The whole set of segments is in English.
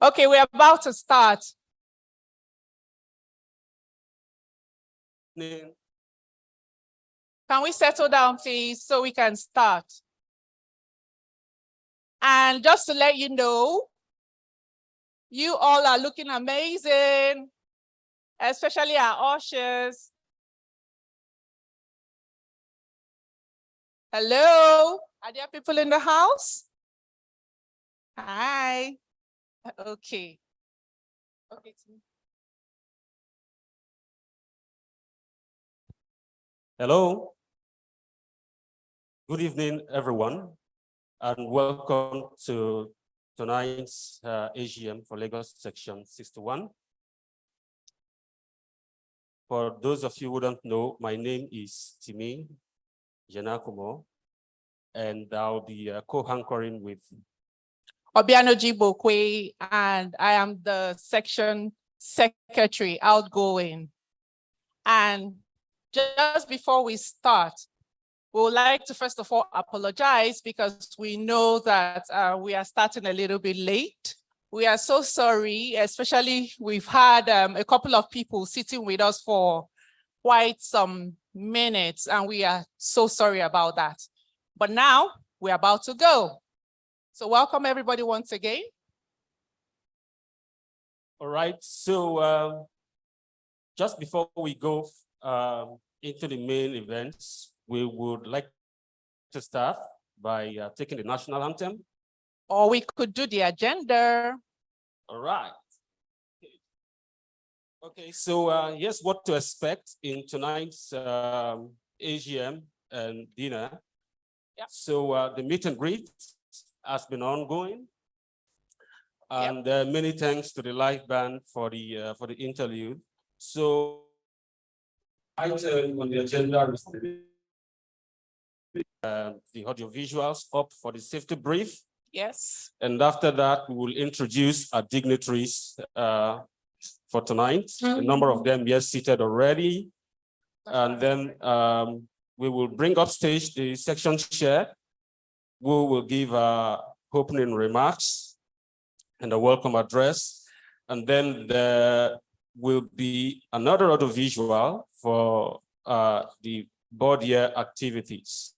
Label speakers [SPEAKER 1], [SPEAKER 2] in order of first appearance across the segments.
[SPEAKER 1] Okay, we're about to start.
[SPEAKER 2] Name.
[SPEAKER 1] Can we settle down, please, so we can start? And just to let you know, you all are looking amazing, especially our ushers. Hello, are there people in the house? Hi. Okay. Okay.
[SPEAKER 2] Hello. Good evening, everyone, and welcome to tonight's AGM for Lagos Section 61. For those of you who don't know, my name is Timi Jenakumo, and I'll be co-anchoring with
[SPEAKER 1] Obianoji Bokwe, and I am the section secretary, outgoing. And just before we start, we would like to first of all apologize because we know that we are starting a little bit late. We are so sorry, especially we've had a couple of people sitting with us for quite some minutes, and we are so sorry about that. But now we're about to go. So welcome everybody once again.
[SPEAKER 2] All right, so just before we go into the main events, we would like to start by taking the national anthem.
[SPEAKER 1] Or we could do the agenda.
[SPEAKER 2] All right. Okay, so here's what to expect in tonight's AGM and dinner.
[SPEAKER 1] Yep.
[SPEAKER 2] So the meet and greet has been ongoing. And many thanks to the live band for the interlude. So item on the agenda is the audio visuals up for the safety brief.
[SPEAKER 1] Yes.
[SPEAKER 2] And after that, we will introduce our dignitaries for tonight. A number of them here seated already. And then we will bring up stage the section chair, who will give opening remarks and a welcome address. And then there will be another audio visual for the board year activities.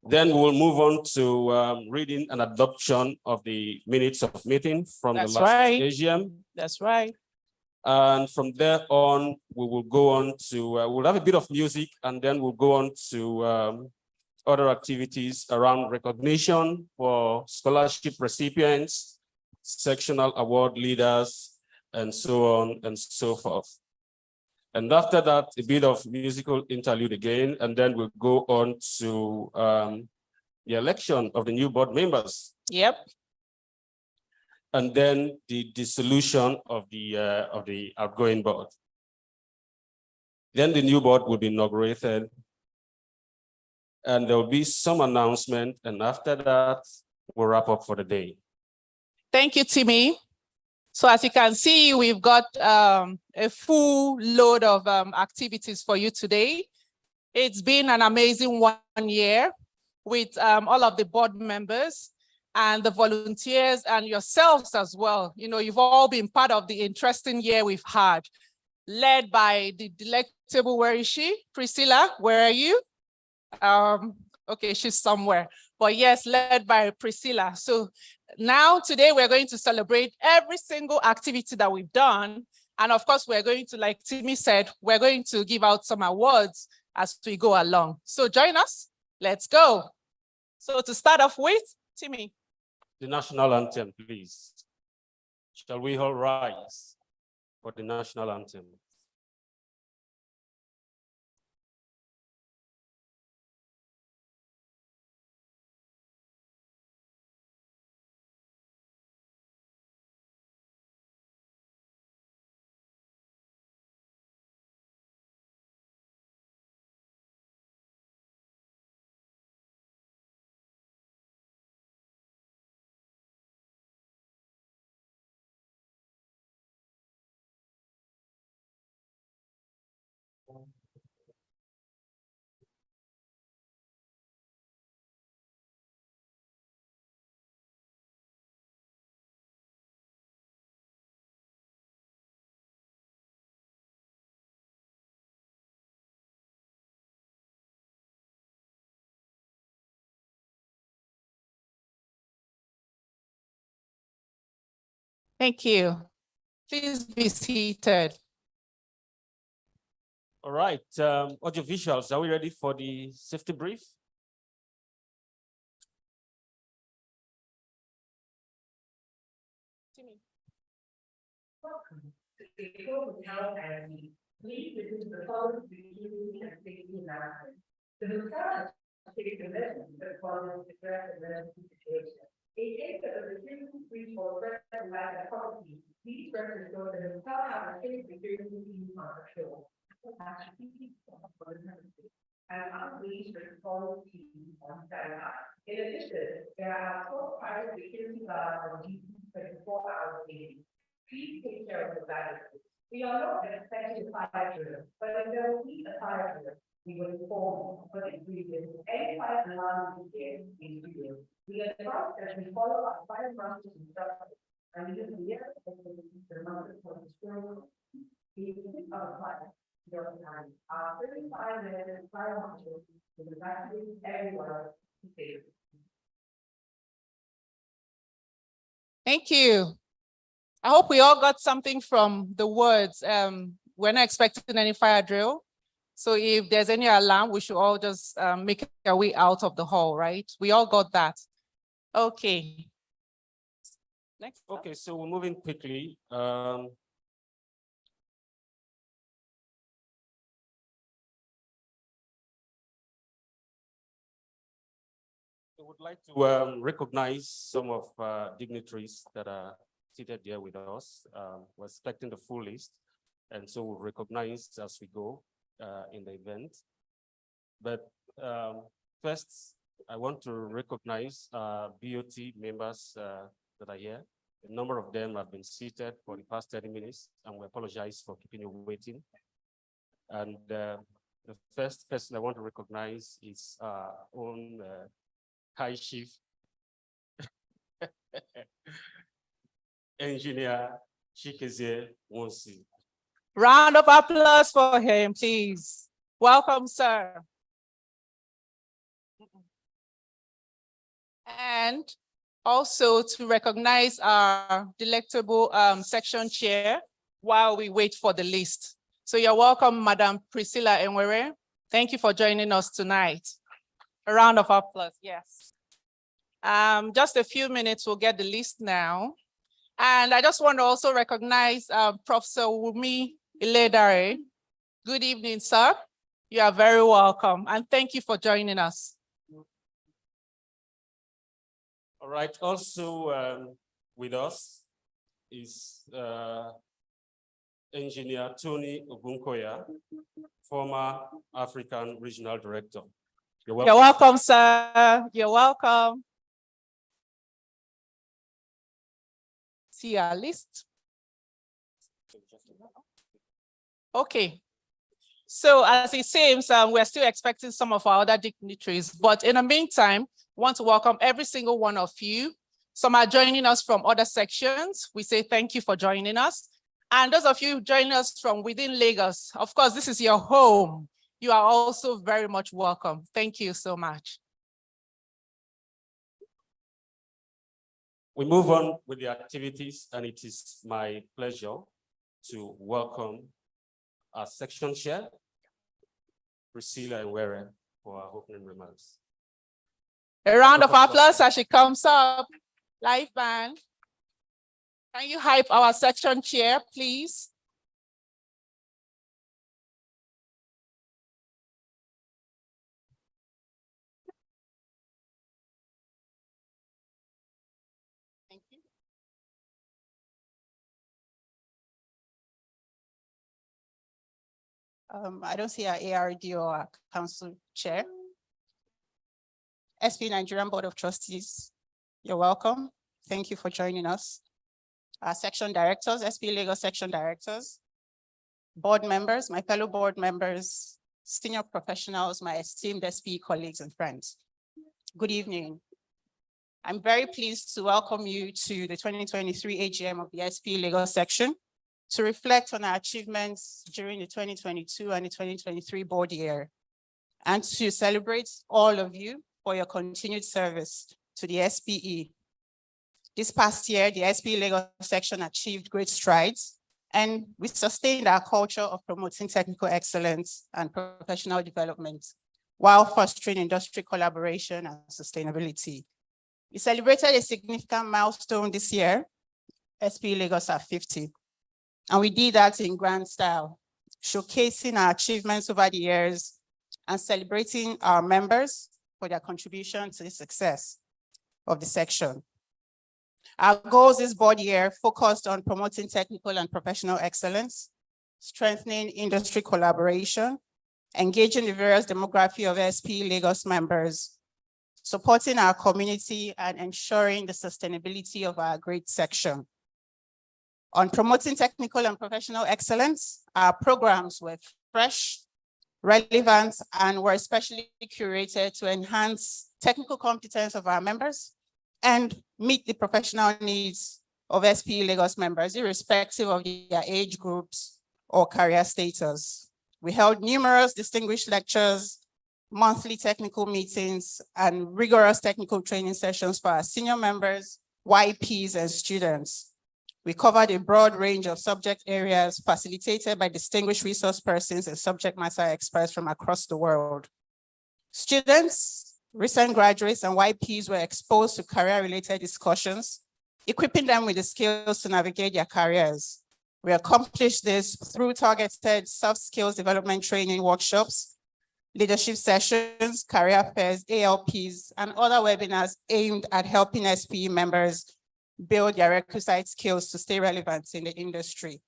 [SPEAKER 2] Then we'll move on to reading and adoption of the minutes of meeting from the last AGM.
[SPEAKER 1] That's right.
[SPEAKER 2] And from there on, we will go on to, we'll have a bit of music, and then we'll go on to other activities around recognition for scholarship recipients, sectional award leaders, and so on and so forth. And after that, a bit of musical interlude again, and then we'll go on to the election of the new board members.
[SPEAKER 1] Yep.
[SPEAKER 2] And then the dissolution of the outgoing board. Then the new board will be inaugurated, and there will be some announcement, and after that, we'll wrap up for the day.
[SPEAKER 1] Thank you, Timmy. So as you can see, we've got a full load of activities for you today. It's been an amazing 1 year with all of the board members and the volunteers and yourselves as well. You know, you've all been part of the interesting year we've had, led by the delectable, where is she? Priscilla, where are you? Okay, she's somewhere. But yes, led by Priscilla. So now today we're going to celebrate every single activity that we've done. And of course, we're going to, like Timmy said, we're going to give out some awards as we go along. So join us, let's go. So to start off with, Timmy.
[SPEAKER 2] The national anthem, please. Shall we all rise for the national anthem?
[SPEAKER 1] Thank you. Please be seated.
[SPEAKER 2] All right, audiovisuals, are we ready for the safety brief?
[SPEAKER 3] Please listen to the following security and safety announcements. The hotel has taken measures that follow the threat and emergency situation. In case of a security breach or threat to life and property, please rest assured that the hotel has a safe security team on patrol. And unleash the control team on standby. In addition, there are 12 private security guards on duty 24 hours daily. Please take care of the baggage. We are not expecting a fire drill, but if there will be a fire drill, we will inform you. But if we do, any fire alarm we get is real. We advise that we follow our fire master's instructions and use the nearest the master for the school. We keep our fire your time. Our 35-minute fire marshal will evacuate everyone to safety.
[SPEAKER 1] Thank you. I hope we all got something from the words. We're not expecting any fire drill. So if there's any alarm, we should all just make our way out of the hall, right? We all got that. Okay. Next.
[SPEAKER 2] Okay, so we're moving quickly. I would like to recognize some of dignitaries that are seated there with us. We're expecting the full list, and so we'll recognize as we go in the event. But first, I want to recognize BOT members that are here. A number of them have been seated for the past 30 minutes, and we apologize for keeping you waiting. And the first person I want to recognize is our own High Chief Engineer Chikezie Wonsi.
[SPEAKER 1] Round of applause for him, please. Welcome, sir. And also to recognize our delectable section chair while we wait for the list. So you're welcome, Madam Priscilla Enwere. Thank you for joining us tonight. A round of applause, yes. Just a few minutes, we'll get the list now. And I just want to also recognize Professor Wumi Iledare. Good evening, sir. You are very welcome. And thank you for joining us.
[SPEAKER 2] All right, also with us is Engineer Tony Ogunkoya, former African Regional Director. You're welcome.
[SPEAKER 1] You're welcome, sir. You're welcome. See our list. Okay. So as it seems, we're still expecting some of our other dignitaries, but in the meantime, I want to welcome every single one of you. Some are joining us from other sections. We say thank you for joining us. And those of you joining us from within Lagos, of course, this is your home. You are also very much welcome. Thank you so much.
[SPEAKER 2] We move on with the activities, and it is my pleasure to welcome our section chair, Priscilla Enwere, for our opening remarks.
[SPEAKER 1] A round of applause as she comes up. Live band. Can you hype our section chair, please? Thank you.
[SPEAKER 4] I don't see our ARD or our council chair. SP Nigerian Board of Trustees, you're welcome. Thank you for joining us. Our section directors, SP Lagos section directors, board members, my fellow board members, senior professionals, my esteemed SP colleagues and friends. Good evening. I'm very pleased to welcome you to the 2023 AGM of the SP Lagos section to reflect on our achievements during the 2022 and the 2023 board year, and to celebrate all of you for your continued service to the SPE. This past year, the SPE Lagos section achieved great strides, and we sustained our culture of promoting technical excellence and professional development while fostering industry collaboration and sustainability. We celebrated a significant milestone this year, SPE Lagos at 50, and we did that in grand style, showcasing our achievements over the years and celebrating our members for their contribution to the success of the section. Our goals this board year focused on promoting technical and professional excellence, strengthening industry collaboration, engaging the various demography of SPE Lagos members, supporting our community, and ensuring the sustainability of our great section. On promoting technical and professional excellence, our programs were fresh, relevant, and were especially curated to enhance technical competence of our members and meet the professional needs of SPE Lagos members, irrespective of their age groups or career status. We held numerous distinguished lectures, monthly technical meetings, and rigorous technical training sessions for our senior members, YPs, and students. We covered a broad range of subject areas facilitated by distinguished resource persons and subject matter experts from across the world. Students, recent graduates, and YPs were exposed to career-related discussions, equipping them with the skills to navigate their careers. We accomplished this through targeted soft skills development training workshops, leadership sessions, career fairs, ALPs, and other webinars aimed at helping SPE members build their requisite skills to stay relevant in the industry.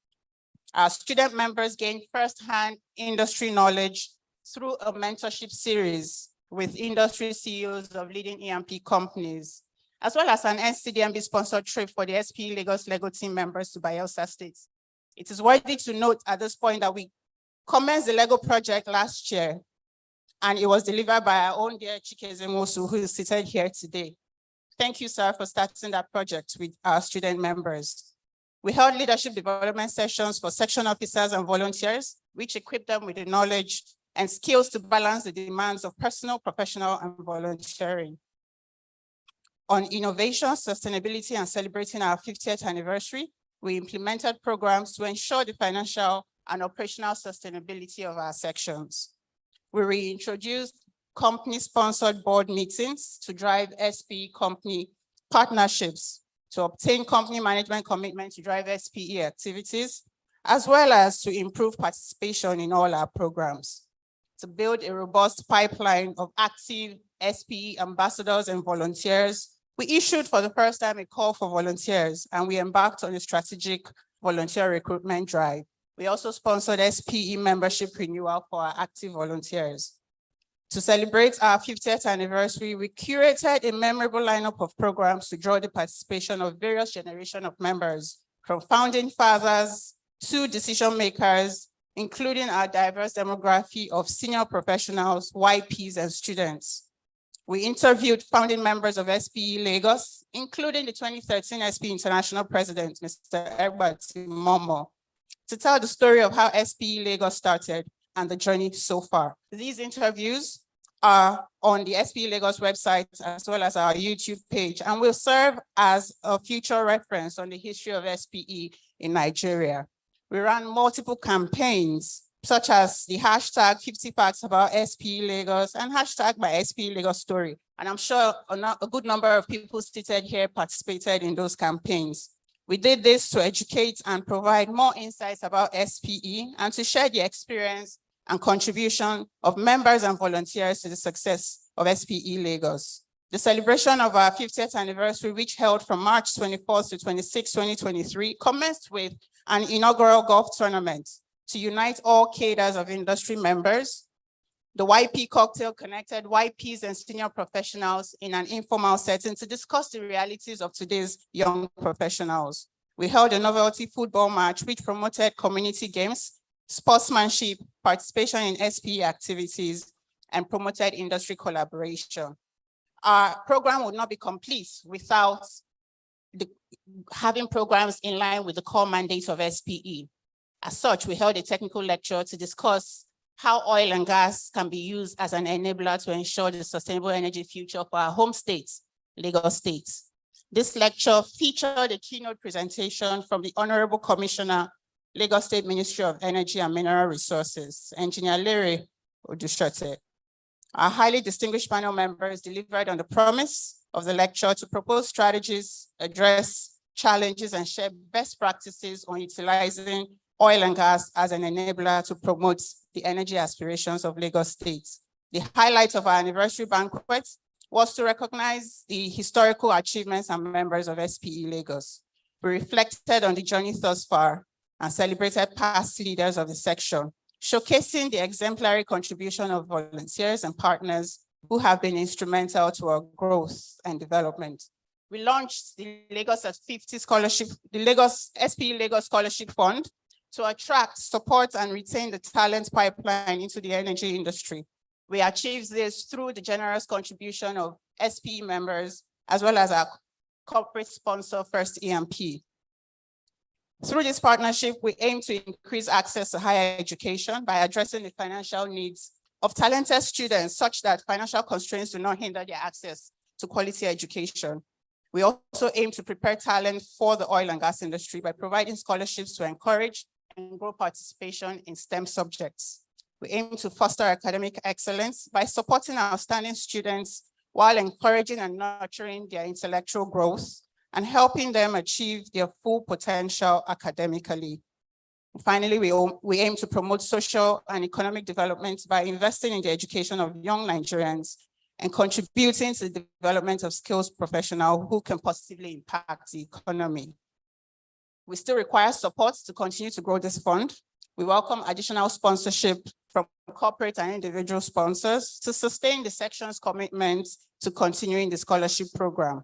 [SPEAKER 4] Our student members gained firsthand industry knowledge through a mentorship series with industry CEOs of leading EMP companies, as well as an NCDMB sponsored trip for the SPE Lagos Lego team members to Bayelsa State. It is worthy to note at this point that we commenced the Lego project last year, and it was delivered by our own dear Chikeze Mosu, who is seated here today. Thank you, sir, for starting that project with our student members. We held leadership development sessions for section officers and volunteers, which equipped them with the knowledge and skills to balance the demands of personal, professional, and volunteering. On innovation, sustainability, and celebrating our 50th anniversary, we implemented programs to ensure the financial and operational sustainability of our sections. We reintroduced company-sponsored board meetings to drive SPE company partnerships, to obtain company management commitment to drive SPE activities, as well as to improve participation in all our programs. To build a robust pipeline of active SPE ambassadors and volunteers, we issued for the first time a call for volunteers, and we embarked on a strategic volunteer recruitment drive. We also sponsored SPE membership renewal for our active volunteers. To celebrate our 50th anniversary, we curated a memorable lineup of programs to draw the participation of various generations of members, from founding fathers to decision makers, including our diverse demography of senior professionals, YPs, and students. We interviewed founding members of SPE Lagos, including the 2013 SPE International President, Mr. Egbert Momo, to tell the story of how SPE Lagos started and the journey so far. These interviews are on the SPE Lagos website as well as our YouTube page, and will serve as a future reference on the history of SPE in Nigeria. We ran multiple campaigns, such as the hashtag 50 Facts About SPE Lagos and hashtag My SPE Lagos Story. And I'm sure a good number of people seated here participated in those campaigns. We did this to educate and provide more insights about SPE and to share the experience and contribution of members and volunteers to the success of SPE Lagos. The celebration of our 50th anniversary, which held from March 24th to 26, 2023, commenced with an inaugural golf tournament to unite all cadres of industry members. The YP cocktail connected YPs and senior professionals in an informal setting to discuss the realities of today's young professionals. We held a novelty football match which promoted community games, sportsmanship, participation in SPE activities, and promoted industry collaboration. Our program would not be complete without having programs in line with the core mandates of SPE. As such, we held a technical lecture to discuss how oil and gas can be used as an enabler to ensure the sustainable energy future for our home states, Lagos State. This lecture featured a keynote presentation from the Honorable Commissioner, Lagos State Ministry of Energy and Mineral Resources, Engineer Lere Odushote. Our highly distinguished panel members delivered on the promise of the lecture to propose strategies, address challenges, and share best practices on utilizing oil and gas as an enabler to promote the energy aspirations of Lagos State. The highlight of our anniversary banquet was to recognize the historical achievements and members of SPE Lagos. We reflected on the journey thus far and celebrated past leaders of the section, showcasing the exemplary contribution of volunteers and partners who have been instrumental to our growth and development. We launched the Lagos at 50 scholarship, the Lagos SPE Lagos Scholarship Fund, to attract, support, and retain the talent pipeline into the energy industry. We achieved this through the generous contribution of SPE members, as well as our corporate sponsor, First EMP. Through this partnership, we aim to increase access to higher education by addressing the financial needs of talented students such that financial constraints do not hinder their access to quality education. We also aim to prepare talent for the oil and gas industry by providing scholarships to encourage and grow participation in STEM subjects. We aim to foster academic excellence by supporting outstanding students while encouraging and nurturing their intellectual growth and helping them achieve their full potential academically. Finally, we aim to promote social and economic development by investing in the education of young Nigerians and contributing to the development of skills professionals who can positively impact the economy. We still require support to continue to grow this fund. We welcome additional sponsorship from corporate and individual sponsors to sustain the section's commitment to continuing the scholarship program.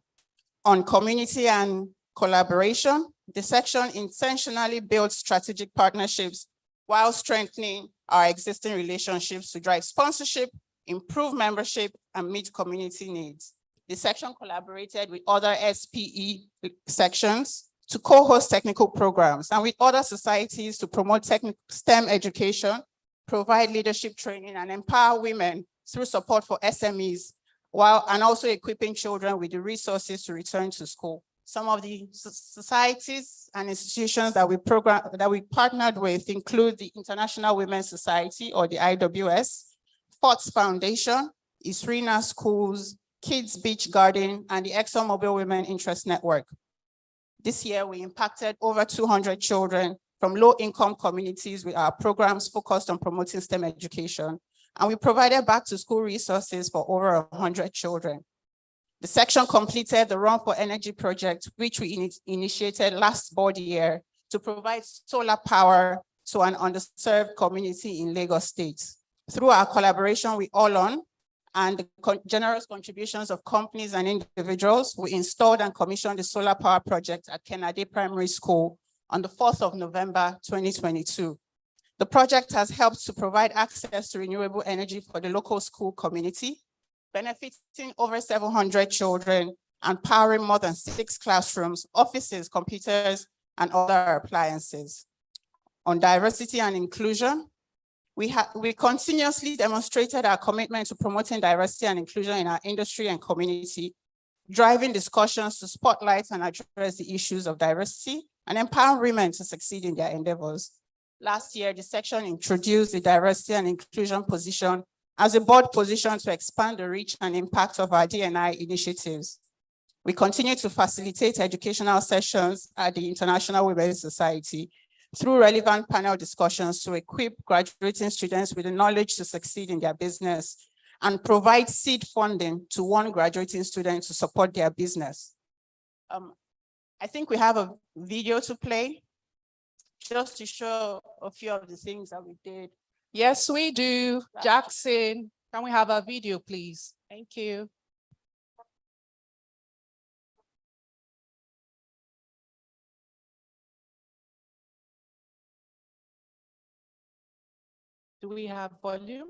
[SPEAKER 4] On community and collaboration, the section intentionally builds strategic partnerships while strengthening our existing relationships to drive sponsorship, improve membership, and meet community needs. The section collaborated with other SPE sections to co-host technical programs and with other societies to promote STEM education, provide leadership training, and empower women through support for SMEs, and also equipping children with the resources to return to school. Some of the societies and institutions that we partnered with include the International Women's Society, or the IWS, Forts Foundation, Isrina Schools, Kids Beach Garden, and the ExxonMobil Women Interest Network. This year, we impacted over 200 children from low-income communities with our programs focused on promoting STEM education, and we provided back-to-school resources for over 100 children. The section completed the Run for Energy project, which we initiated last board year to provide solar power to an underserved community in Lagos State. Through our collaboration with Olon and the generous contributions of companies and individuals, we installed and commissioned the solar power project at Kennedy Primary School on the 4th of November, 2022. The project has helped to provide access to renewable energy for the local school community, benefiting over 700 children and powering more than 6 classrooms, offices, computers, and other appliances. On diversity and inclusion, we continuously demonstrated our commitment to promoting diversity and inclusion in our industry and community, driving discussions to spotlight and address the issues of diversity and empower women to succeed in their endeavors. Last year, the section introduced the diversity and inclusion position as a board position to expand the reach and impact of our D&I initiatives. We continue to facilitate educational sessions at the International Women's Society through relevant panel discussions to equip graduating students with the knowledge to succeed in their business and provide seed funding to one graduating student to support their business. I think we have a video to play just to show a few of the things that we did.
[SPEAKER 1] Yes, we do. Jackson, can we have a video, please? Thank you. Do we have volume?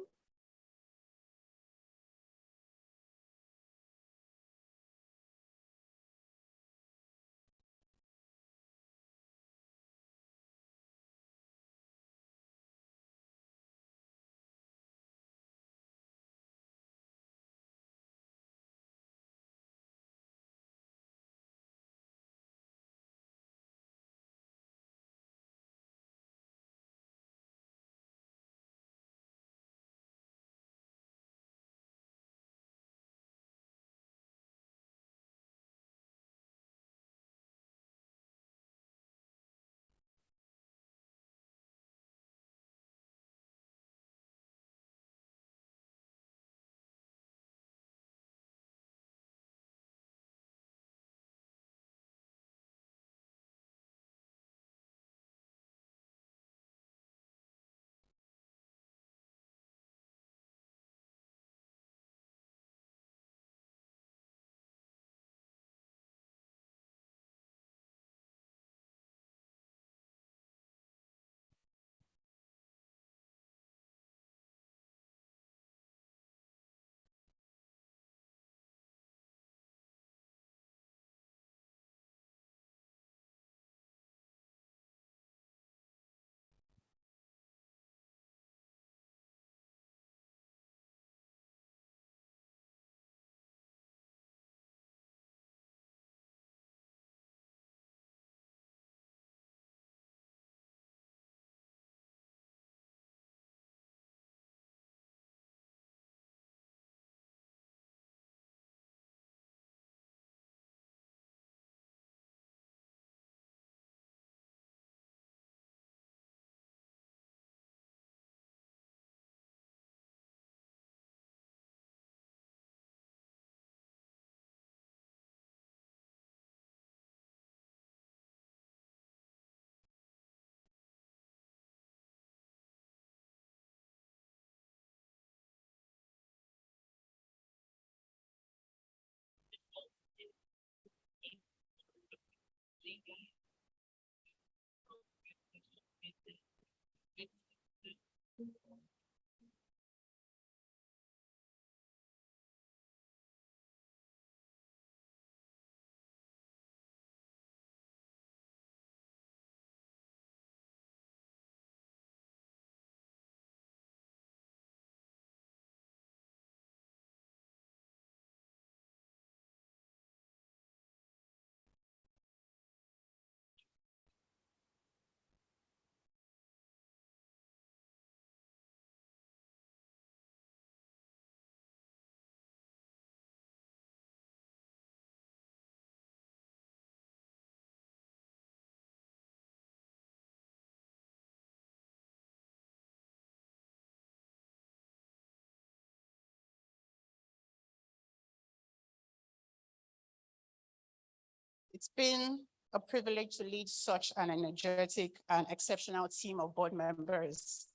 [SPEAKER 4] It's been a privilege to lead such an energetic and exceptional team of board members.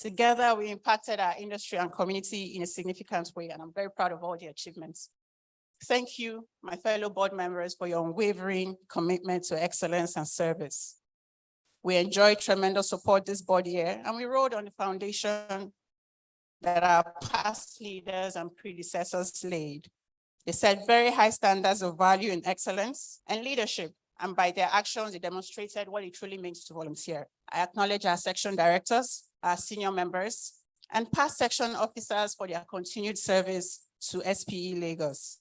[SPEAKER 4] Together, we impacted our industry and community in a significant way, and I'm very proud of all the achievements. Thank you, my fellow board members, for your unwavering commitment to excellence and service. We enjoyed tremendous support this board year, and we rode on the foundation that our past leaders and predecessors laid. They set very high standards of value in excellence and leadership, and by their actions, they demonstrated what it truly means to volunteer. I acknowledge our section directors, our senior members, and past section officers for their continued service to SPE Lagos.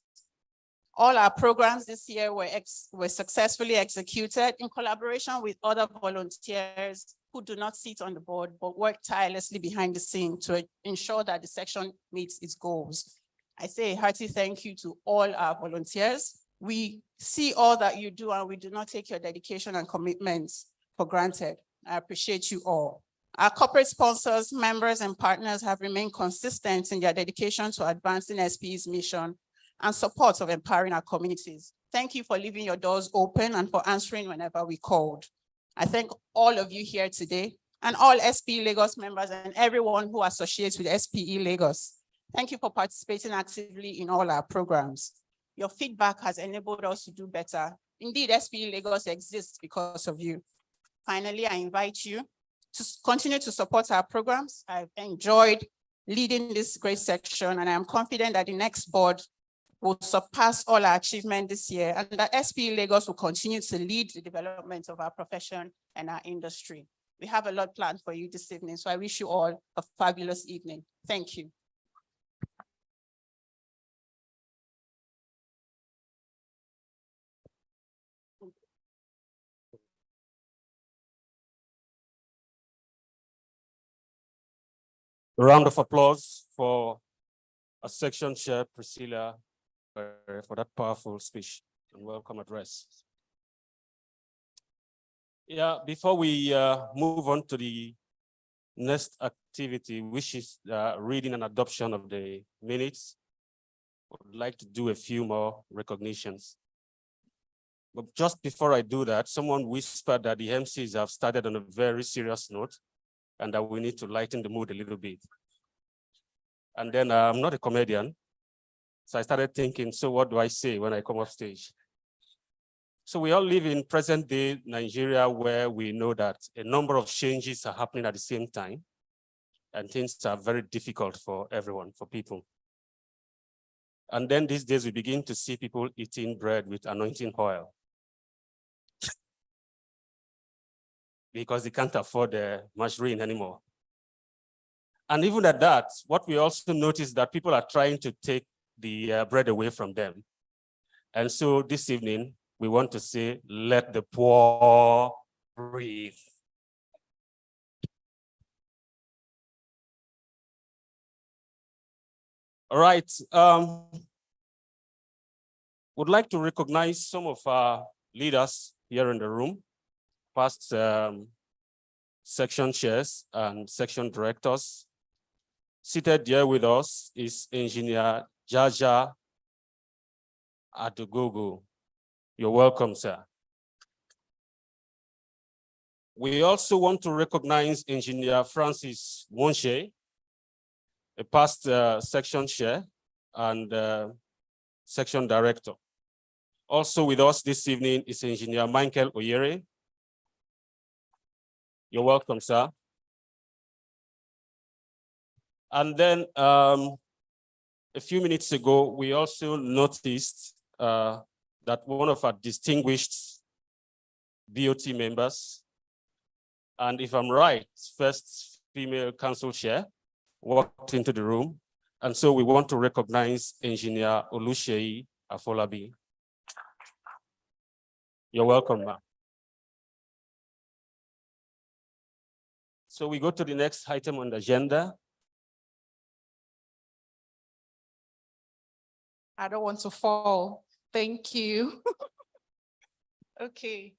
[SPEAKER 4] All our programs this year were successfully executed in collaboration with other volunteers who do not sit on the board, but work tirelessly behind the scene to ensure that the section meets its goals. I say a hearty thank you to all our volunteers. We see all that you do, and we do not take your dedication and commitments for granted. I appreciate you all. Our corporate sponsors, members, and partners have remained consistent in their dedication to advancing SPE's mission and support of empowering our communities. Thank you for leaving your doors open and for answering whenever we called. I thank all of you here today and all SPE Lagos members and everyone who associates with SPE Lagos. Thank you for participating actively in all our programs. Your feedback has enabled us to do better. Indeed, SPE Lagos exists because of you. Finally, I invite you to continue to support our programs. I've enjoyed leading this great section, and I am confident that the next board will surpass all our achievements this year, and that SPE Lagos will continue to lead the development of our profession and our industry. We have a lot planned for you this evening, so I wish you all a fabulous evening. Thank you.
[SPEAKER 2] A round of applause for a section chair, Priscilla, for that powerful speech and welcome address. Yeah, before we move on to the next activity, which is reading and adoption of the minutes, I would like to do a few more recognitions. But just before I do that, someone whispered that the MCs have started on a very serious note and that we need to lighten the mood a little bit. And then I'm not a comedian, so I started thinking, so what do I say when I come off stage? So we all live in present day Nigeria, where we know that a number of changes are happening at the same time, and things are very difficult for everyone, for people. And then these days we begin to see people eating bread with anointing oil because they can't afford the margarine anymore. And even at that, what we also notice is that people are trying to take the bread away from them. And so this evening, we want to say, let the poor breathe. All right. Would like to recognize some of our leaders here in the room, past section chairs and section directors. Seated here with us is Engineer Jaja Adugogo. You're welcome, sir. We also want to recognize Engineer Francis Wonshe, a past section chair and section director. Also with us this evening is Engineer Michael Oyere. You're welcome, sir. And then a few minutes ago, we also noticed that one of our distinguished BOT members, and if I'm right, first female council chair, walked into the room. And so we want to recognize Engineer Oluseyi Afolabi. You're welcome, ma'am. So we go to the next item on the agenda.
[SPEAKER 1] I don't want to fall. Thank you. Okay.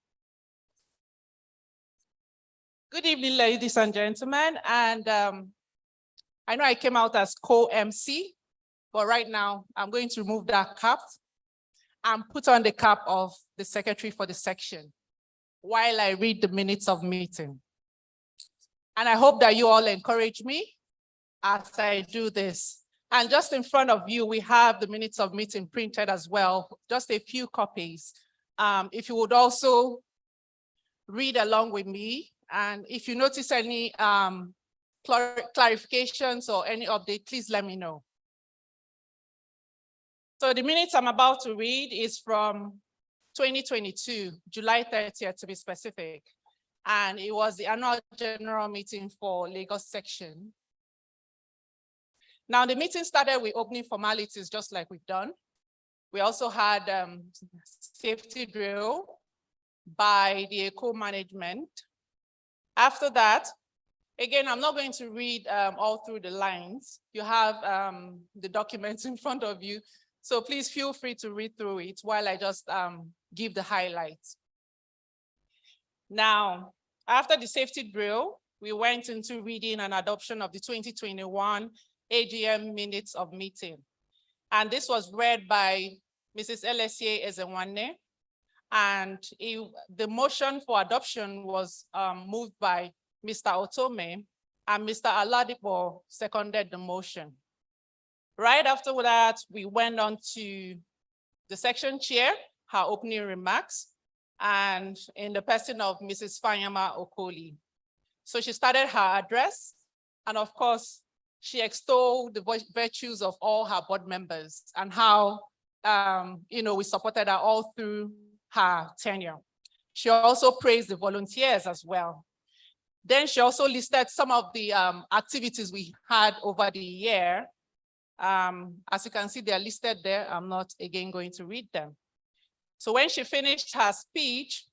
[SPEAKER 1] Good evening, ladies and gentlemen. And I know I came out as co-MC, but right now I'm going to remove that cap. and put on the cap of the secretary for the section while I read the minutes of meeting. And I hope that you all encourage me as I do this. And just in front of you, we have the minutes of meeting printed as well, just a few copies. If you would also read along with me, and if you notice any clarifications or any update, please let me know. So the minutes I'm about to read is from 2022, July 30th to be specific. And it was the annual general meeting for Lagos section. Now the meeting started with opening formalities, just like we've done. We also had safety drill by the ECO management. After that, again, I'm not going to read all through the lines. You have the documents in front of you. So please feel free to read through it while I just give the highlights. Now, after the safety drill, we went into reading and adoption of the 2021 AGM minutes of meeting. And this was read by Mrs. Elesie Ezenwanne. And the motion for adoption was moved by Mr. Otome, and Mr. Aladipo seconded the motion. Right after that, we went on to the section chair, her opening remarks, and in the person of Mrs. Fanyama Okoli. So she started her address, and of course, she extolled the virtues of all her board members and how we supported her all through her tenure. She also praised the volunteers as well. Then she also listed some of the activities we had over the year. As you can see, they're listed there. I'm not again going to read them. So when she finished her speech,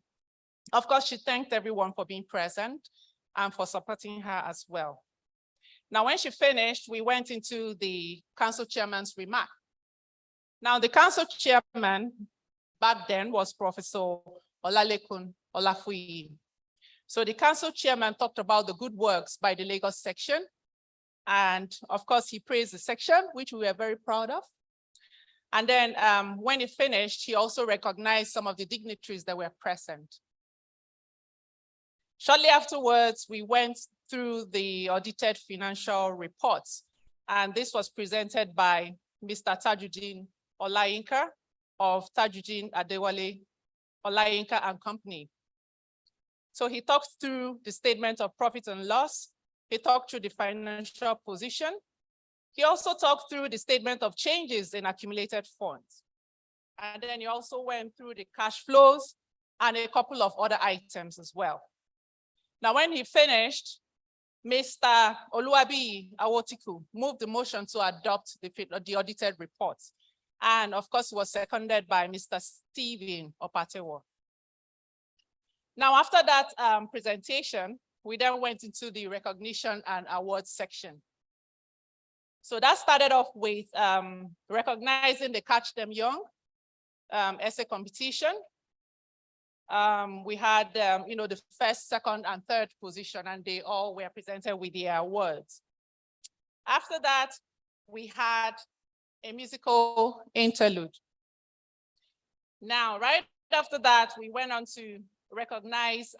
[SPEAKER 1] of course, she thanked everyone for being present and for supporting her as well. Now, when she finished, we went into the council chairman's remark. Now, the council chairman back then was Professor Olalekun Olafuyi. So the council chairman talked about the good works by the Lagos section. And of course, he praised the section, which we were very proud of. And then when he finished, he also recognized some of the dignitaries that were present. Shortly afterwards, we went through the audited financial reports. And this was presented by Mr. Tajuddin Olayinka of Tajuddin Adewale Olayinka and Company. So he talked through the statement of profit and loss. He talked through the financial position. He also talked through the statement of changes in accumulated funds. And then he also went through the cash flows and a couple of other items as well. Now, when he finished, Mr. Oluwabi Awotiku moved the motion to adopt the audited reports. And of course, it was seconded by Mr. Stephen Opatewo. Now, after that presentation, we then went into the recognition and awards section. So that started off with recognizing the Catch Them Young essay competition. We had, the first, second, and third position, and they all were presented with their awards. After that, we had a musical interlude. Now, right after that, we went on to recognize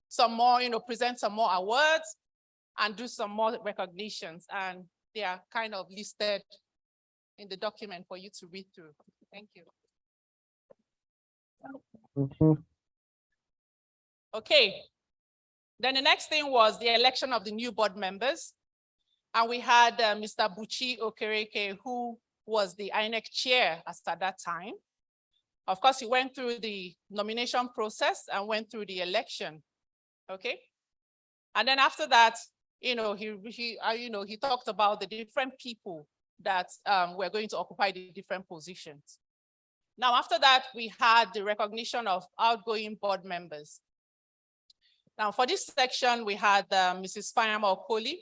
[SPEAKER 1] some more, present some more awards and do some more recognitions. And they are kind of listed in the document for you to read through. Thank you. Okay. Then the next thing was the election of the new board members. And we had Mr. Buchi Okereke, who was the INEC chair at that time. Of course, he went through the nomination process and went through the election. Okay. And then after that, he talked about the different people that were going to occupy the different positions. Now, after that, we had the recognition of outgoing board members. Now, for this section, we had Mrs. Fanyama Okoli,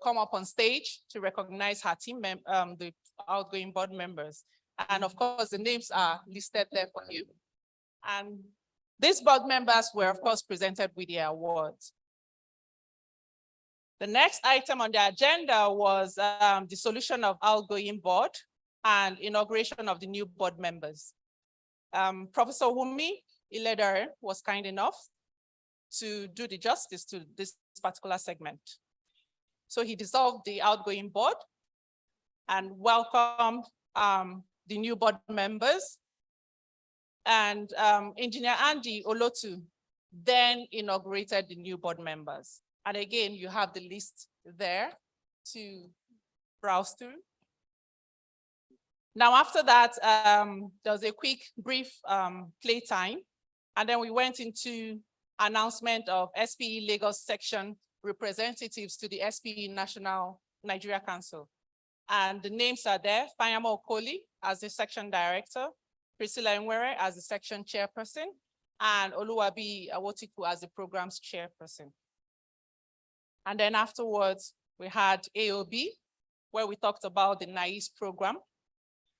[SPEAKER 1] come up on stage to recognize her team, the outgoing board members. And of course, the names are listed there for you. And these board members were, of course, presented with their awards. The next item on the agenda was the solution of outgoing board. and inauguration of the new board members. Professor Wumi Iledare was kind enough to do the justice to this particular segment. So he dissolved the outgoing board and welcomed the new board members. And Engineer Andy Olotu then inaugurated the new board members. And again, you have the list there to browse through. Now, after that, there was a quick, brief playtime, and then we went into announcement of SPE Lagos section representatives to the SPE National Nigeria Council. And the names are there: Fayama Okoli as the section director, Priscilla Nwere as the section chairperson, and Oluwabi Awotiku as the program's chairperson. And then afterwards, we had AOB, where we talked about the NAIS program.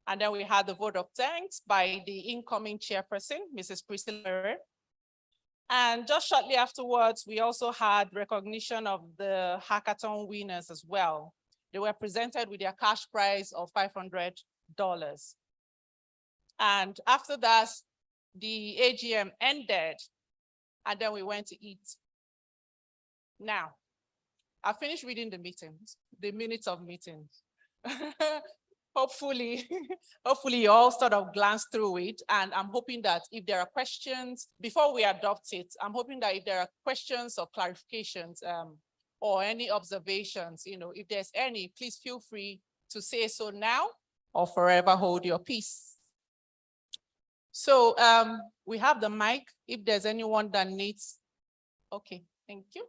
[SPEAKER 1] And then we had the vote of thanks by the incoming chairperson, Mrs. Priscilla Nwere. And just shortly afterwards, we also had recognition of the hackathon winners as well. They were presented with their cash prize of $500. And after that, the AGM ended, and then we went to eat. Now, I finished reading the minutes of meetings. Hopefully, hopefully you all sort of glanced through it, and I'm hoping that if there are questions, before we adopt it, I'm hoping that if there are questions or clarifications or any observations, if there's any, please feel free to say so now or forever hold your peace. So we have the mic, if there's anyone that needs, okay, thank you.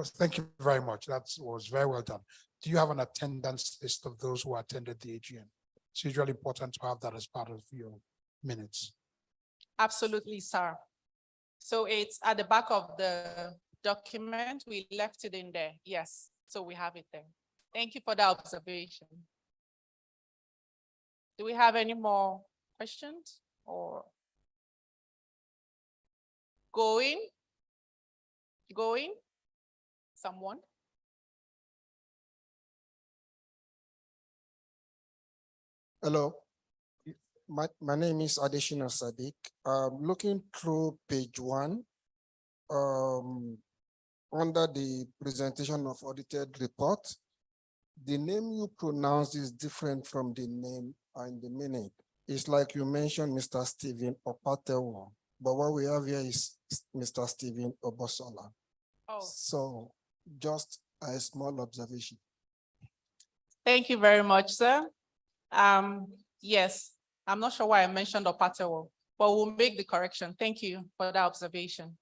[SPEAKER 5] Thank you very much. That was very well done. Do you have an attendance list of those who attended the AGM? It's usually important to have that as part of your minutes.
[SPEAKER 1] Absolutely, sir. So it's at the back of the document. We left it in there. Yes. So we have it there. Thank you for the observation. Do we have any more questions or going? Someone?
[SPEAKER 6] Hello, my name is Adeshina Sadiq. Looking through page 1, under the presentation of audited report, the name you pronounced is different from the name in the minute. It's like you mentioned Mr. Stephen Opatewo, but what we have here is Mr. Stephen Obosola.
[SPEAKER 1] Oh.
[SPEAKER 6] So just a small observation.
[SPEAKER 1] Thank you very much, sir. Yes, I'm not sure why I mentioned Opatewo, but we'll make the correction. Thank you for that observation.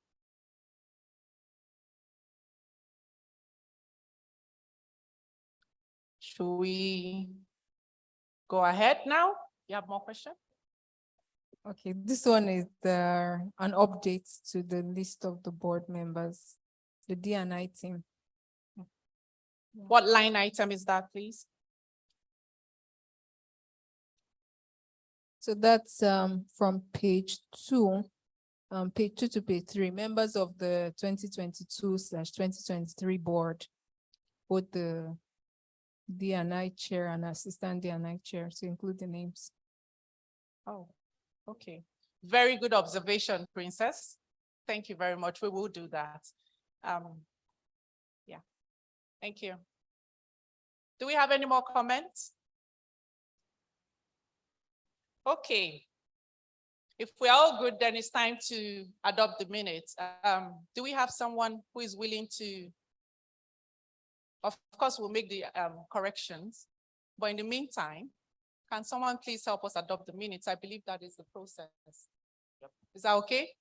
[SPEAKER 1] Should we go ahead now? You have more questions?
[SPEAKER 7] Okay, this one is an update to the list of the board members, the D&I team.
[SPEAKER 1] What line item is that, please?
[SPEAKER 7] So that's from page 2 to page 3. Members of the 2022/2023 board, both the D&I chair and assistant D&I chair, to include the names.
[SPEAKER 1] Oh, okay. Very good observation, Princess. Thank you very much. We will do that. Yeah, thank you. Do we have any more comments? Okay. If we're all good, then it's time to adopt the minutes. Do we have someone who is willing to? Of course, we'll make the corrections, but in the meantime, can someone please help us adopt the minutes? I believe that is the process. Yep. Is that okay?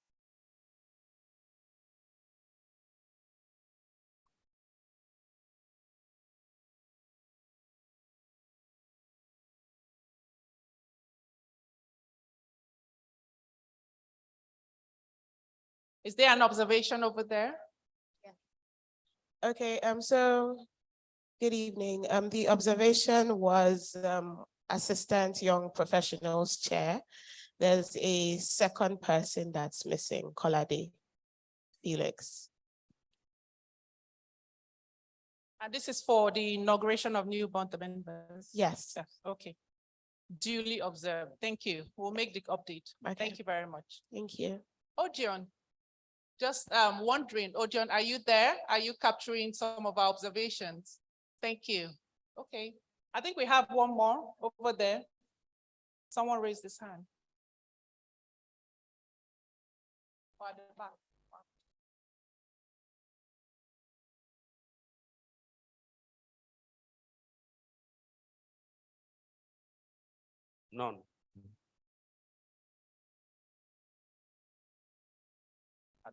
[SPEAKER 1] Is there an observation over there?
[SPEAKER 8] Okay, so good evening. The observation was Assistant Young Professionals Chair. There's a second person that's missing, Kolade Felix.
[SPEAKER 1] And this is for the inauguration of new board members?
[SPEAKER 8] Yes.
[SPEAKER 1] Okay. Duly observed. Thank you. We'll make the update.
[SPEAKER 8] Okay.
[SPEAKER 1] Thank you very much.
[SPEAKER 8] Thank you.
[SPEAKER 1] Ojon, just wondering, Ojon, are you there? Are you capturing some of our observations? Thank you. Okay. I think we have one more over there. Someone raised his hand. Oh, at the back.
[SPEAKER 2] None.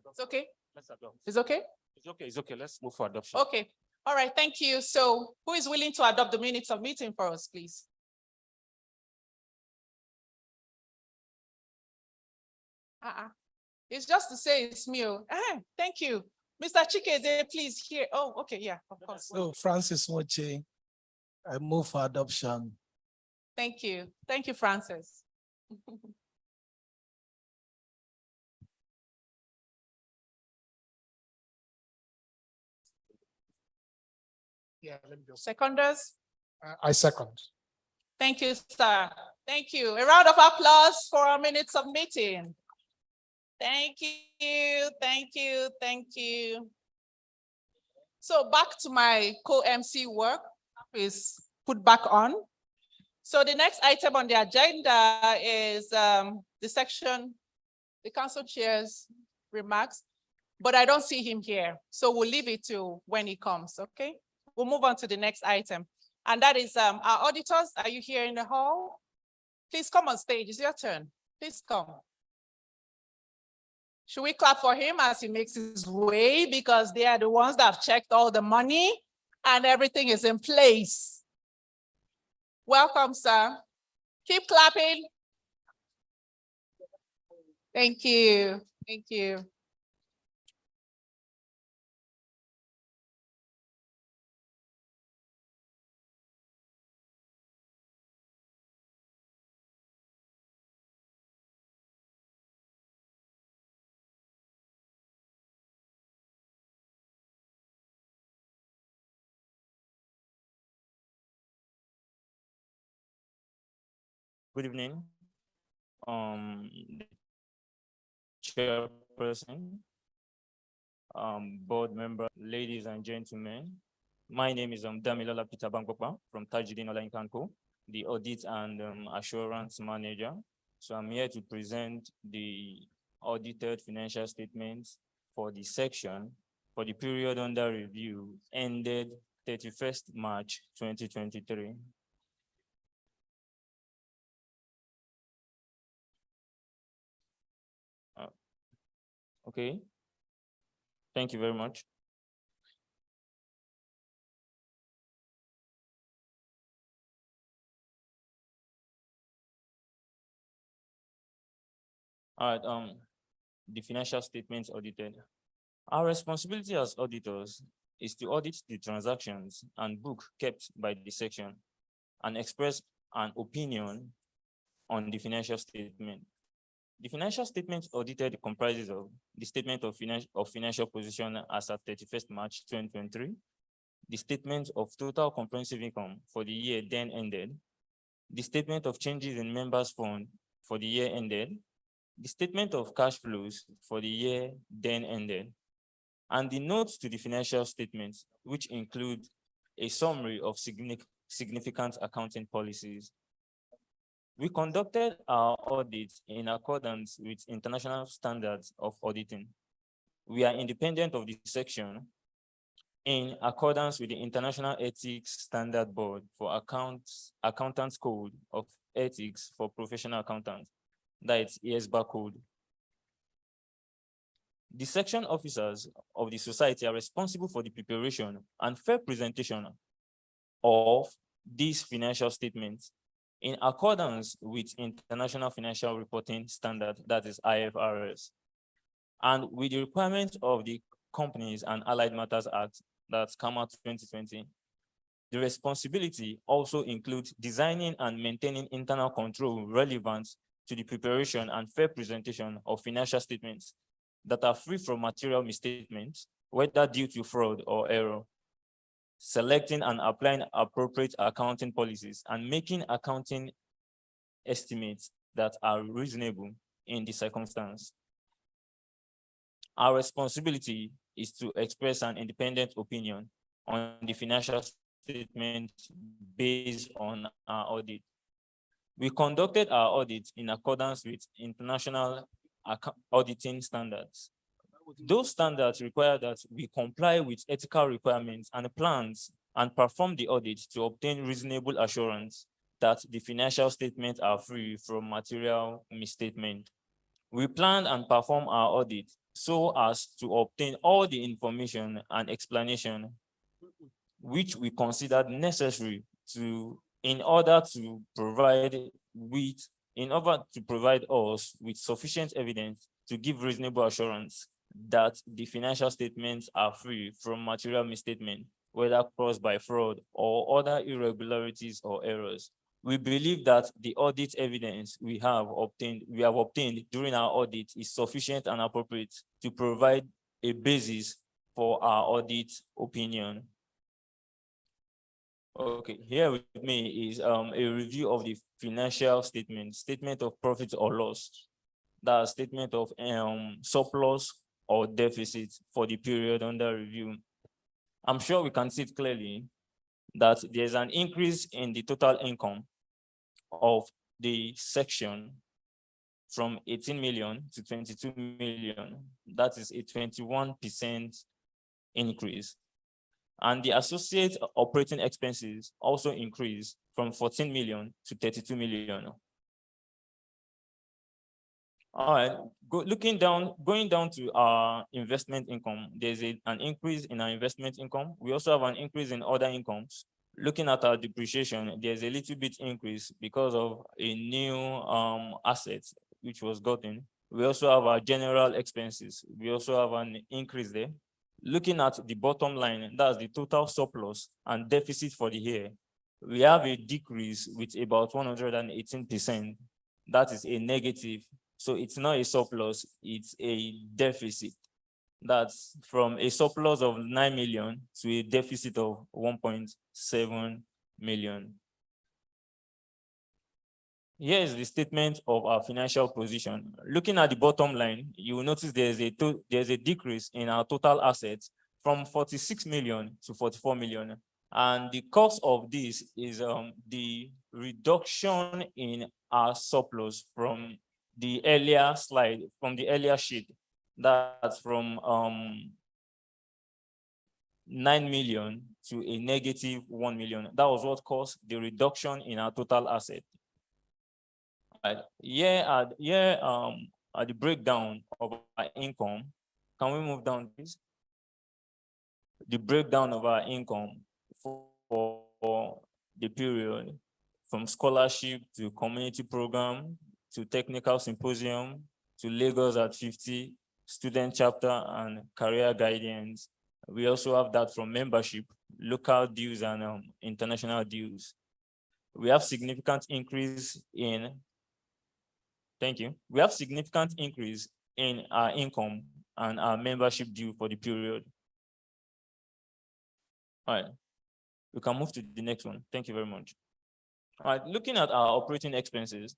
[SPEAKER 1] It's okay?
[SPEAKER 2] Let's adopt.
[SPEAKER 1] It's okay?
[SPEAKER 2] It's okay, it's okay. Let's move for adoption.
[SPEAKER 1] Okay. All right, thank you. So who is willing to adopt the minutes of meeting for us, please? It's just to say it's me. Thank you. Mr. Chikede, please here. Oh, okay, yeah, of course.
[SPEAKER 9] So Francis Moche, I move for adoption.
[SPEAKER 1] Thank you. Thank you, Francis.
[SPEAKER 5] Yeah, let me just,
[SPEAKER 1] Seconders?
[SPEAKER 5] I second.
[SPEAKER 1] Thank you, sir. Thank you. A round of applause for our minutes of meeting. Thank you, thank you, thank you. So back to my co-MC work is put back on. So the next item on the agenda is the section, the council chair's remarks, but I don't see him here. So we'll leave it to when he comes, okay? We'll move on to the next item. And that is our auditors. Are you here in the hall? Please come on stage. It's your turn. Please come. Should we clap for him as he makes his way? Because they are the ones that have checked all the money and everything is in place. Welcome, sir. Keep clapping. Thank you. Thank you.
[SPEAKER 10] Good evening. Chairperson, board member, ladies and gentlemen. My name is Damilola Peter Bangkokpa from Tajidin Online Kanko, the audit and assurance manager. So I'm here to present the audited financial statements for the section for the period under review ended 31st March 2023. Okay. Thank you very much. All right, the financial statements audited. Our responsibility as auditors is to audit the transactions and book kept by the section and express an opinion on the financial statement. The financial statement audited comprises of the statement of financial position as at 31st March 2023, the statement of total comprehensive income for the year then ended, the statement of changes in members' fund for the year ended, the statement of cash flows for the year then ended, and the notes to the financial statements, which include a summary of significant accounting policies. We conducted our audit in accordance with international standards of auditing. We are independent of the section in accordance with the International Ethics Standard Board for Accountants Code of Ethics for Professional Accountants, that is IESBA code. The section officers of the society are responsible for the preparation and fair presentation of these financial statements in accordance with International Financial Reporting Standard, that is IFRS, and with the requirements of the Companies and Allied Matters Act, that's come out 2020. The responsibility also includes designing and maintaining internal control relevant to the preparation and fair presentation of financial statements that are free from material misstatements, whether due to fraud or error, selecting and applying appropriate accounting policies, and making accounting estimates that are reasonable in the circumstance. Our responsibility is to express an independent opinion on the financial statement based on our audit. We conducted our audit in accordance with international auditing standards. Those standards require that we comply with ethical requirements and plans and perform the audit to obtain reasonable assurance that the financial statements are free from material misstatement. We planned and performed our audit so as to obtain all the information and explanation which we considered necessary in order to provide us with sufficient evidence to give reasonable assurance that the financial statements are free from material misstatement, whether caused by fraud or other irregularities or errors. We believe that the audit evidence we have obtained during our audit is sufficient and appropriate to provide a basis for our audit opinion. Okay, here with me is a review of the financial statement of profit or loss, the statement of surplus or deficit for the period under review. I'm sure we can see it clearly that there's an increase in the total income of the section from 18 million to 22 million. That is a 21% increase. And the associate operating expenses also increased from 14 million to 32 million. All right, going down to our investment income, there's an increase in our investment income. We also have an increase in other incomes. Looking at our depreciation, there's a little bit increase because of a new asset which was gotten. We also have our general expenses. We also have an increase there. Looking at the bottom line, that's the total surplus and deficit for the year. We have a decrease with about 118%. That is a negative. So it's not a surplus, it's a deficit. That's from a surplus of 9 million to a deficit of 1.7 million. Here is the statement of our financial position. Looking at the bottom line, you will notice there's a decrease in our total assets from 46 million to 44 million. And the cause of this is the reduction in our surplus from the earlier slide, from the earlier sheet. That's from 9 million to a negative 1 million. That was what caused the reduction in our total asset. Here at the breakdown of our income, can we move down, please? The breakdown of our income for the period from scholarship to community program to technical symposium to Lagos at 50, student chapter and career guidance. We also have that from membership, local dues and international dues. We have significant increase in We have significant increase in our income and our membership due for the period. All right, we can move to the next one. Thank you very much. All right, looking at our operating expenses.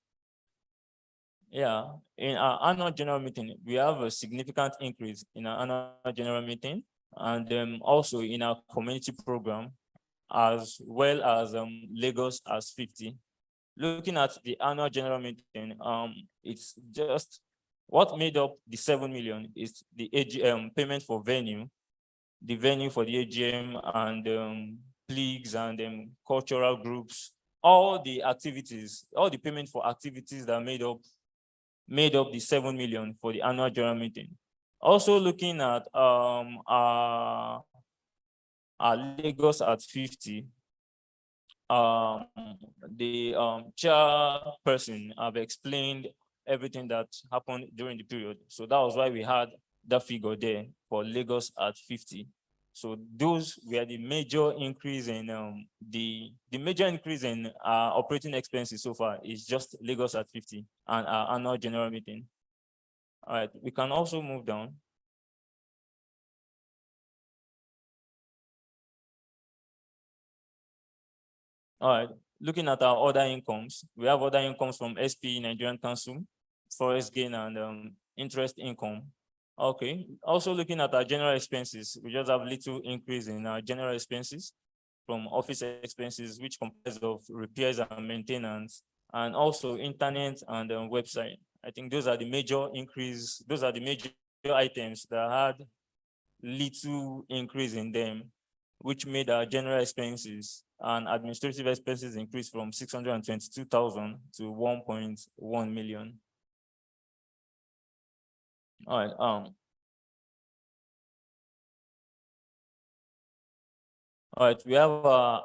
[SPEAKER 10] Yeah, in our annual general meeting, we have a significant increase in our annual general meeting and also in our community program, as well as Lagos as 50. Looking at the annual general meeting, it's just what made up the 7 million is the AGM payment for venue, the venue for the AGM and plagues and cultural groups, all the activities, all the payment for activities that made up the 7 million for the annual general meeting. Also looking at our Lagos at 50, the chairperson have explained everything that happened during the period. So that was why we had that figure there for Lagos at 50. So those were the major increase in the major increase in operating expenses so far is just Lagos at 50 and our annual general meeting. All right, we can also move down. All right, looking at our other incomes, we have other incomes from SP Nigerian Council, forest gain and interest income. Okay, also looking at our general expenses, we just have little increase in our general expenses from office expenses, which comprise of repairs and maintenance, and also internet and website. I think those are the major increase, those are the major items that had little increase in them, which made our general expenses and administrative expenses increase from 622,000 to 1.1 million. All right. All right, we have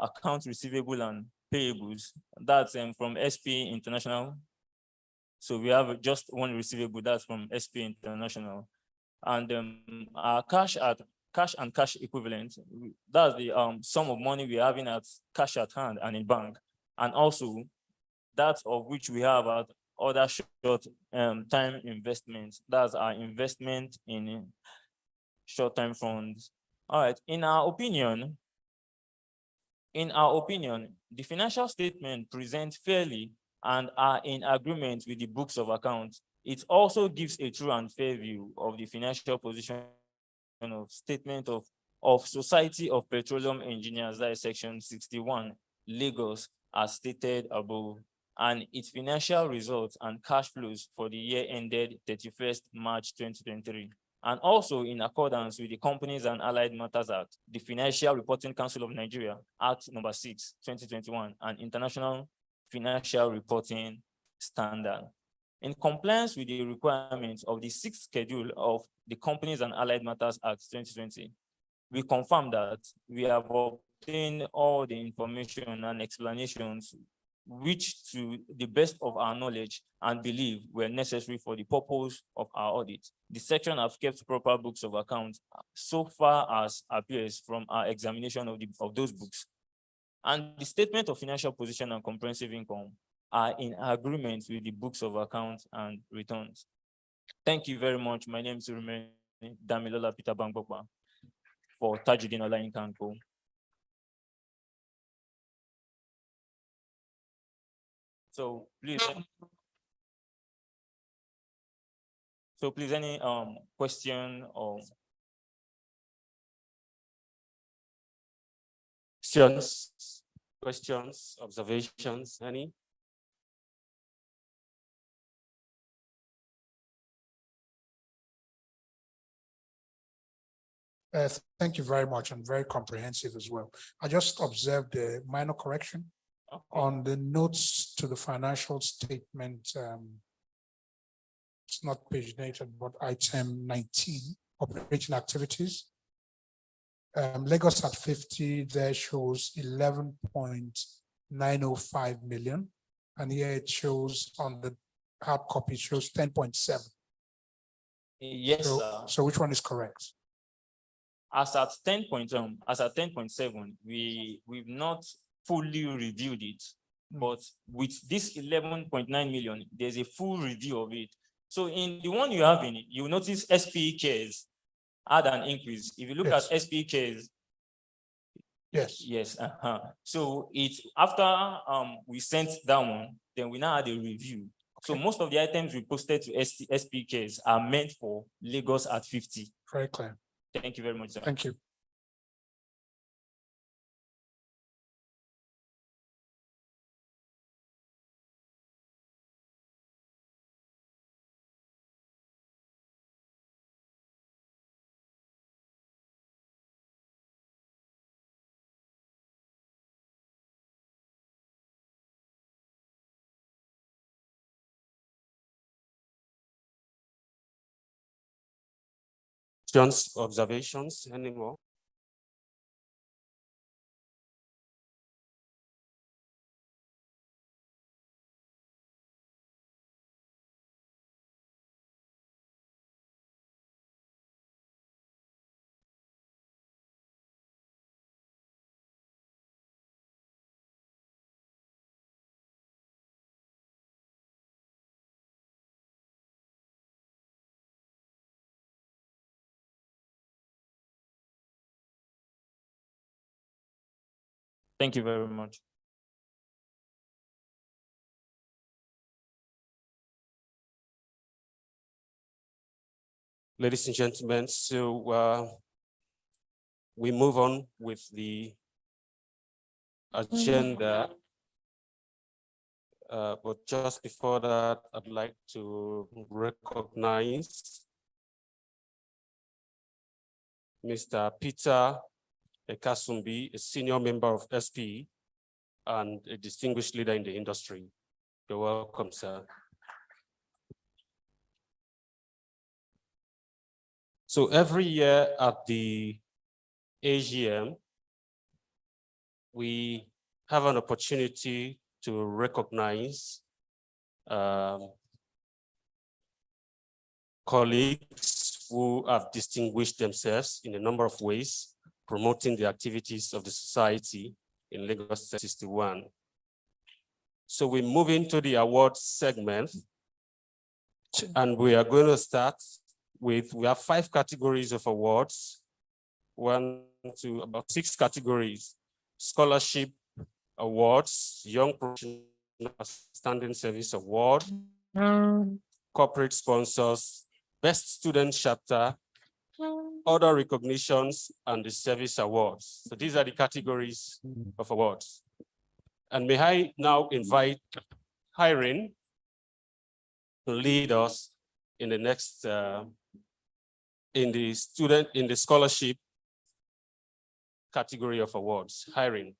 [SPEAKER 10] accounts receivable and payables. That's from SP International. So we have just one receivable, that's from SP International. And our cash and cash equivalent, that's the sum of money we're having at cash at hand and in bank. And also that of which we have at other short time investments. That's our investment in short-term funds. All right, in our opinion, the financial statement presents fairly and are in agreement with the books of accounts. It also gives a true and fair view of the financial position of statement of Society of Petroleum Engineers, that is section 61, Lagos, as stated above, and its financial results and cash flows for the year ended 31st March 2023. And also in accordance with the Companies and Allied Matters Act, the Financial Reporting Council of Nigeria, Act number 6, 2021, and International Financial Reporting Standard. In compliance with the requirements of the 6th schedule of the Companies and Allied Matters Act 2020, we confirm that we have obtained all the information and explanations which, to the best of our knowledge and belief, were necessary for the purpose of our audit. The section have kept proper books of accounts so far as appears from our examination of those books. And the statement of financial position and comprehensive income are in agreement with the books of accounts and returns. Thank you very much. My name is Damilola Peter Bangbokba for Tajudeen Olayinka & Co. So please, any question or
[SPEAKER 2] questions, observations, any?
[SPEAKER 5] Thank you very much, and very comprehensive as well. I just observed a minor correction on the notes to the financial statement. It's not paginated, but item 19, operating activities. Lagos at 50, there shows 11.905 million. And here it shows on the hard copy, it shows 10.7.
[SPEAKER 10] Yes,
[SPEAKER 5] so which one is correct?
[SPEAKER 10] As at 10.7, we've not fully reviewed it, but with this 11.9 million, there's a full review of it. So in the one you have in it, you notice SPE cares had an increase. If you look at SPE cares, yes. So it's after we sent that one, then we now had a review. So most of the items we posted to SPE cares are meant for Lagos at 50.
[SPEAKER 5] Very clear.
[SPEAKER 10] Thank you very much, sir.
[SPEAKER 5] Thank you.
[SPEAKER 2] Questions, observations, any more?
[SPEAKER 10] Thank you very much.
[SPEAKER 2] Ladies and gentlemen, so we move on with the agenda. But just before that, I'd like to recognize Mr. Peter Ekasumbi, a senior member of SP and a distinguished leader in the industry. You're welcome, sir. So every year at the AGM, we have an opportunity to recognize colleagues who have distinguished themselves in a number of ways, promoting the activities of the society in Lagos 61. So we move into the awards segment, and we are going to start with, we have 5 categories of awards, 1 to about 6 categories: scholarship awards, young professional outstanding service award, corporate sponsors, best student chapter, other recognitions, and the service awards. So these are the categories of awards. And may I now invite Irene to lead us in the next, in the scholarship category of awards. Irene.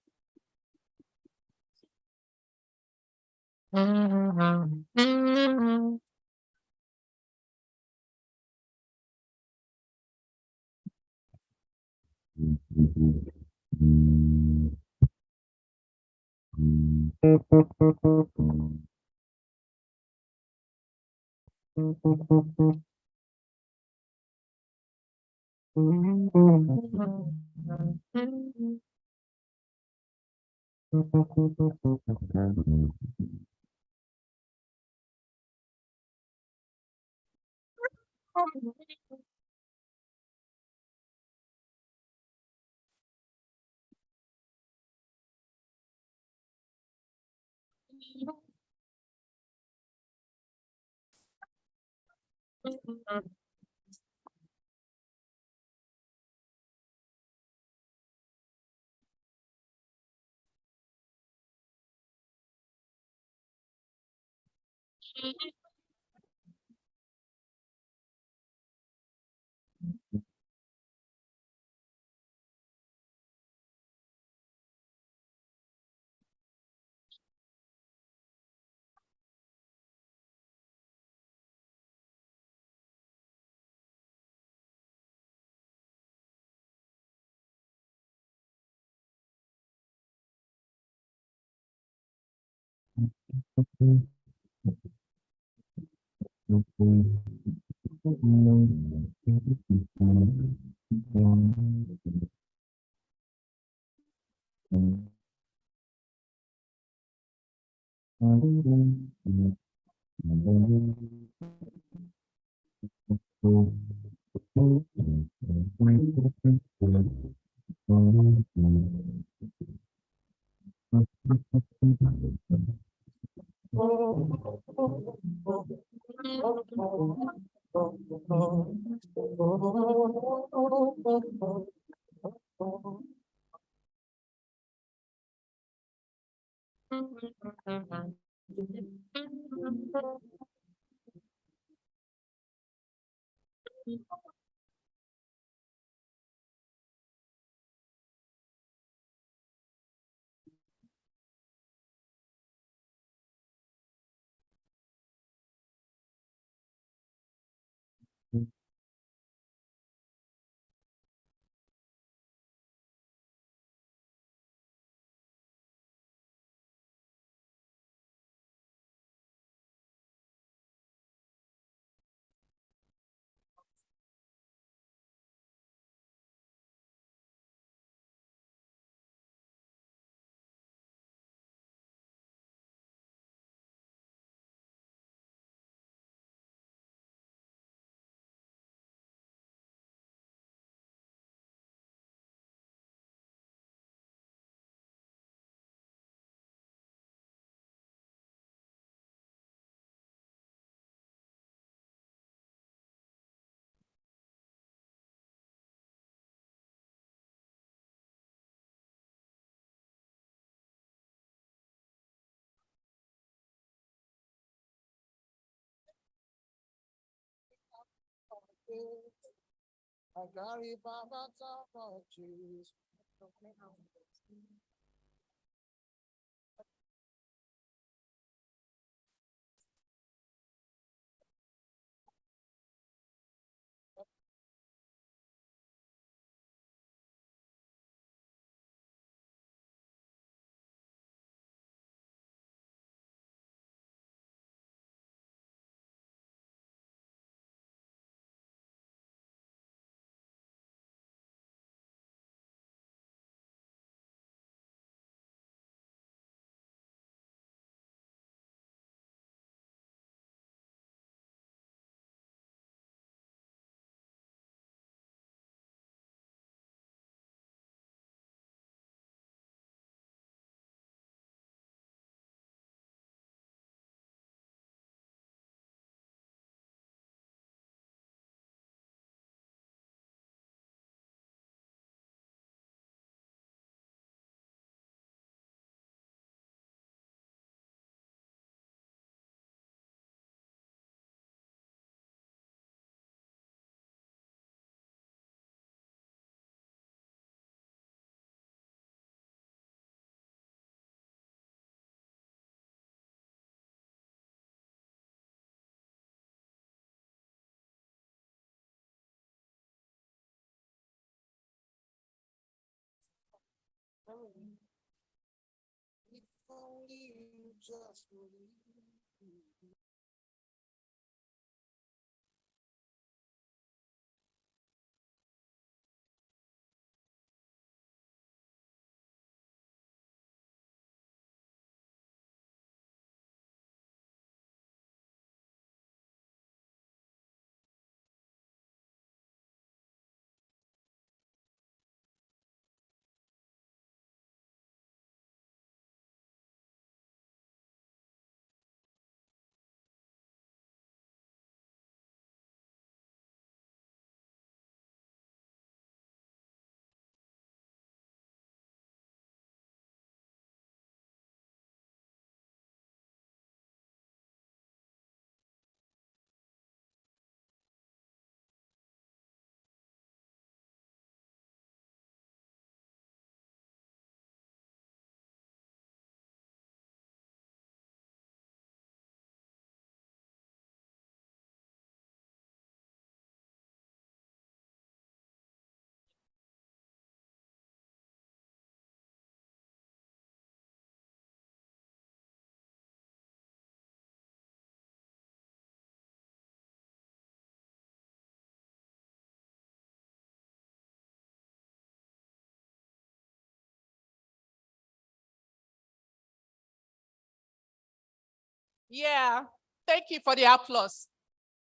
[SPEAKER 1] Yeah, thank you for the applause.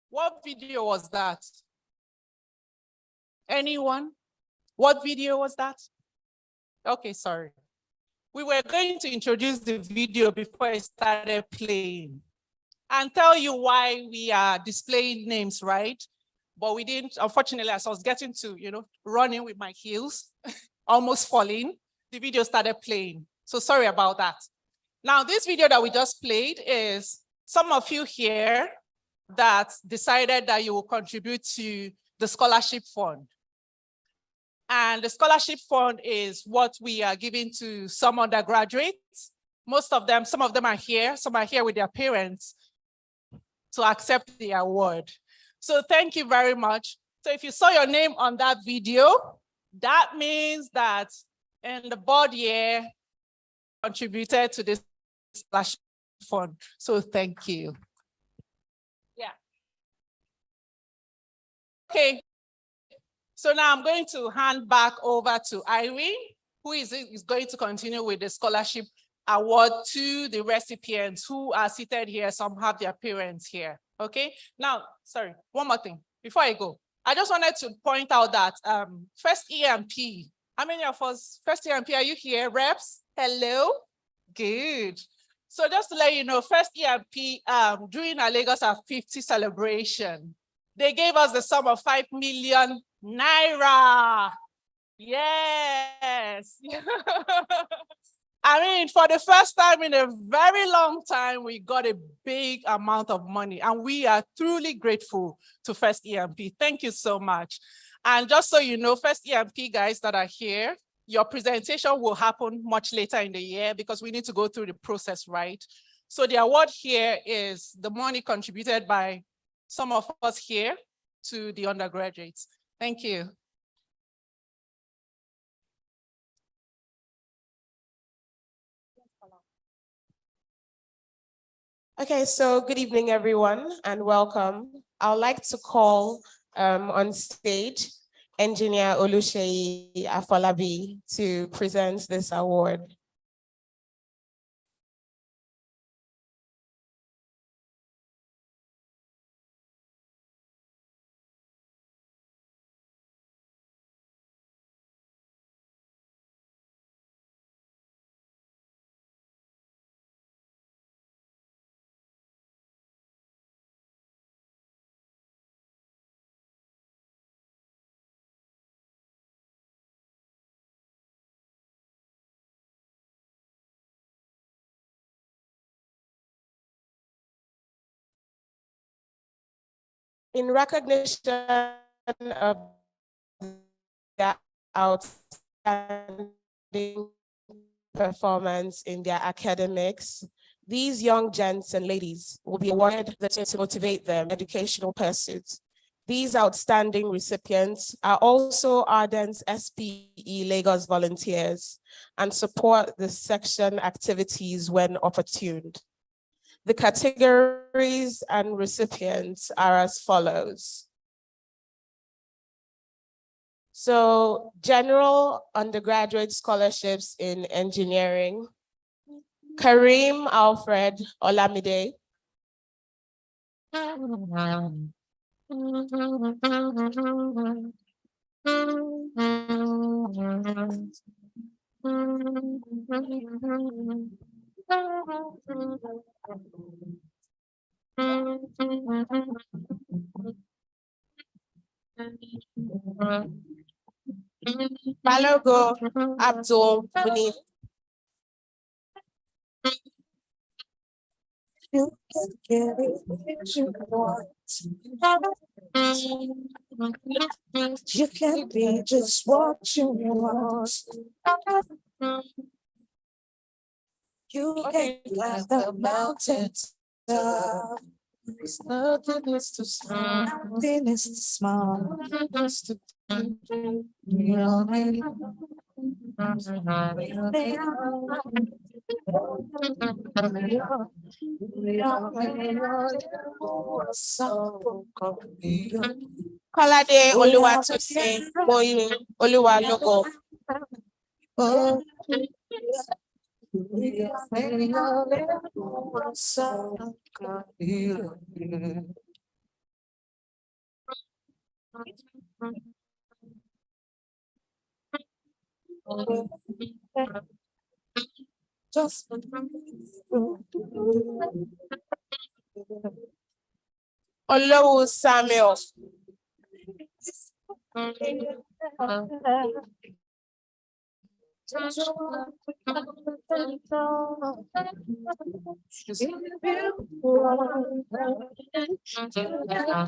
[SPEAKER 1] What video was that? Anyone? What video was that? Okay, sorry. We were going to introduce the video before it started playing and tell you why we are displaying names, right? But we didn't, unfortunately, as I was getting to, running with my heels, almost falling, the video started playing. So sorry about that. Now, this video that we just played is some of you here that decided that you will contribute to the scholarship fund. And the scholarship fund is what we are giving to some undergraduates. Most of them, some of them are here, some are here with their parents to accept the award. So thank you very much. So if you saw your name on that video, that means that in the board year contributed to this scholarship fund. So thank you. Yeah. Okay. So now I'm going to hand back over to Irene, who is going to continue with the scholarship award to the recipients who are seated here. Some have their parents here. Okay. Now, sorry, one more thing before I go. I just wanted to point out that first EMP, how many of us, first EMP, are you here? Reps? Hello? Good. So just to let you know, first EMP during our Lagos at 50 celebration, they gave us the sum of 5 million Naira. Yes. I mean, for the first time in a very long time, we got a big amount of money, and we are truly grateful to First EMP. Thank you so much. And just so you know, First EMP guys that are here, your presentation will happen much later in the year because we need to go through the process, right? So the award here is the money contributed by some of us here to the undergraduates. Thank you.
[SPEAKER 8] Okay, so good evening, everyone, and welcome. I would like to call on stage Engineer Oluseyi Afolabi to present this award. In recognition of their outstanding performance in their academics, these young gents and ladies will be awarded to motivate them in educational pursuits. These outstanding recipients are also ardent SPE Lagos volunteers and support the section activities when opportune. The categories and recipients are as follows. So, general undergraduate scholarships in engineering, Kareem Alfred Olamide. Balogo Abdul Munif.
[SPEAKER 11] You can get it if you want. You can be just what you want. You can climb the mountains. There's nothing is too small. Nothing is too small. Nothing is too we already
[SPEAKER 8] Kolade Oluwatosin Moyin Oluwalogo.
[SPEAKER 11] Just
[SPEAKER 8] Olowu Samuel.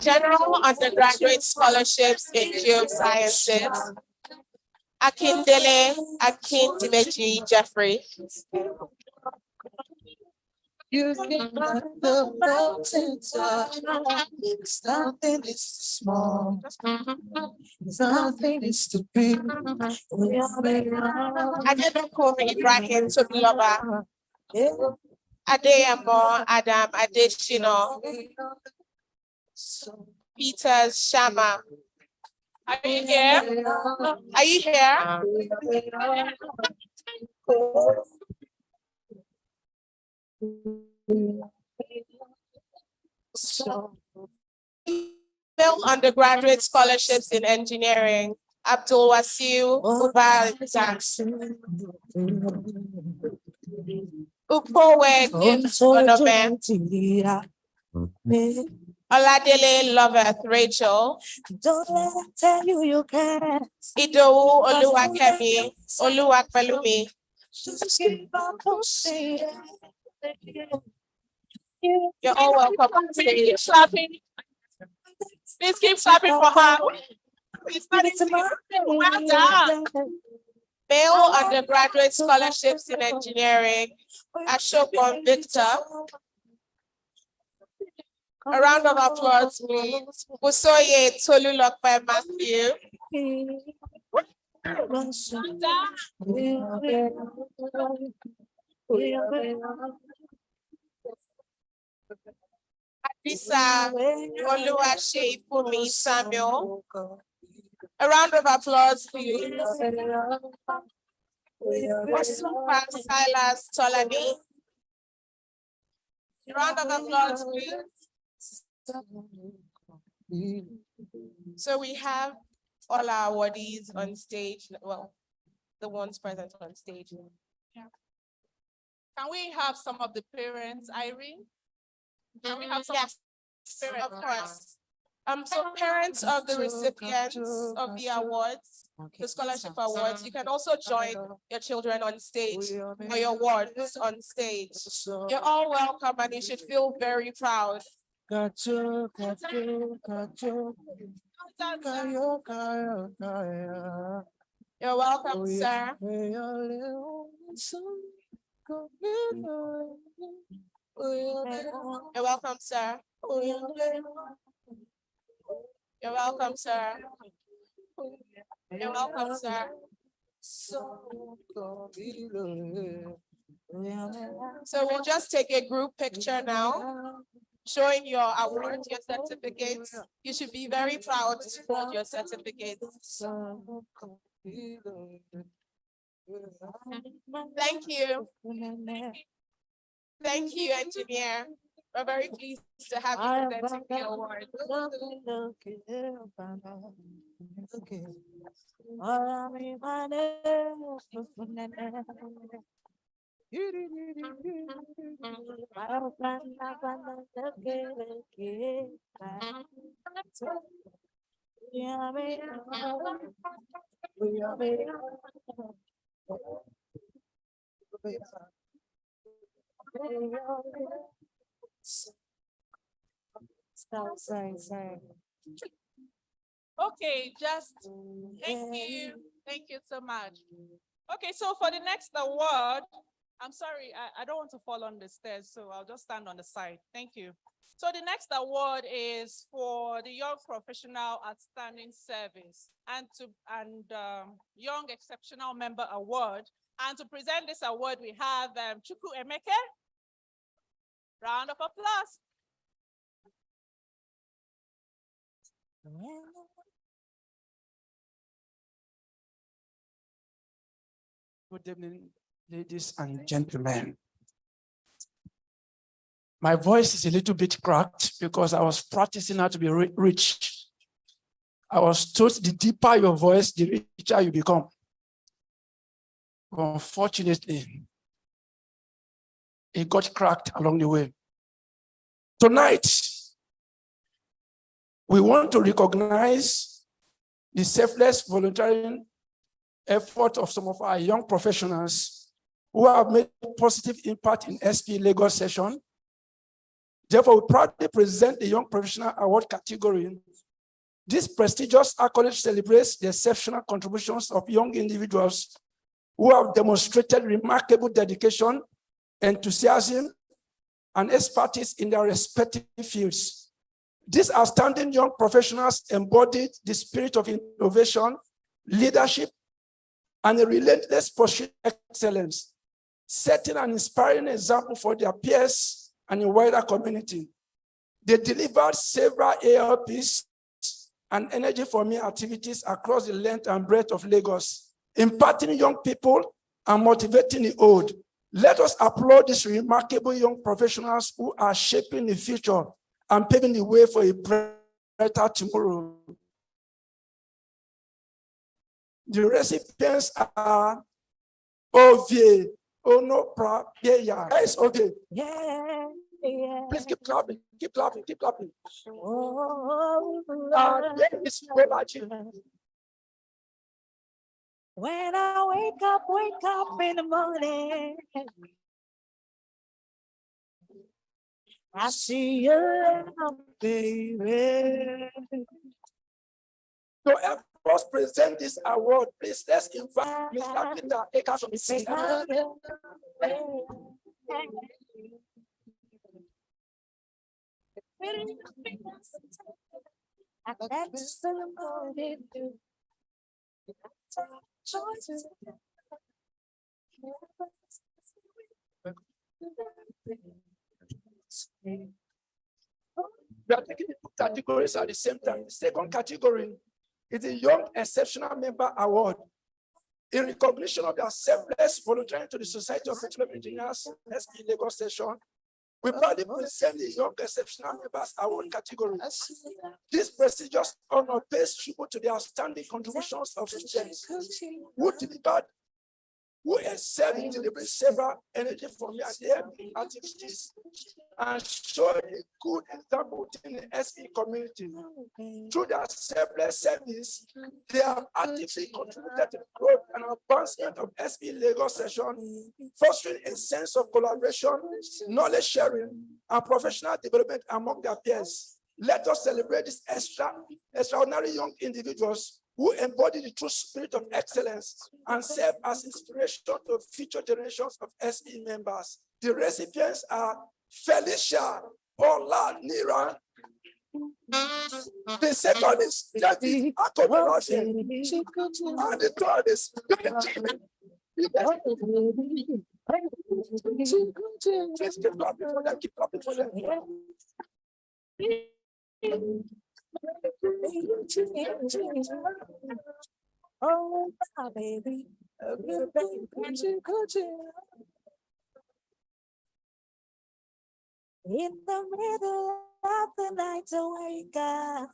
[SPEAKER 8] General undergraduate scholarships in geosciences. Akindele Akindimeji Jeffrey.
[SPEAKER 11] you can climb the mountains. Nothing is too small. Nothing is too big. We are made of
[SPEAKER 8] Adeboko Ibrahim Tobiloba. Adeyemo Adam Adeshino. Peters Shama. Are you here? Are you here? Undergraduate scholarships in engineering. Abdul Wasiu Ubal Jackson. Upowe Onome. Oladele Loveth Rachel.
[SPEAKER 11] don't let them tell you you can't.
[SPEAKER 8] Idowu Oluwakemi Oluwapelumi.
[SPEAKER 11] Just keep on proceeding.
[SPEAKER 8] You're all welcome on stage. Clapping. Please keep clapping for her. It's not easy. Well done. Male undergraduate scholarships in engineering, Ashokon Victor. A round of applause, please. Busoye Tolulokpe Matthew. Adisa Oluwase Fumi Samuel. A round of applause, please. Osupa Silas Tolani. A round of applause, please. So we have all our awardees on stage, well, the ones present on stage.
[SPEAKER 1] Can we have some of the parents, Irene? Can we have some
[SPEAKER 8] Yes,
[SPEAKER 1] parents?
[SPEAKER 8] of course. So parents of the recipients of the awards, the scholarship awards, you can also join your children on stage or your awards on stage. You're all welcome and you should feel very proud. You're welcome, sir. You're welcome, sir. You're welcome, sir. You're welcome, sir. So we'll just take a group picture now, showing your award, your certificates. You should be very proud to hold your certificates. Thank you. Thank you, engineer. We're very pleased to have you presenting the award. Okay, just thank you. Thank you so much. Okay, so for the next award, I'm sorry, I don't want to fall on the stairs, so I'll just stand on the side. Thank you. So the next award is for the Young Professional Outstanding Service and Young Exceptional Member Award. And to present this award, we have Chukwu Emeke. Round of applause.
[SPEAKER 12] Good evening, ladies and gentlemen. My voice is a little bit cracked because I was practicing how to be rich. I was told the deeper your voice, the richer you become. Unfortunately, it got cracked along the way. Tonight, we want to recognize the selfless volunteering effort of some of our young professionals who have made a positive impact in SP Lagos session. Therefore, we proudly present the Young Professional Award category. This prestigious accolade celebrates the exceptional contributions of young individuals who have demonstrated remarkable dedication, enthusiasm, and expertise in their respective fields. These outstanding young professionals embodied the spirit of innovation, leadership, and a relentless pursuit of excellence, setting an inspiring example for their peers and the wider community. They delivered several ALPs and energy for me activities across the length and breadth of Lagos, impacting young people and motivating the old. Let us applaud these remarkable young professionals who are shaping the future and paving the way for a brighter tomorrow. The recipients are Ovie Onopra Yeya. Yes, okay.
[SPEAKER 11] Yeah.
[SPEAKER 12] Please keep clapping, keep clapping, keep clapping.
[SPEAKER 11] Oh,
[SPEAKER 12] There is Bolaji.
[SPEAKER 11] When I wake up in the morning, I see your love, baby.
[SPEAKER 12] To help us present this award, please let's invite Mr. Peter Eka from the system.
[SPEAKER 11] I got to celebrate you.
[SPEAKER 12] We are taking the two categories at the same time. The second category is the Young Exceptional Member Award. In recognition of their selfless volunteering to the Society of Petroleum Engineers, SP Lagos session, we proudly present the Young Exceptional Members Award category. This prestigious honor pays tribute to the outstanding contributions of students who excel in delivering several energy from their daily activities and show a good example in the SE community. Through their selfless service, they have actively contributed to the growth and advancement of SE Lagos session, fostering a sense of collaboration, knowledge sharing, and professional development among their peers. Let us celebrate these extraordinary young individuals who embody the true spirit of excellence and serve as inspiration to future generations of SE members. The recipients are Felicia Olanira. The second is David Akomirasi. And the third is keep clapping for them.
[SPEAKER 11] Oh, my baby, in the middle of the night to wake up,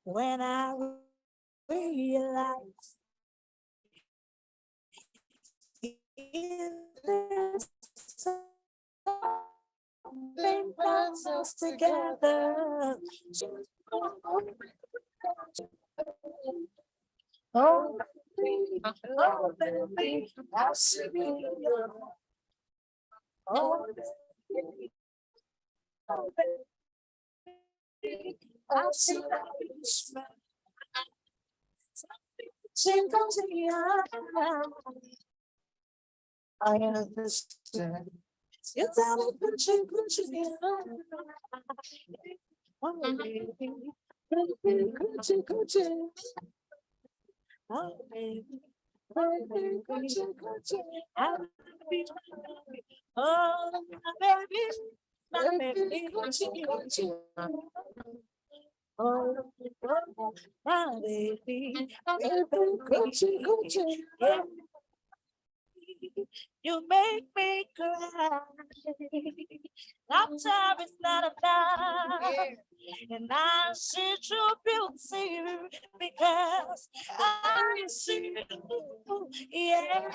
[SPEAKER 11] when I realize something binds us together. Oh, baby, I'll see you. Oh, baby, I'll see you. I understand. You tell me, put you oh, baby, oh, baby, oh, my baby, my baby, oh, my baby, you make me cry. Laughter is not enough, and I see true beauty because I see you, yeah.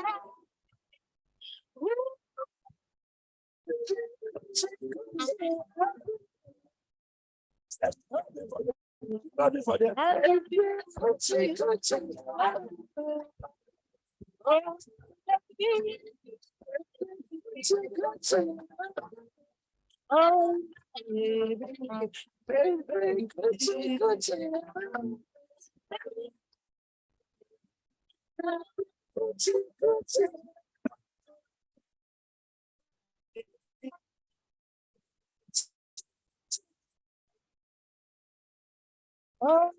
[SPEAKER 11] Oh,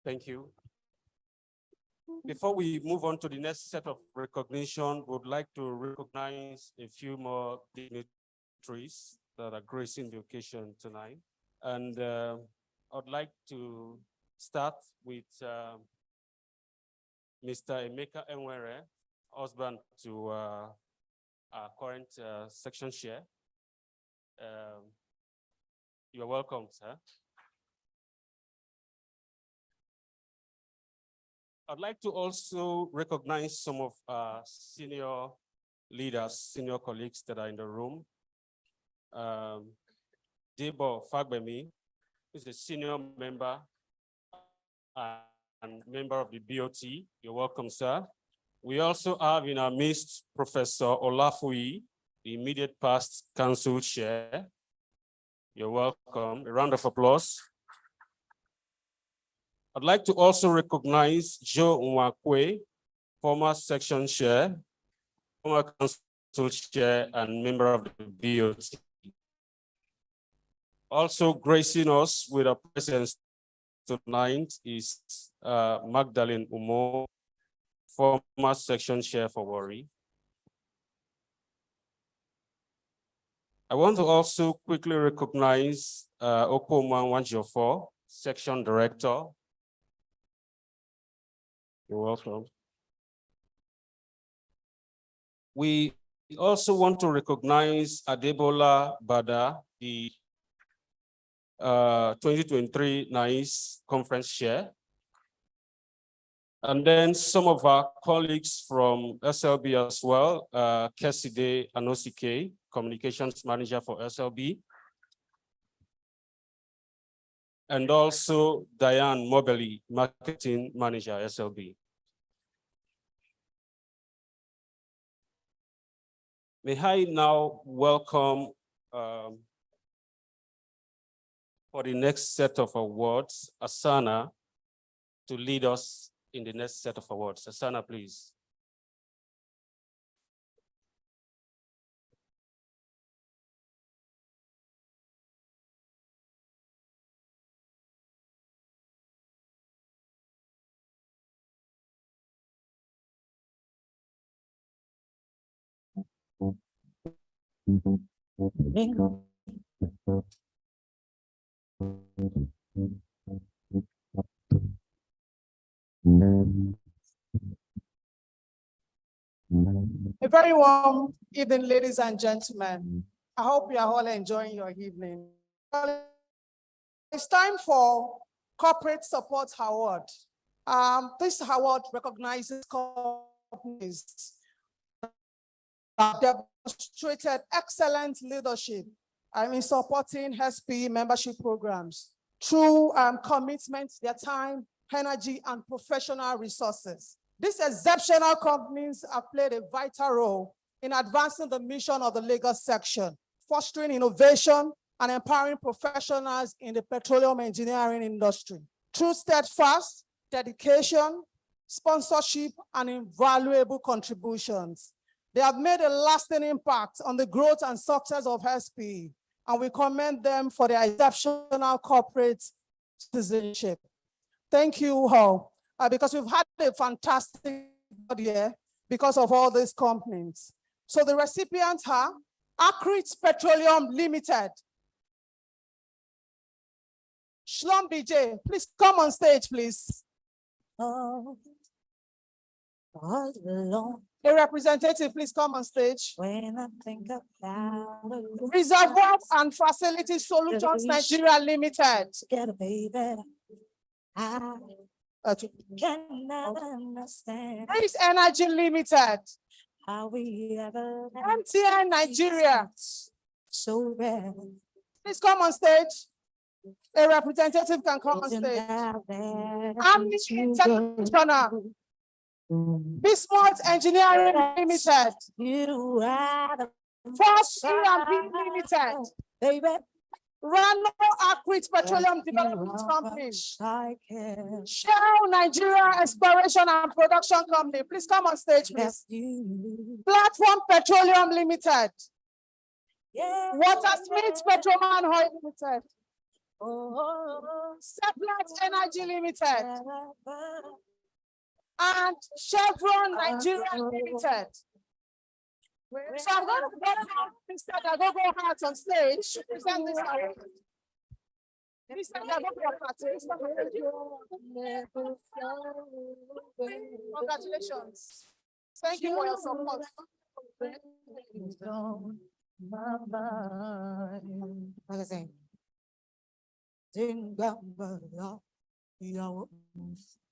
[SPEAKER 2] Thank you. Before we move on to the next set of recognition, we would like to recognize a few more dignitaries that are gracing the occasion tonight. And I'd like to start with Mr. Emeka Enwere, husband to our current section chair. You're welcome, sir. I'd like to also recognize some of our senior leaders, senior colleagues that are in the room. Debo Fagbemi is a senior member and member of the BOT. You're welcome, sir. We also have in our midst Professor Olafui, the immediate past council chair. You're welcome. A round of applause. I'd like to also recognize Joe Nwakwe, former section chair, former council chair, and member of the BOT. Also gracing us with a presence tonight is Magdalene Umo, former section chair for Warri. I want to also quickly recognize Okoma Wanjiofor, section director. You're welcome. We also want to recognize Adebola Bada, the 2023 NICE conference chair. And then some of our colleagues from SLB as well, Keside Anosike, communications manager for SLB. And also Diane Mobeli, marketing manager, SLB. May I now welcome for the next set of awards, Asana, to lead us in the next set of awards. Asana, please.
[SPEAKER 13] A very warm evening, ladies and gentlemen. I hope you are all enjoying your evening. It's time for Corporate Support Award. This award recognizes companies that demonstrated excellent leadership in supporting SPE membership programs through commitment, their time, energy, and professional resources. These exceptional companies have played a vital role in advancing the mission of the Lagos section, fostering innovation and empowering professionals in the petroleum engineering industry. Through steadfast dedication, sponsorship, and invaluable contributions, they have made a lasting impact on the growth and success of SPE, and we commend them for their exceptional corporate citizenship. Thank you all, because we've had a fantastic year because of all these companies. So the recipients are Akrit Petroleum Limited. Shlom BJ, please come on stage, please.
[SPEAKER 11] All alone.
[SPEAKER 13] A representative, please come on stage.
[SPEAKER 11] When I think about
[SPEAKER 13] Reservoir and Facility Solutions Nigeria Limited.
[SPEAKER 11] Together, baby, I cannot understand.
[SPEAKER 13] Grace Energy Limited.
[SPEAKER 11] How we ever
[SPEAKER 13] MTN Nigeria.
[SPEAKER 11] So rare.
[SPEAKER 13] Please come on stage. A representative can come on stage. Amni International. Bismuth Engineering Limited.
[SPEAKER 11] You are the
[SPEAKER 13] First E&B Limited.
[SPEAKER 11] baby.
[SPEAKER 13] Rano Akrit Petroleum Development Company.
[SPEAKER 11] Shell
[SPEAKER 13] Shell Nigeria Exploration and Production Company. Please come on stage, please. Platform Petroleum Limited. Watersmith Petroleum Oil Limited. Seplat Energy Limited. And Chevron Nigeria Limited. So I'm going to get Mr. Dagogo Hart on stage to present this award. Mr. Dagogo Hart, congratulations. Thank you for your support.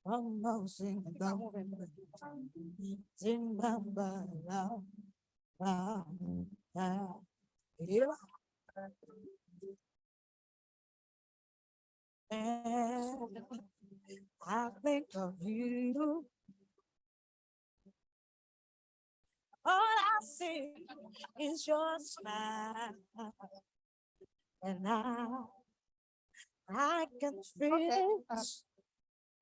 [SPEAKER 11] I think of you. All I see is your smile. And I can feel it.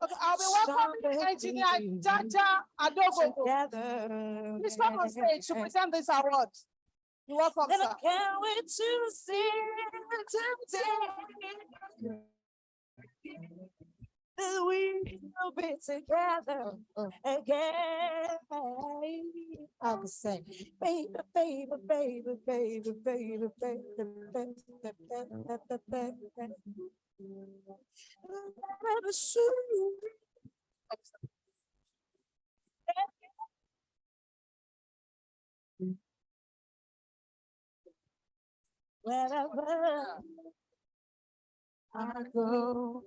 [SPEAKER 13] Okay, I'll be welcoming Engineer Jaja Adogo.
[SPEAKER 11] Together.
[SPEAKER 13] Please come on stage to present this award. You're welcome,
[SPEAKER 11] And I
[SPEAKER 13] sir.
[SPEAKER 11] can't wait to see today. That we will be together again. I can say, baby, baby, baby, baby, baby, baby, baby, baby. Wherever I go,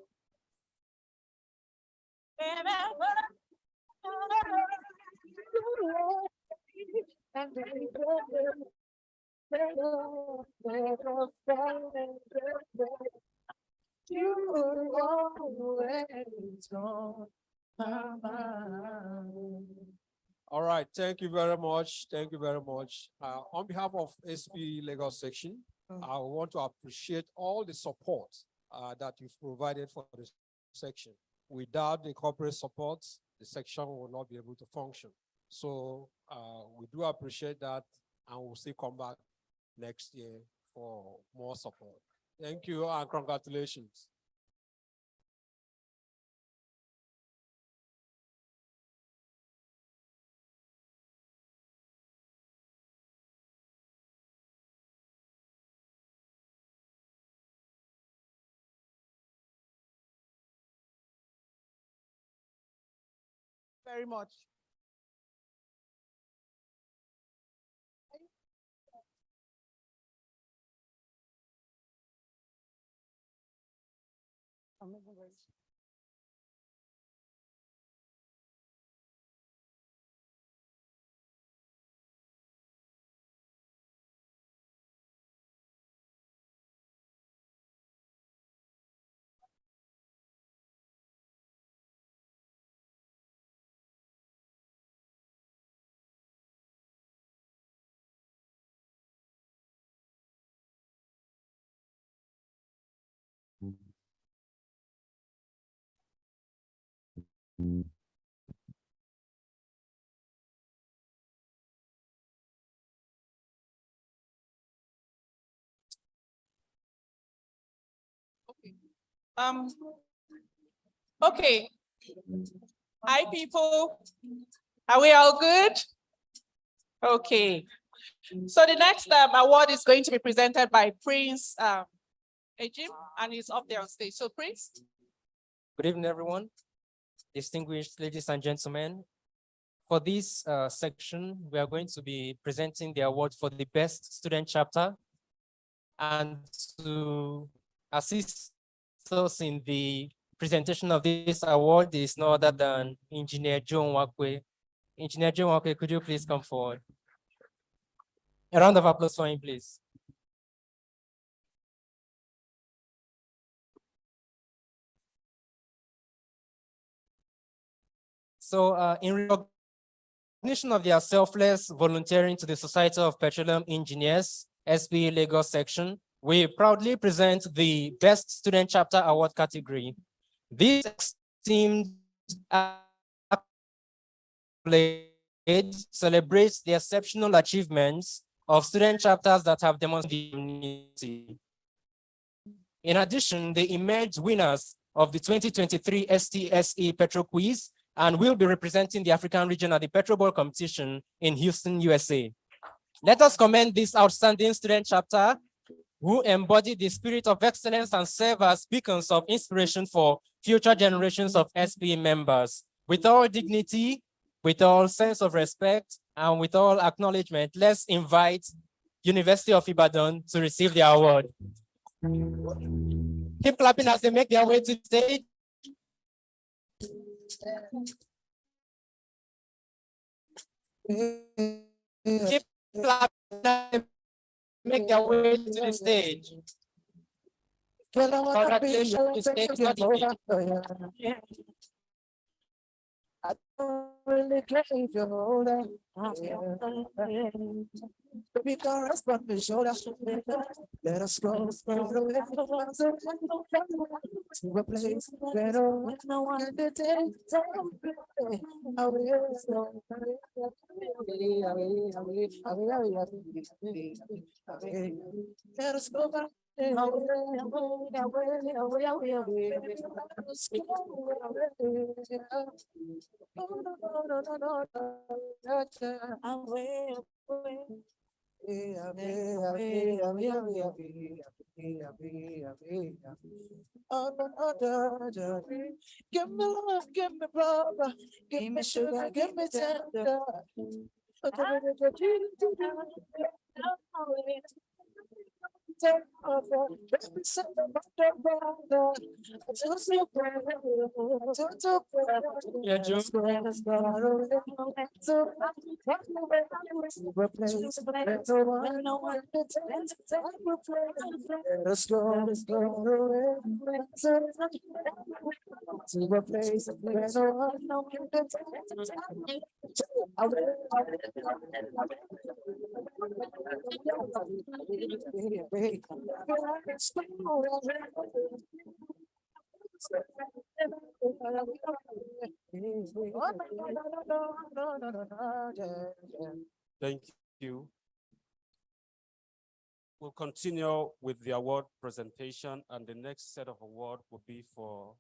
[SPEAKER 11] wherever you always on my mind.
[SPEAKER 14] All right, thank you very much. Thank you very much. On behalf of SP Lagos section, I want to appreciate all the support that you've provided for this section. Without the corporate support, the section will not be able to function. So we do appreciate that, and we'll still come back next year for more support. Thank you and congratulations.
[SPEAKER 13] Very much.
[SPEAKER 1] Okay. Hi, people. Are we all good? Okay. So the next award is going to be presented by Prince Ejim, and he's up there on stage. So Prince.
[SPEAKER 15] Good evening, everyone. Distinguished ladies and gentlemen. For this section, we are going to be presenting the award for the best student chapter. And to assist us in the presentation of this award is no other than Engineer John Wakwe. Engineer John Wakwe, could you please come forward? A round of applause for him, please. So in recognition of their selfless volunteering to the Society of Petroleum Engineers, SP Lagos section, we proudly present the Best Student Chapter Award category. This esteemed accolade celebrates the exceptional achievements of student chapters that have demonstrated unity. In addition, they emerged winners of the 2023 STSE Petro Quiz and will be representing the African region at the Petro Bowl competition in Houston, USA. Let us commend this outstanding student chapter who embody the spirit of excellence and serve as beacons of inspiration for future generations of SP members. With all dignity, with all sense of respect, and with all acknowledgement, let's invite University of Ibadan to receive the award. Keep clapping as they make their way to the stage. Keep clapping, make their way to the stage. Congratulations to State Auditing.
[SPEAKER 11] I don't really care if you're older. Baby, girl, rest on my shoulder. Let us go to a place where no one can take let us go back. Give me love, give me brother, give me sugar, give me tender.
[SPEAKER 15] Yeah, Joe.
[SPEAKER 11] Let's go, let's go. To a place where no one can
[SPEAKER 2] Thank you. We'll continue with the award presentation, and the next set of award will be for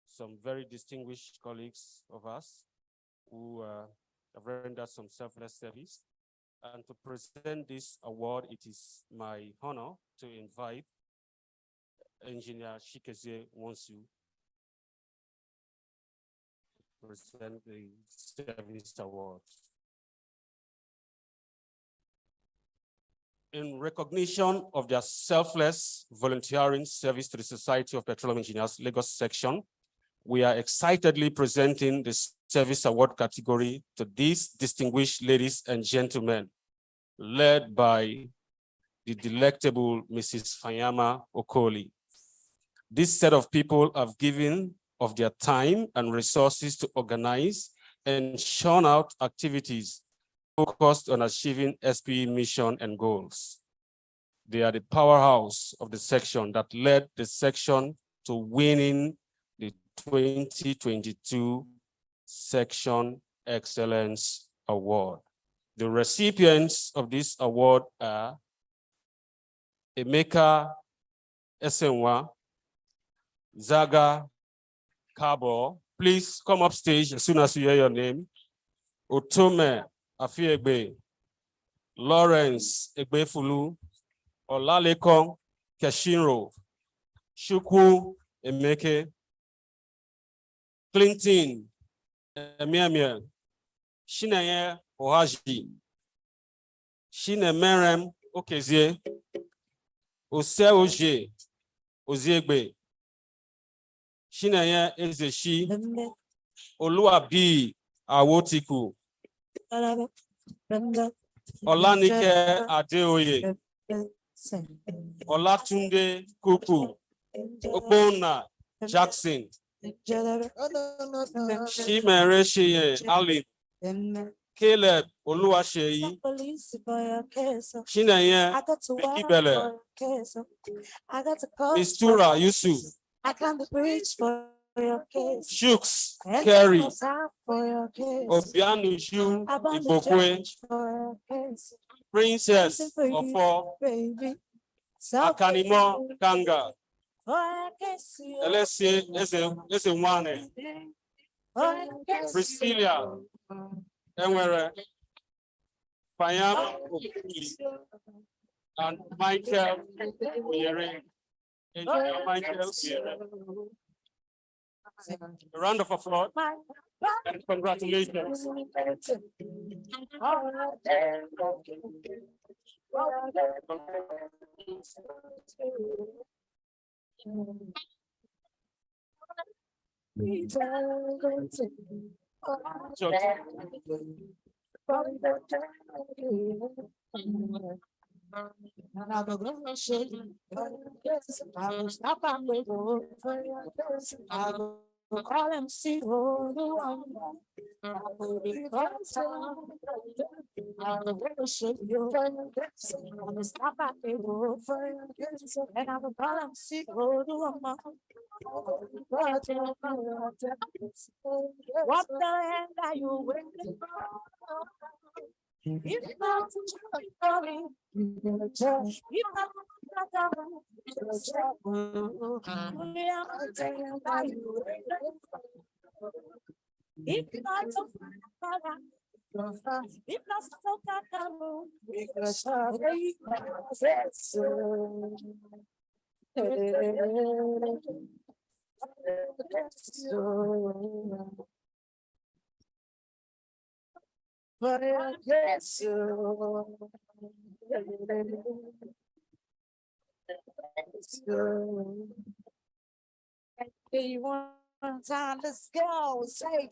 [SPEAKER 2] some very distinguished colleagues of us who have rendered some selfless service. And to present this award, it is my honor to invite Engineer Chikezie Wonsu to present the service award. In recognition of their selfless volunteering service to the Society of Petroleum Engineers, Lagos section, we are excitedly presenting the service award category to these distinguished ladies and gentlemen, led by the delectable Mrs. Fayama Okoli. This set of people have given of their time and resources to organize and churn out activities focused on achieving SPE mission and goals. They are the powerhouse of the section that led the section to winning the 2022 Section Excellence Award. The recipients of this award are Emeka Esenwa, Zaga Kabo. Please come up stage as soon as you hear your name. Otome Afiegbe, Lawrence Egbefulu, Olalekong Keshinro, Shukwu Emeke, Clinton Emiamia, Shinaye Ohaji, Shinemerem Okezie, Ose Oje Oziegbe, Shinaye Ezeshi, Oluwabi Awotiku, Olanike Adeoye, Olatunde Kuku, Ogbonna Jackson, Shimere Sheye Ali, Caleb Oluwaseyi, Shinaye Ikibele, Mistura Yusuf, Shooks Kerry, Obianuju Ibokwe, Princess Ofo, Akanimo Kanga, Elese Ezewane, Priscilla Enwere, Fayam Okuli, and Michael Oyere. Engineer Michael Oyere. A round of applause and congratulations.
[SPEAKER 11] Call him, see who you want. I will be worship you. I will stop at the road for you. And I will call him, see who you want. What the hell are you waiting for? If not for me, if not if not so if not so because but I guess hey, one time, let's go. Say,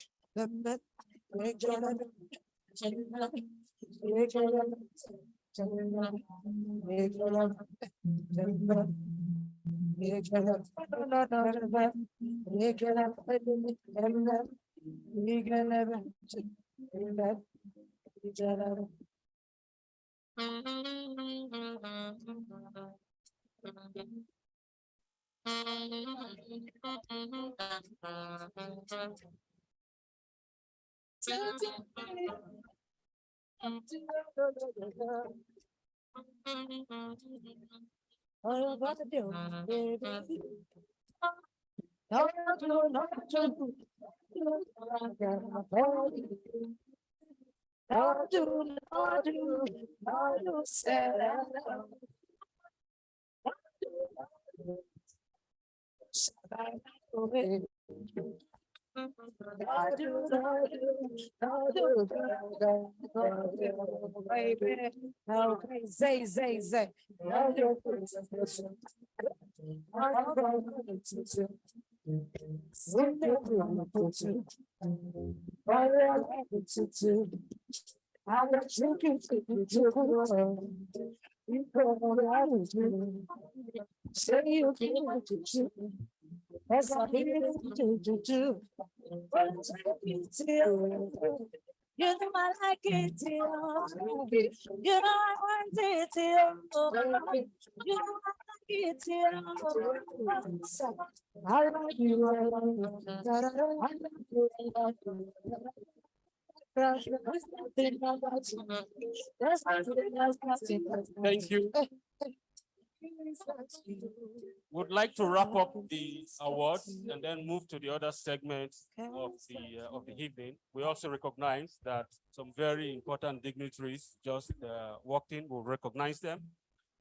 [SPEAKER 11] oh, what to do, baby? No, Zay. I was drinking you say you can't do. As I hear do. You know I like it too. You know I want it too. You know I like it too. I like you.
[SPEAKER 2] Thank you. Would like to wrap up the awards and then move to the other segments of the evening. We also recognize that some very important dignitaries just walked in. We'll recognize them.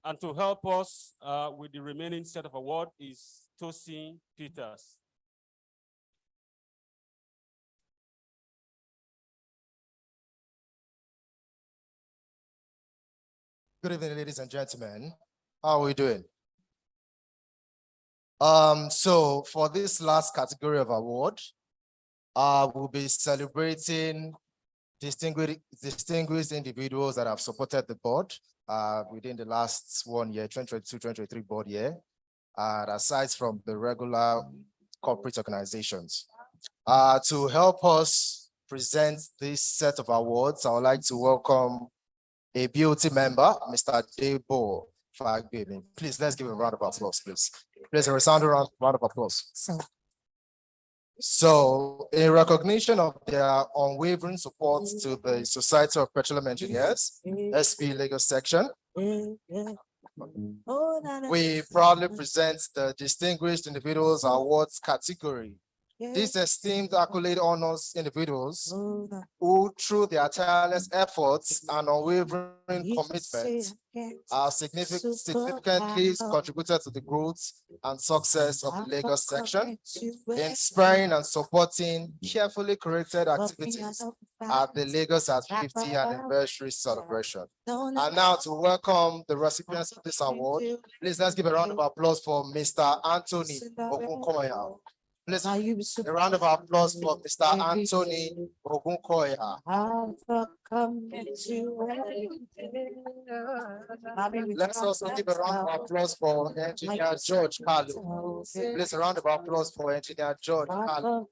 [SPEAKER 2] And to help us with the remaining set of awards is Tosin Peters.
[SPEAKER 16] Good evening, ladies and gentlemen. How are we doing? So for this last category of award, we'll be celebrating distinguished individuals that have supported the board within the last 1 year, 2022-2023 board year, aside from the regular corporate organizations. To help us present this set of awards, I would like to welcome a BOT member, Mr. Debo Fagbemi. Please, let's give a round of applause, please. Please, a resounding round of applause. So, in recognition of their unwavering support to the Society of Petroleum Engineers, SP Lagos section, we proudly present the Distinguished Individuals Awards category. These esteemed accolade honors individuals who, through their tireless efforts and unwavering commitment, have significantly contributed to the growth and success of the Lagos section, inspiring and supporting carefully curated activities at the Lagos at 50th anniversary celebration. And now to welcome the recipients of this award, please let's give a round of applause for Mr. Anthony Ogunkoya. Please, a round of applause for Mr. Anthony Ogunkoya. Let's also give a round of applause for Engineer George Kalu. Please, a round of applause for Engineer George Kalu.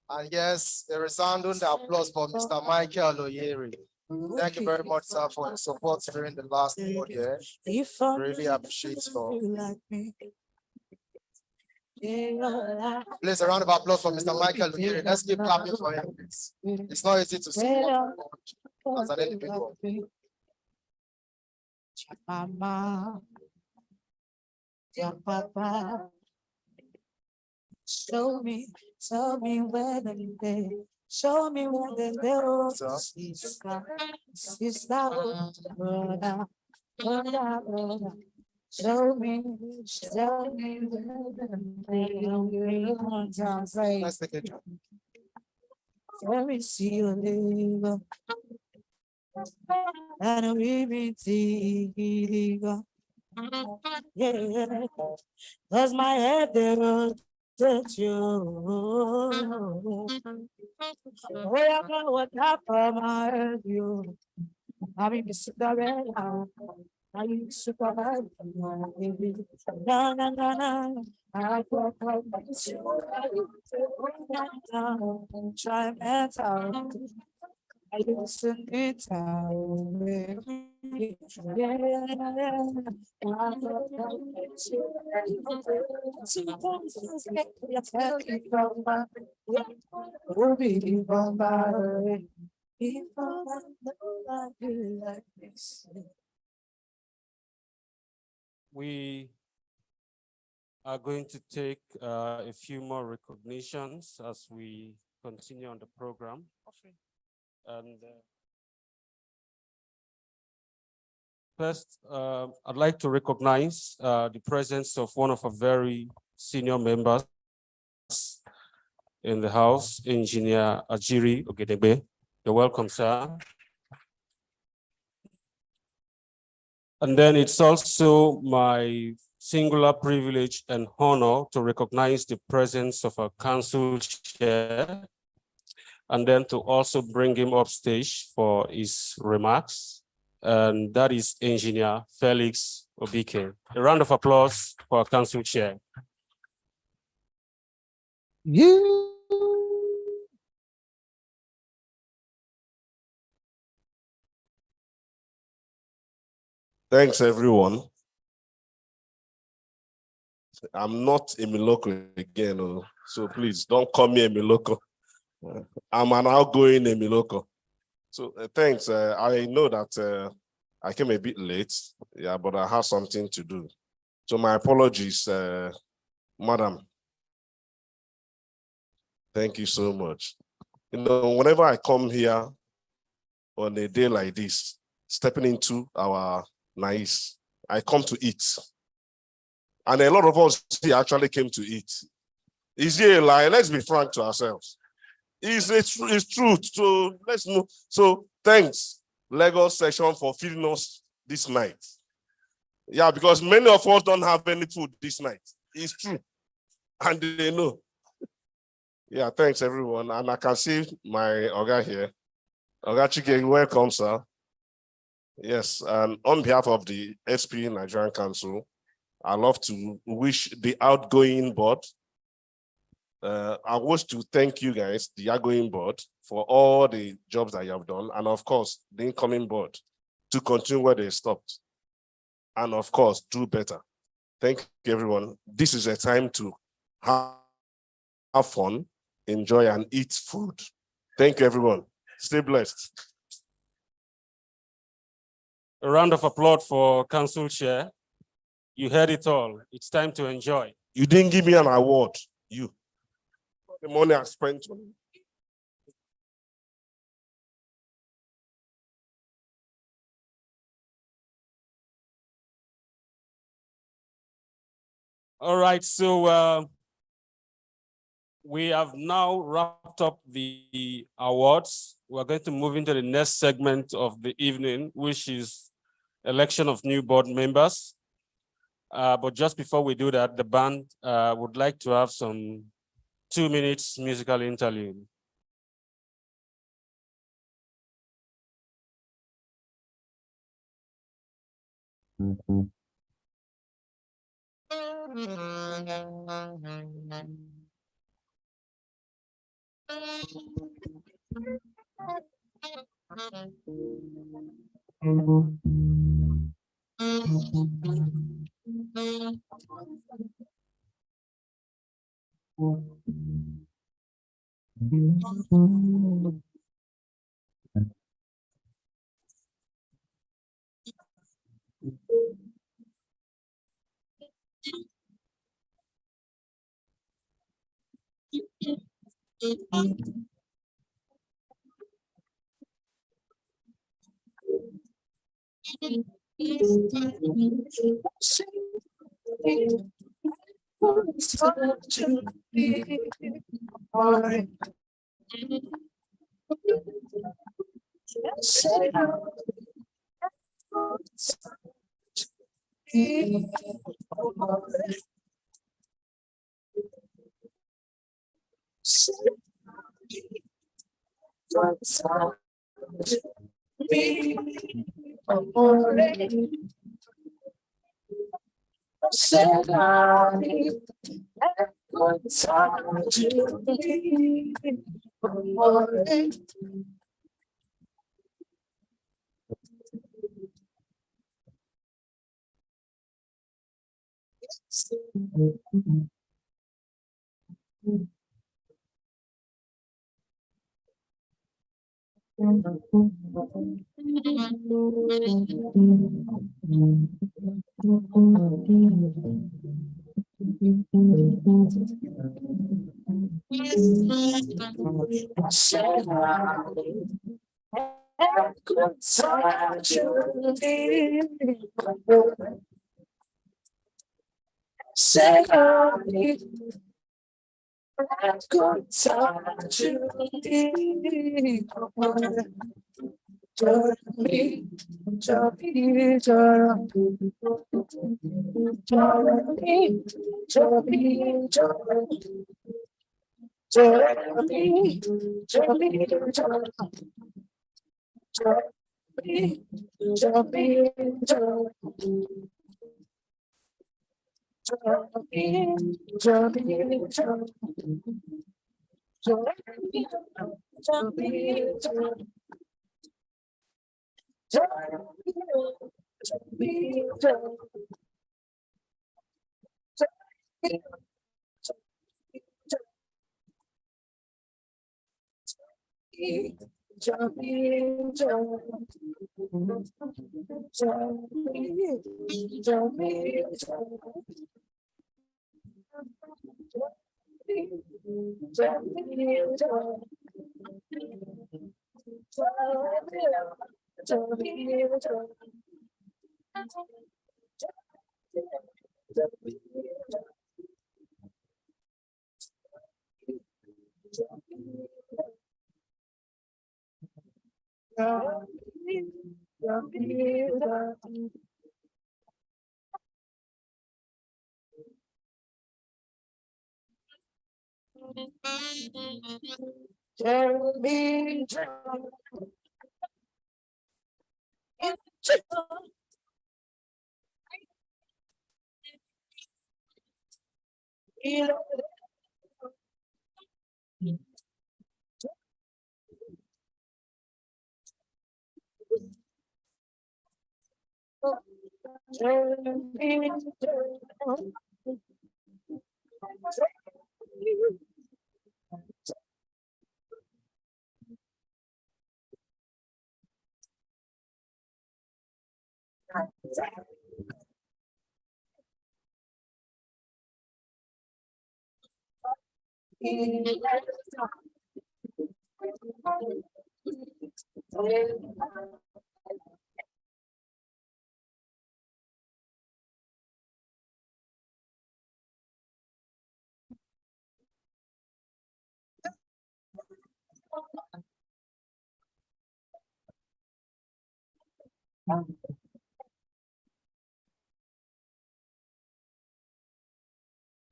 [SPEAKER 16] And yes, a resounding applause for Mr. Michael Oyeri. Thank you very much, sir, for the support during the last 1 year. Really appreciate your. Please, a round of applause for Mr. Michael Oyeri. Let's keep clapping for him. It's not easy to support as an individual.
[SPEAKER 11] Mama, your papa, show me, tell me where they, show me where they go. Sister, brother, brother. Show me where they.
[SPEAKER 16] Let's take a job.
[SPEAKER 11] Let me see your liver. And we be tea. Yeah, does my head there touch you? Where I go, what happened, my head, you? I mean, sit there, I used to go, na na na na. I go, try mental. I used to need time.
[SPEAKER 2] We are going to take a few more recognitions as we continue on the program. And first, I'd like to recognize the presence of one of our very senior members in the House, Engineer Ajiri Ogedebe. You're welcome, sir. And then it's also my singular privilege and honor to recognize the presence of our council chair, and then to also bring him up stage for his remarks. And that is Engineer Felix Obike. A round of applause for our council chair.
[SPEAKER 17] Thanks, everyone. I'm not a Miloko again, so please don't call me a Miloko. I'm an outgoing Emiloko. So thanks. I know that I came a bit late, yeah, but I have something to do. So my apologies, madam. Thank you so much. You know, whenever I come here on a day like this, stepping into our nice, I come to eat. And a lot of us here actually came to eat. Is he a lie? Let's be frank to ourselves. It's truth. So let's move. So thanks, Lagos section, for feeding us this night. Yeah, because many of us don't have any food this night. It's true. And they know. Yeah, thanks everyone. And I can see my Oga here. Oga Chike, welcome, sir. Yes, and on behalf of the SP Nigerian Council, I'd love to wish the outgoing board. I wish to thank you guys, the outgoing board, for all the jobs that you have done, and of course, the incoming board to continue where they stopped, and of course, do better. Thank you, everyone. This is a time to have fun, enjoy, and eat food. Thank you, everyone. Stay blessed.
[SPEAKER 2] A round of applause for Council Chair. You heard it all. It's time to enjoy.
[SPEAKER 17] You didn't give me an award, you. The money I spent on you.
[SPEAKER 2] All right, so we have now wrapped up the awards. We're going to move into the next segment of the evening, which is election of new board members. But just before we do that, the band would like to have some 2 minutes musical interlude.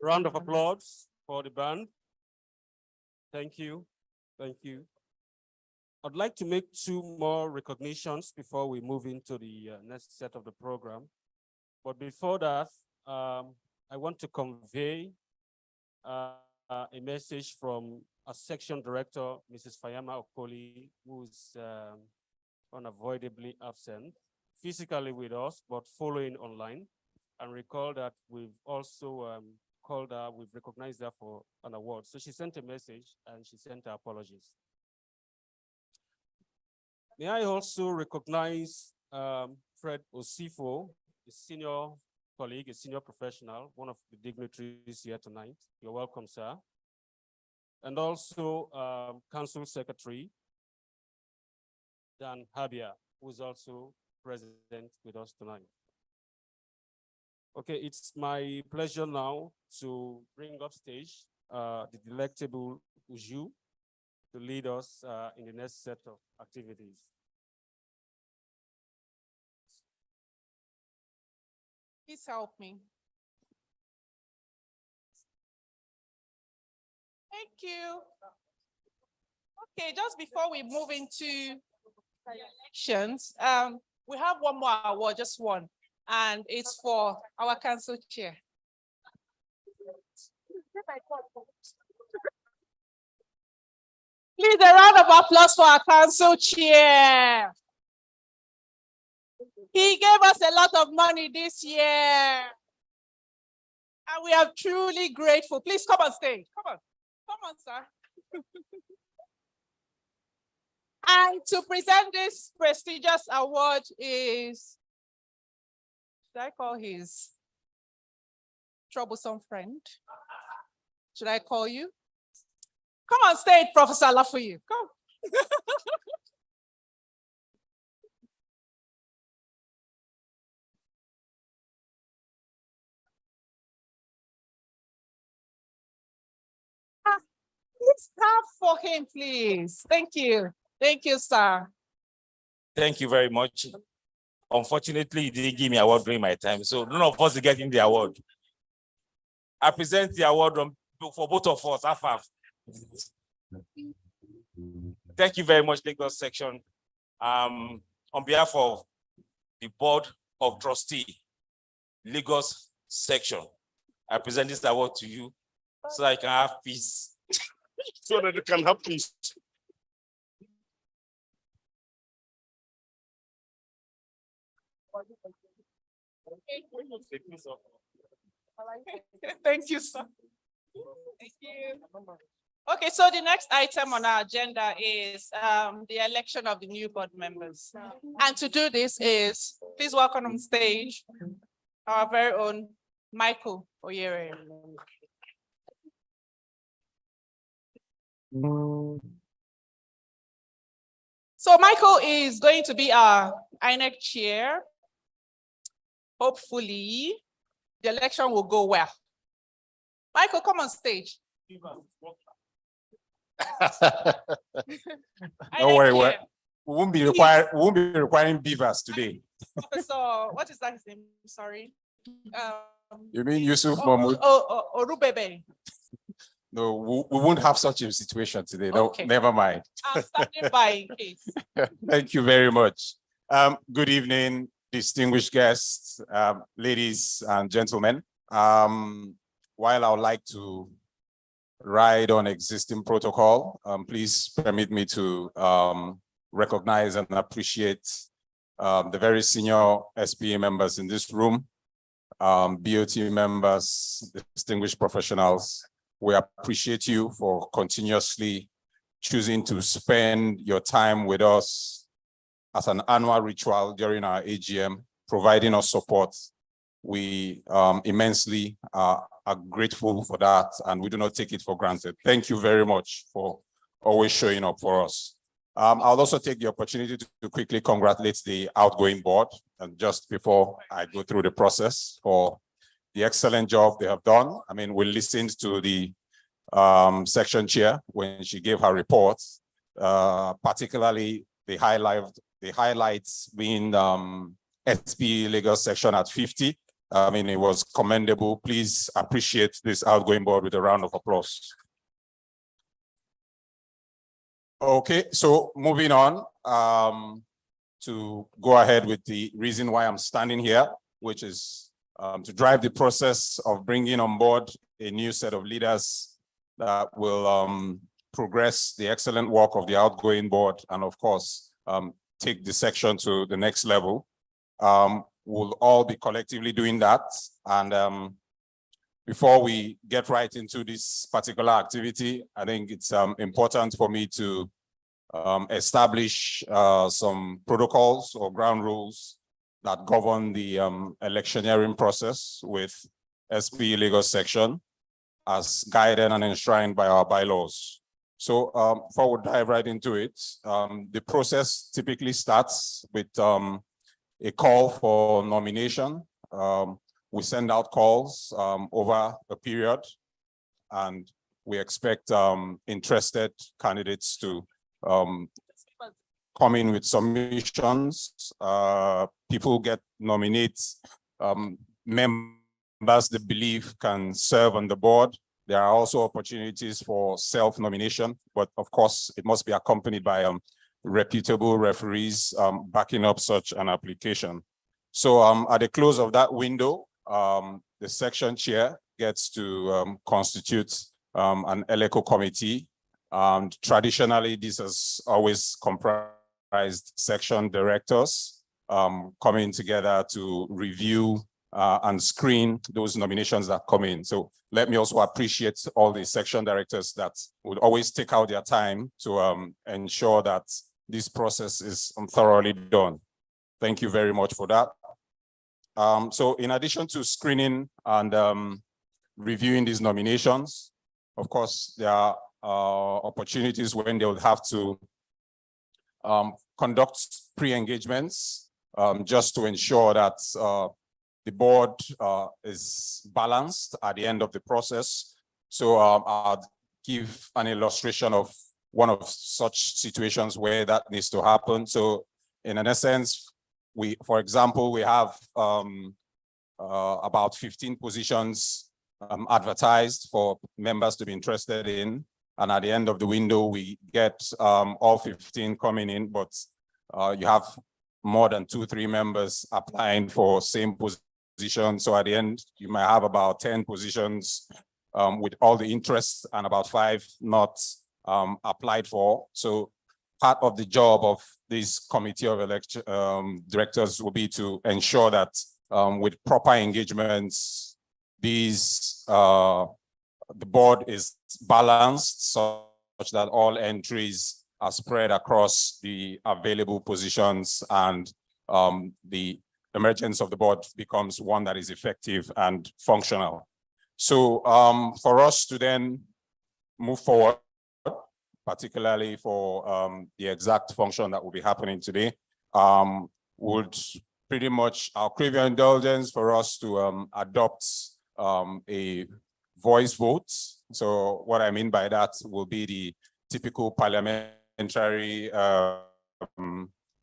[SPEAKER 2] Round of applause for the band. Thank you. Thank you. I'd like to make two more recognitions before we move into the next set of the program. But before that, I want to convey a message from a section director, Mrs. Fayama Okoli, who's unavoidably absent, physically with us, but following online. And recall that we've also called her, we've recognized her for an award. So she sent a message and she sent her apologies. May I also recognize Fred Osifo, a senior colleague, a senior professional, one of the dignitaries here tonight. You're welcome, sir. And also Council Secretary Dan Habia, who is also present with us tonight. Okay, it's my pleasure now to bring up stage the delectable Uju to lead us in the next set of activities.
[SPEAKER 1] Please help me. Thank you. Okay, just before we move into elections, we have one more award, just one, and it's for our council chair. Please, a round of applause for our council chair. He gave us a lot of money this year, and we are truly grateful. Please come on stage. Come on, sir. And to present this prestigious award is, should I call his troublesome friend? Should I call you? Come on stage, Professor Lafuyi. Come. Please clap for him, please. Thank you. Thank you, sir.
[SPEAKER 18] Thank you very much. Unfortunately, you didn't give me award during my time, so none of us are getting the award. I present the award for both of us, half. Thank you very much, Lagos section. On behalf of the Board of Trustees, Lagos section, I present this award to you so I can have peace.
[SPEAKER 17] So that you can have peace.
[SPEAKER 1] Thank you, sir. Thank you. Okay, so the next item on our agenda is the election of the new board members. And to do this is, please welcome on stage our very own Michael Oyere. So Michael is going to be our INEC chair. Hopefully, the election will go well. Michael, come on stage.
[SPEAKER 19] Don't worry, we won't be requiring beavers today.
[SPEAKER 1] Professor, what is that his name? Sorry.
[SPEAKER 19] You mean Yusuf Mahmoud?
[SPEAKER 1] Orubebe.
[SPEAKER 19] No, we won't have such a situation today. No,
[SPEAKER 1] Okay.
[SPEAKER 19] never mind.
[SPEAKER 1] I'm standing by in case.
[SPEAKER 19] Thank you very much. Good evening, distinguished guests, ladies and gentlemen. While I would like to ride on existing protocol, please permit me to recognize and appreciate the very senior SPA members in this room, BOT members, distinguished professionals. We appreciate you for continuously choosing to spend your time with us as an annual ritual during our AGM, providing us support. We immensely are grateful for that, and we do not take it for granted. Thank you very much for always showing up for us. I'll also take the opportunity to quickly congratulate the outgoing board, and just before I go through the process, for the excellent job they have done. I mean, we listened to the section chair when she gave her report, particularly the highlights being SPE Lagos section at 50, I mean, it was commendable. Please appreciate this outgoing board with a round of applause. Okay, so moving on to go ahead with the reason why I'm standing here, which is to drive the process of bringing on board a new set of leaders that will progress the excellent work of the outgoing board and, of course, take the section to the next level. We'll all be collectively doing that. And before we get right into this particular activity, I think it's important for me to establish some protocols or ground rules that govern the electioneering process with SP Lagos section as guided and enshrined by our bylaws. So before we dive right into it, the process typically starts with a call for nomination. We send out calls over a period, and we expect interested candidates to come in with submissions. People get nominated, members they believe can serve on the board. There are also opportunities for self-nomination, but of course, it must be accompanied by reputable referees backing up such an application. So at the close of that window, the section chair gets to constitute an ELECO committee. Traditionally, this has always comprised section directors coming together to review and screen those nominations that come in. So let me also appreciate all the section directors that would always take out their time to ensure that this process is thoroughly done. Thank you very much for that. So in addition to screening and reviewing these nominations, of course, there are opportunities when they would have to conduct pre-engagements just to ensure that the board is balanced at the end of the process. So I'll give an illustration of one of such situations where that needs to happen. So in an essence, for example, we have about 15 positions advertised for members to be interested in. And at the end of the window, we get all 15 coming in, but you have more than 2-3 members applying for same position. So at the end, you might have about 10 positions with all the interests and about 5 not applied for. So part of the job of this committee of election directors will be to ensure that with proper engagements, the board is balanced such that all entries are spread across the available positions and the emergence of the board becomes one that is effective and functional. So for us to then move forward, particularly for the exact function that will be happening today, would pretty much, I'll crave your indulgence for us to adopt a voice vote. So what I mean by that will be the typical parliamentary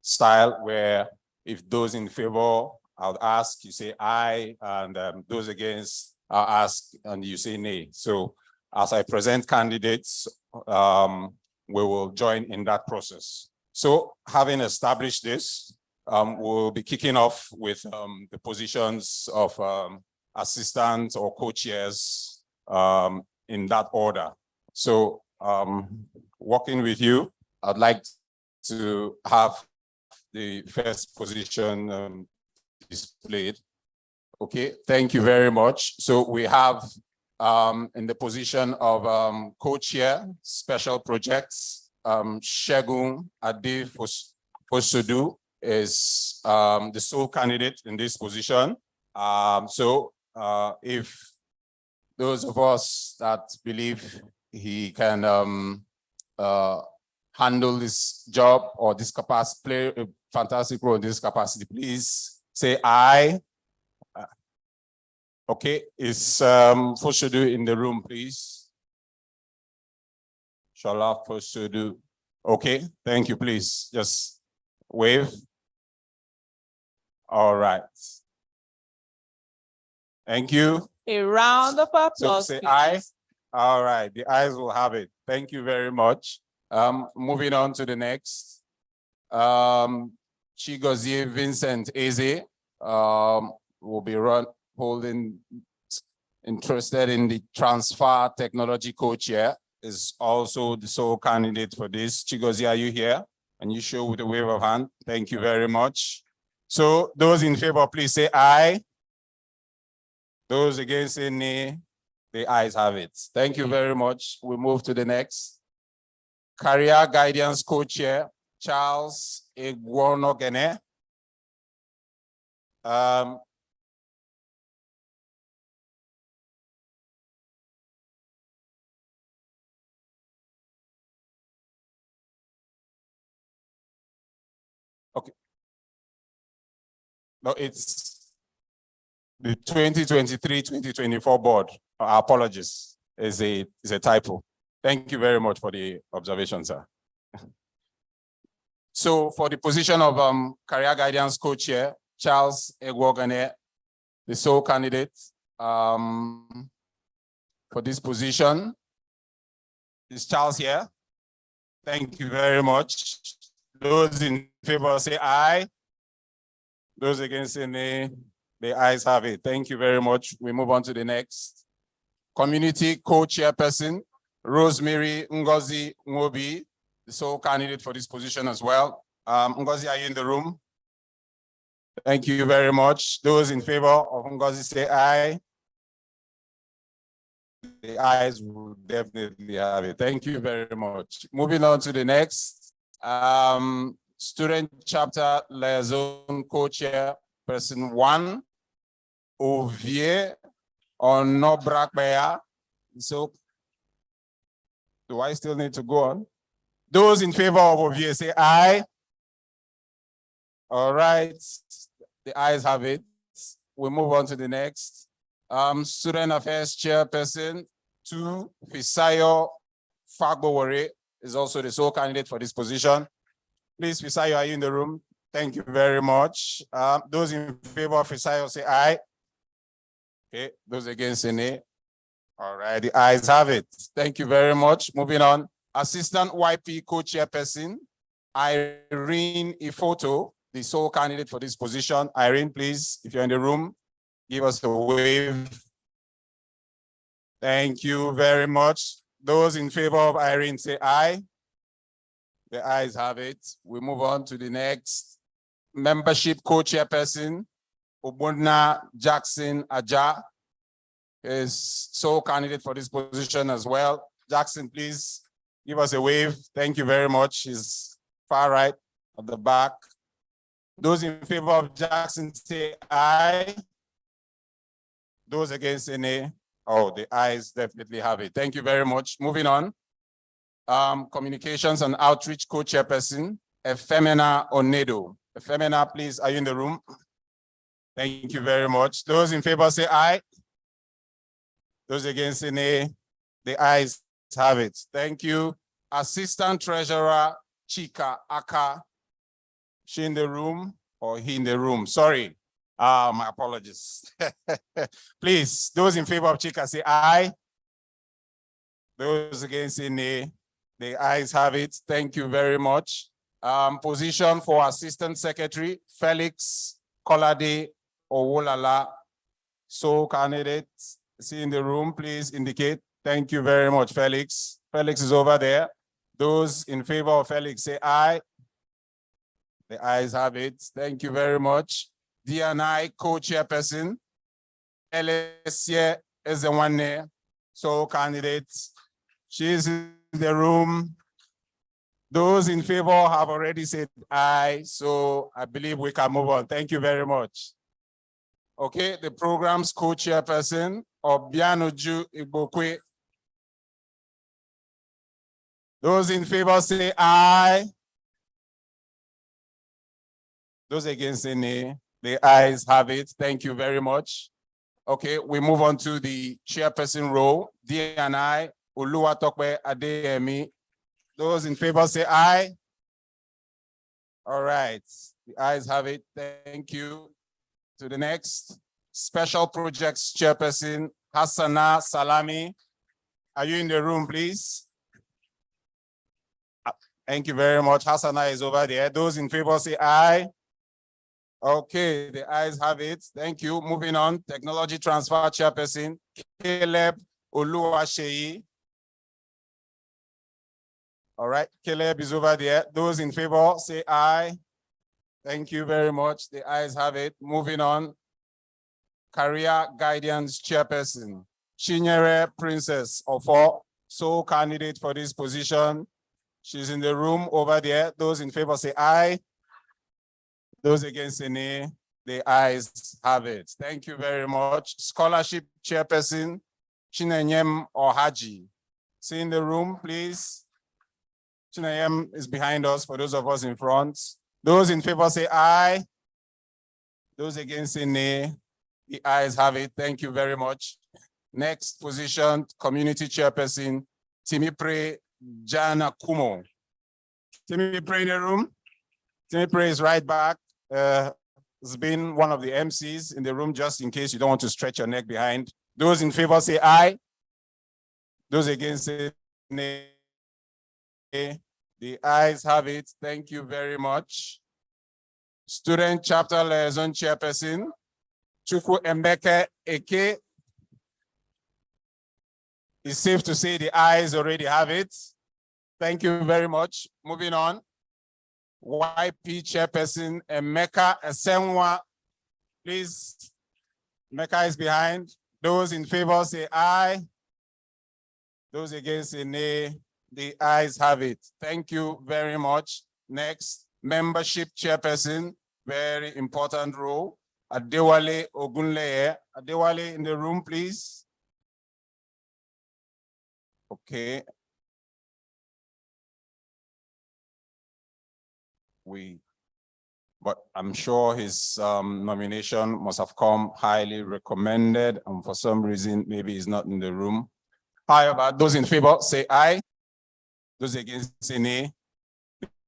[SPEAKER 19] style where if those in favor, I'll ask, you say aye, and those against, I'll ask, and you say nay. So as I present candidates, we will join in that process. So having established this, we'll be kicking off with the positions of assistants or co-chairs in that order. So working with you, I'd like to have the first position displayed. Okay, thank you very much. So we have in the position of co-chair, special projects, Segun Ade-Fosodu is the sole candidate in this position. So if those of us that believe he can handle this job or this capacity, play a fantastic role in this capacity, please say aye. Okay, is Fosodu in the room, please? Shola Fosodu. Okay, thank you, please. Just wave. All right. Thank you.
[SPEAKER 1] A round of
[SPEAKER 19] So
[SPEAKER 1] applause.
[SPEAKER 19] say
[SPEAKER 1] please.
[SPEAKER 19] aye. All right, the ayes will have it. Thank you very much. Moving on to the next. Chigozie Vincent Eze will be interested in the transfer technology co-chair, is also the sole candidate for this. Chigozie, are you here? And you show with a wave of hand. Thank you very much. So those in favor, please say aye. Those against say nay. The ayes have it. Thank you very much. We move to the next. Career Guidance Co-Chair, Charles Egwonogene. Okay. No, it's the 2023-2024 board. Apologies, is a typo. Thank you very much for the observation, sir. So for the position of Career Guidance Co-Chair, Charles Egwogane, the sole candidate for this position. Is Charles here? Thank you very much. Those in favor say aye. Those against say nay. The ayes have it. Thank you very much. We move on to the next. Community Co-Chairperson, Rosemary Ngozi Nwobi, the sole candidate for this position as well. Ngozi, are you in the room? Thank you very much. Those in favor of Ngozi say aye. The ayes will definitely have it. Thank you very much. Moving on to the next. Student Chapter Liaison Co-Chair, Person 1, Ovie Onobrakbeya. So, do I still need to go on? Those in favor of Ovie say aye. All right, the ayes have it. We move on to the next. Student Affairs Chairperson 2, Fisayo Fagbowore, is also the sole candidate for this position. Please, Fisayo, are you in the room? Thank you very much. Those in favor of Fisayo say aye. Okay, those against say nay. All right, the ayes have it. Thank you very much. Moving on. Assistant YP Co-Chairperson, Irene Ifoto, the sole candidate for this position. Irene, please, if you're in the room, give us a wave. Thank you very much. Those in favor of Irene say aye. The ayes have it. We move on to the next. Membership Co-Chairperson, Obunna Jackson Aja, is sole candidate for this position as well. Jackson, please give us a wave. Thank you very much. He's far right at the back. Those in favor of Jackson say aye. Those against say nay. Oh, the ayes definitely have it. Thank you very much. Moving on. Communications and Outreach Co-Chairperson, Efemina Onedo. Efemina, please, are you in the room? Thank you very much. Those in favor say aye. Those against say nay. The ayes have it. Thank you. Assistant Treasurer Chika Aka. She in the room or he in the room? Sorry. My apologies. Please, those in favor of Chika say aye. Those against say nay. The ayes have it. Thank you very much. Position for Assistant Secretary, Felix Kolade Owolala. So candidate, see in the room, please indicate. Thank you very much, Felix. Felix is over there. Those in favor of Felix say aye. The ayes have it. Thank you very much. DNI Co-Chairperson, Alessia Ezewane, so candidate. She is in the room. Those in favor have already said aye, so I believe we can move on. Thank you very much. Okay, the program's Co-Chairperson, Obianoju Igbokwe. Those in favor say aye. Those against say nay. The ayes have it. Thank you very much. Okay, we move on to the chairperson role. DNI, Oluwatope Adeyemi. Those in favor say aye. All right, the ayes have it. Thank you. To the next. Special Projects Chairperson, Hassana Salami. Are you in the room, please? Thank you very much. Hassana is over there. Those in favor say aye. Okay, the ayes have it. Thank you. Moving on, Technology Transfer Chairperson, Caleb Oluwaseyi. All right, Caleb is over there. Those in favor say aye. Thank you very much. The ayes have it. Moving on, Career Guidance Chairperson, Chinyere Princess Ofo, sole candidate for this position. She's in the room over there. Those in favor say aye. Those against say nay. The ayes have it. Thank you very much. Scholarship Chairperson, Chinenyem Ohaji. See in the room, please. Chinenyem is behind us for those of us in front. Those in favor say aye. Those against say nay. The ayes have it. Thank you very much. Next position, Community Chairperson, Timipre Jana Kumo. Timipre in the room. Timipre is right back. Has been one of the MCs in the room, just in case you don't want to stretch your neck behind. Those in favor say aye. Those against say nay. The ayes have it. Thank you very much. Student Chapter Liaison Chairperson, Chukwu Mbeke Eke. It's safe to say the ayes already have it. Thank you very much. Moving on. YP Chairperson, Emeka Esenwa. Please, Emeka is behind. Those in favor say aye. Those against say nay. The ayes have it. Thank you very much. Next, Membership Chairperson, very important role. Adewale Ogunleye. Adewale in the room, please. Okay. But I'm sure his nomination must have come highly recommended, and for some reason, maybe he's not in the room. However, those in favor say aye. Those against say nay.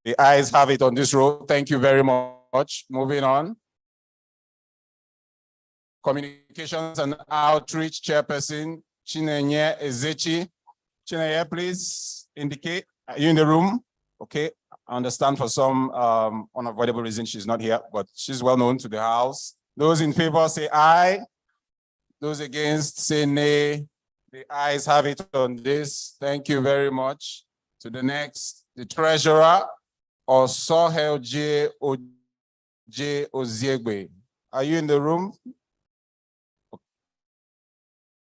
[SPEAKER 19] The ayes have it on this row. Thank you very much. Moving on. Communications and Outreach Chairperson, Chinenye Ezechi. Chinenye, please indicate. Are you in the room? Okay. I understand for some unavoidable reason she's not here, but she's well known to the house. Those in favor say aye. Those against say nay. The ayes have it on this. Thank you very much. To the next, the treasurer, Osohel J. Oziegbe. Are you in the room?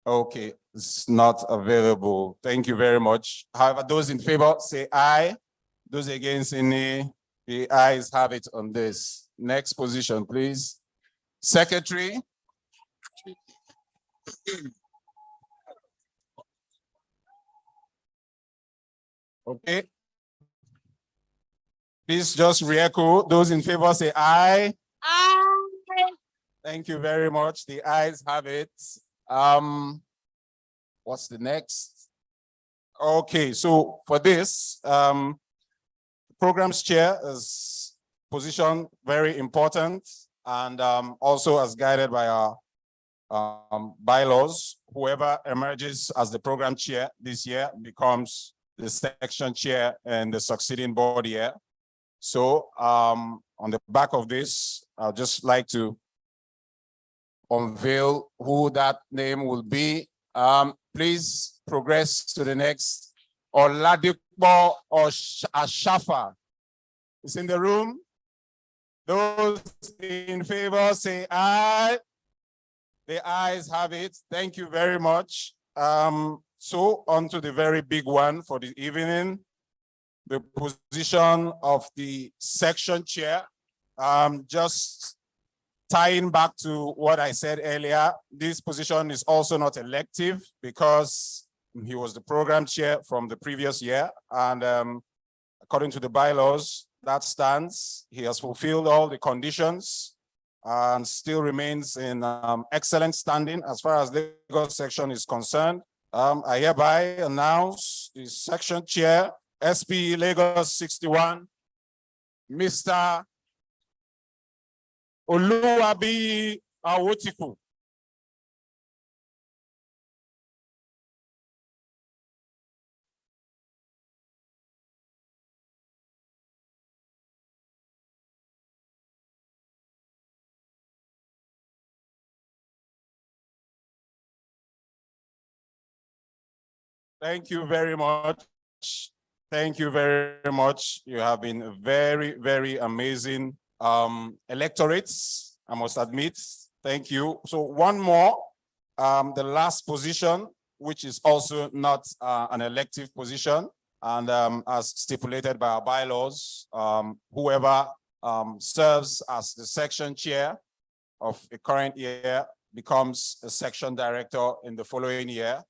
[SPEAKER 19] Okay, it's not available. Thank you very much. However, those in favor say aye. Those against say nay. The ayes have it on this. Next position, please. Secretary. Okay. Please just re-echo. Those in favor say aye. Aye. Thank you very much. The ayes have it. What's the next? Okay, so for this, programs chair is position very important, and also as guided by our bylaws, whoever emerges as the program chair this year becomes the section chair and the succeeding board year. So on the back of this, I'd just like to unveil who that name will be. Please progress to the next. Oladipo Ashafa is in the room. Those in favor say aye. The ayes have it. Thank you very much. So on to the very big one for the evening, the position of the section chair. Just tying back to what I said earlier, this position is also not elective because he was the program chair from the previous year. And according to the bylaws, that stands. He has fulfilled all the conditions and still remains in excellent standing as far as the Lagos section is concerned. I hereby announce the section chair, SP Lagos 61, Mr. Oluwabi Awotiku. Thank you very much. Thank you very much. You have been very, very amazing electorates, I must admit. Thank you. So one more, the last position, which is also not an elective position, and as stipulated by our bylaws, whoever serves as the section chair of a current year becomes a section director in the following year.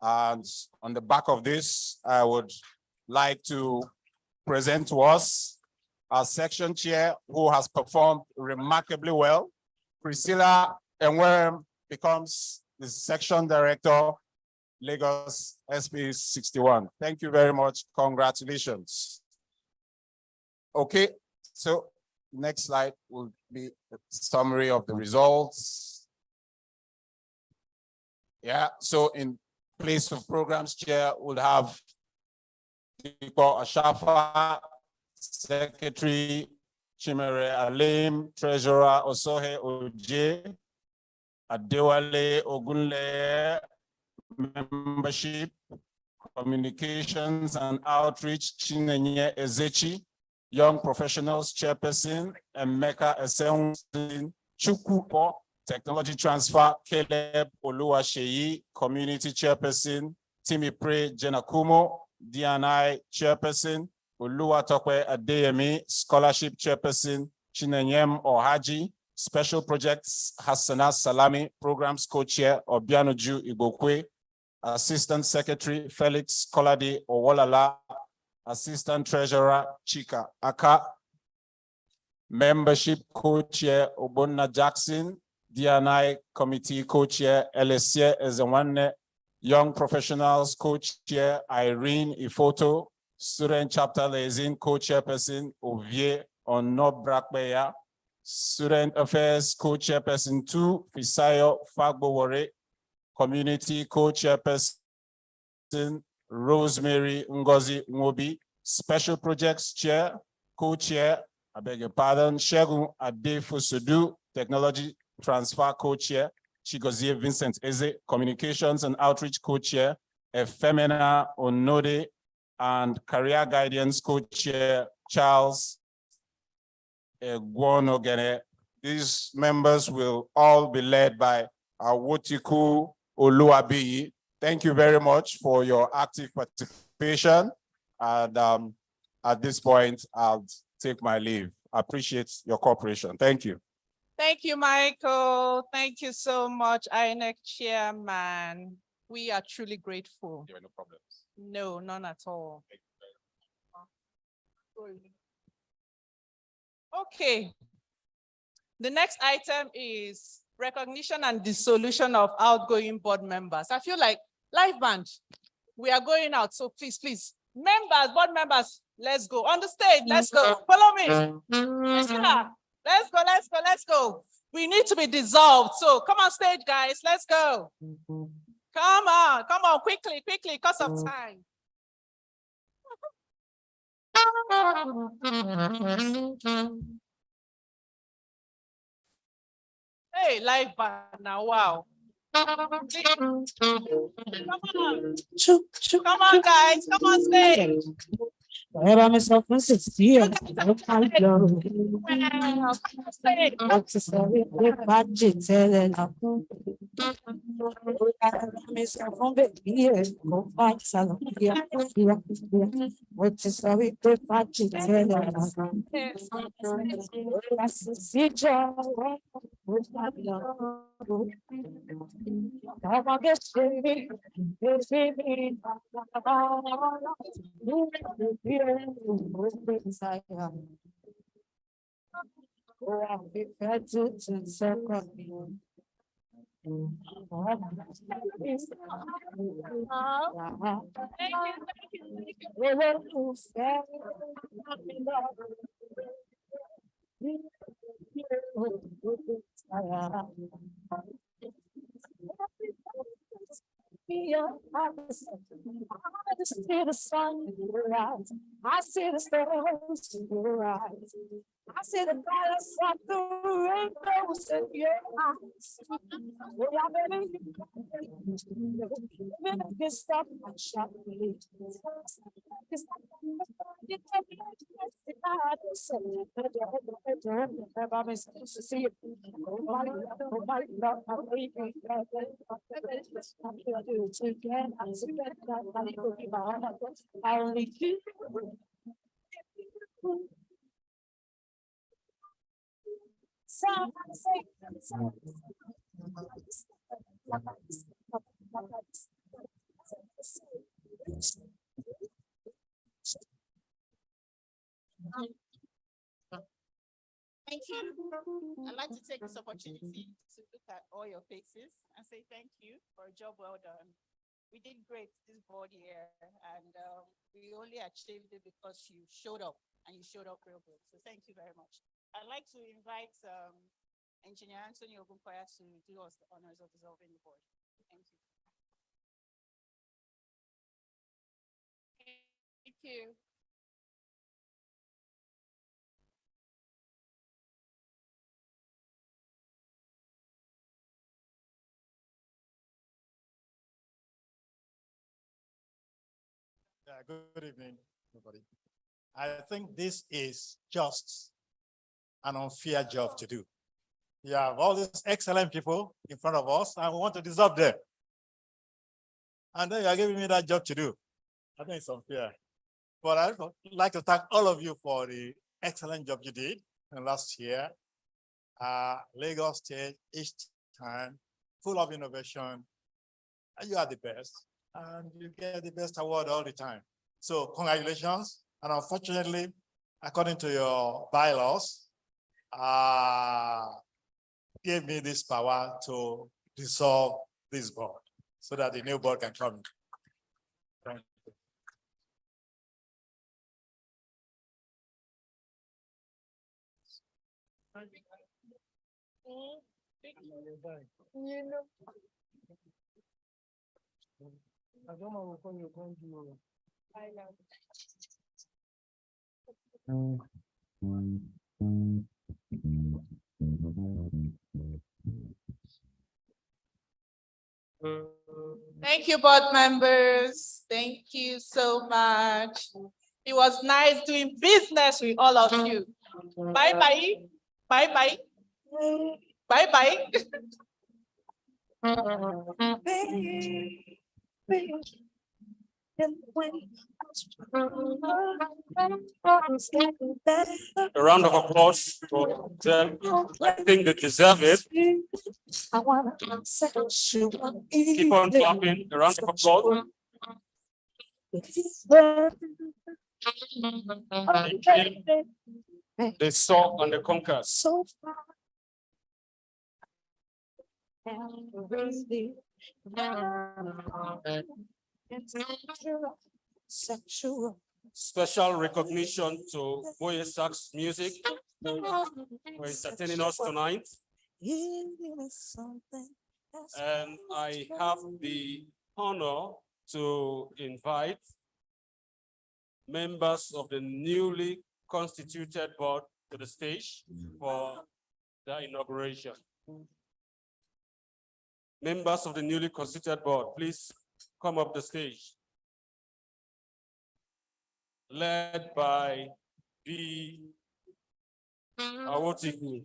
[SPEAKER 19] And on the back of this, I would like to present to us our section chair who has performed remarkably well. Priscilla Enwerem becomes the section director, Lagos SP 61. Thank you very much. Congratulations. Okay, so next slide will be a summary of the results. Yeah, so in place of programs chair, we'll have Diko Ashafa, Secretary Chimere Alim, Treasurer Osohe Oje, Adewale Ogunle, Membership, Communications and Outreach, Chinenye Ezechi, Young Professionals Chairperson, Emeka Esenwin Chukwupo, Technology Transfer, Caleb Oluwaseyi, Community Chairperson, Timi Pre Jenakumo, DNI Chairperson, Oluwatope Adeyemi, Scholarship Chairperson, Chinenyem Ohaji, Special Projects, Hassana Salami, Programs Co-Chair, Obianuju Igokwe, Assistant Secretary, Felix Kolade Owolala, Assistant Treasurer, Chika Aka, Membership Co-Chair, Obonna Jackson, DNI Committee Co-Chair, Elesia Ezewanne, Young Professionals Co-Chair, Irene Ifoto, Student Chapter Liaison Co-Chairperson, Ovie Onobrakbeya, Student Affairs Co-Chairperson 2, Fisayo Fagbowore, Community Co-Chairperson, Rosemary Ngozi Ngobi, Special Projects Chair, Co-Chair, I beg your pardon, Shegun Adefosudu, Technology Transfer Co-Chair, Chigozie Vincent Eze, Communications and Outreach Co-Chair, Efemena Onode, and Career Guidance Co-Chair, Charles Egwonogene. These members will all be led by Awotiku Oluwabiyi. Thank you very much for your active participation. And at this point, I'll take my leave. I appreciate your cooperation. Thank you.
[SPEAKER 1] Thank you, Michael. Thank you so much, INEC Chairman. We are truly grateful.
[SPEAKER 19] There are no problems.
[SPEAKER 1] No, none at all. Okay. The next item is recognition and dissolution of outgoing board members. I feel like live band, we are going out. So please, please, members, board members, let's go on the stage. Let's go. Follow me. Priscilla, let's go, let's go, let's go. We need to be dissolved. So come on stage, guys. Let's go. Come on, quickly, quickly, because of time. Hey, live band now, wow. Come on, guys, come on stage.
[SPEAKER 11] Wherever myself was here, I'm sorry, budget telling myself on the here, go find salon here. What is sorry, budget telling the sun rise. I see the stars in your eyes. I see the colors of the rainbows in your eyes. Yeah, baby, even if you stop and shut me. I only do.
[SPEAKER 4] Thank you. I'd like to take this opportunity to look at all your faces and say thank you for a job well done. We did great this board year, and we only achieved it because you showed up, and you showed up real good. So thank you very much. I'd like to invite Engineer Anthony Ogunkoya to do us the honors of dissolving the board. Thank you.
[SPEAKER 1] Thank you.
[SPEAKER 20] Yeah, good evening, everybody. I think this is just an unfair job to do. You have all these excellent people in front of us, and we want to dissolve them. And then you are giving me that job to do. I think it's unfair. But I'd like to thank all of you for the excellent job you did last year. Lagos State, each time, full of innovation. And you are the best. And you get the best award all the time. So congratulations. And unfortunately, according to your bylaws, gave me this power to dissolve this board so that the new board can come in. Thank you.
[SPEAKER 9] You know. I don't know what you're going to do. I
[SPEAKER 1] Thank you, board members. Thank you so much. It was nice doing business with all of you. Bye-bye. Bye-bye. Bye-bye.
[SPEAKER 2] A round of applause for them. I think they deserve it. Keep on clapping. A round of applause. They saw and they conquered. Special recognition to Boye Sax Music for entertaining us tonight. And I have the honor to invite members of the newly constituted board to the stage for the inauguration. Members of the newly constituted board, please come up the stage. Led by B. Awotiku.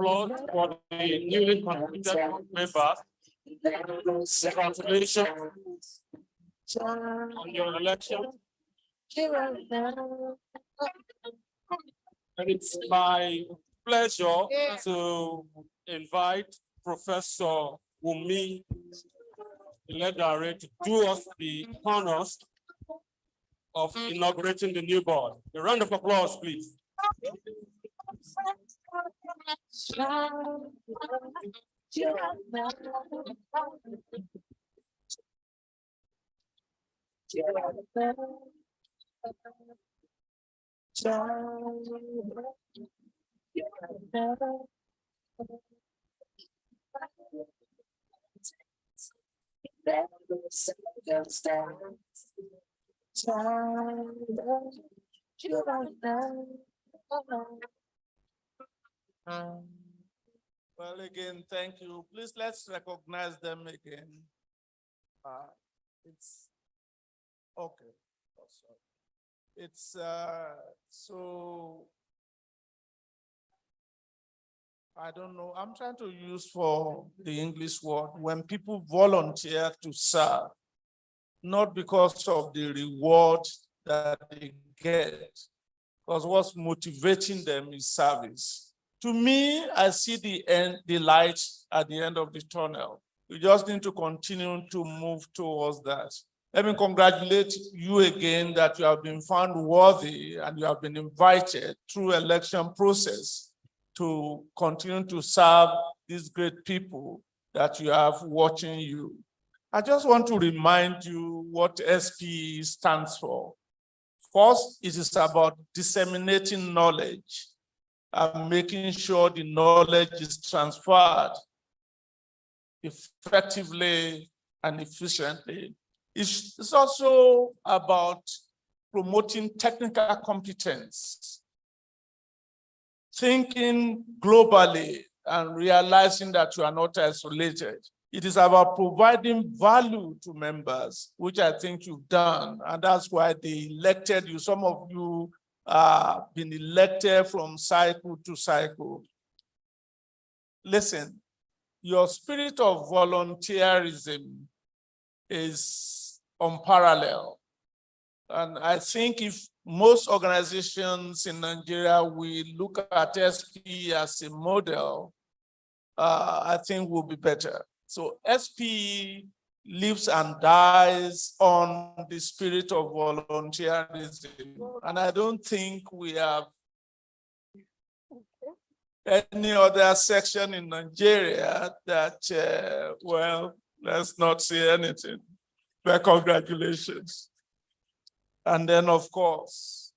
[SPEAKER 2] applause for the newly constituted members. Congratulations on your election. And it's my pleasure to invite Professor Wumi Iledare to do us the honors of inaugurating the new board. A round of applause, please.
[SPEAKER 9] Well, again, thank you. Please let's recognize them again. It's okay. Oh, sorry. It's so I don't know. I'm trying to use for the English word when people volunteer to serve, not because of the reward that they get, because what's motivating them is service. To me, I see the light at the end of the tunnel. We just need to continue to move towards that. Let me congratulate you again that you have been found worthy and you have been invited through election process to continue to serve these great people that you have watching you. I just want to remind you what SPE stands for. First, it is about disseminating knowledge and making sure the knowledge is transferred effectively and efficiently. It's also about promoting technical competence, thinking globally and realizing that you are not isolated. It is about providing value to members, which I think you've done, and that's why they elected you. Some of you been elected from cycle to cycle. Listen, your spirit of volunteerism is unparalleled. And I think if most organizations in Nigeria will look at SPE as a model, I think we'll be better. So SPE lives and dies on the spirit of volunteerism. And I don't think we have any other section in Nigeria that, well, let's not say anything, but congratulations. And then, of course,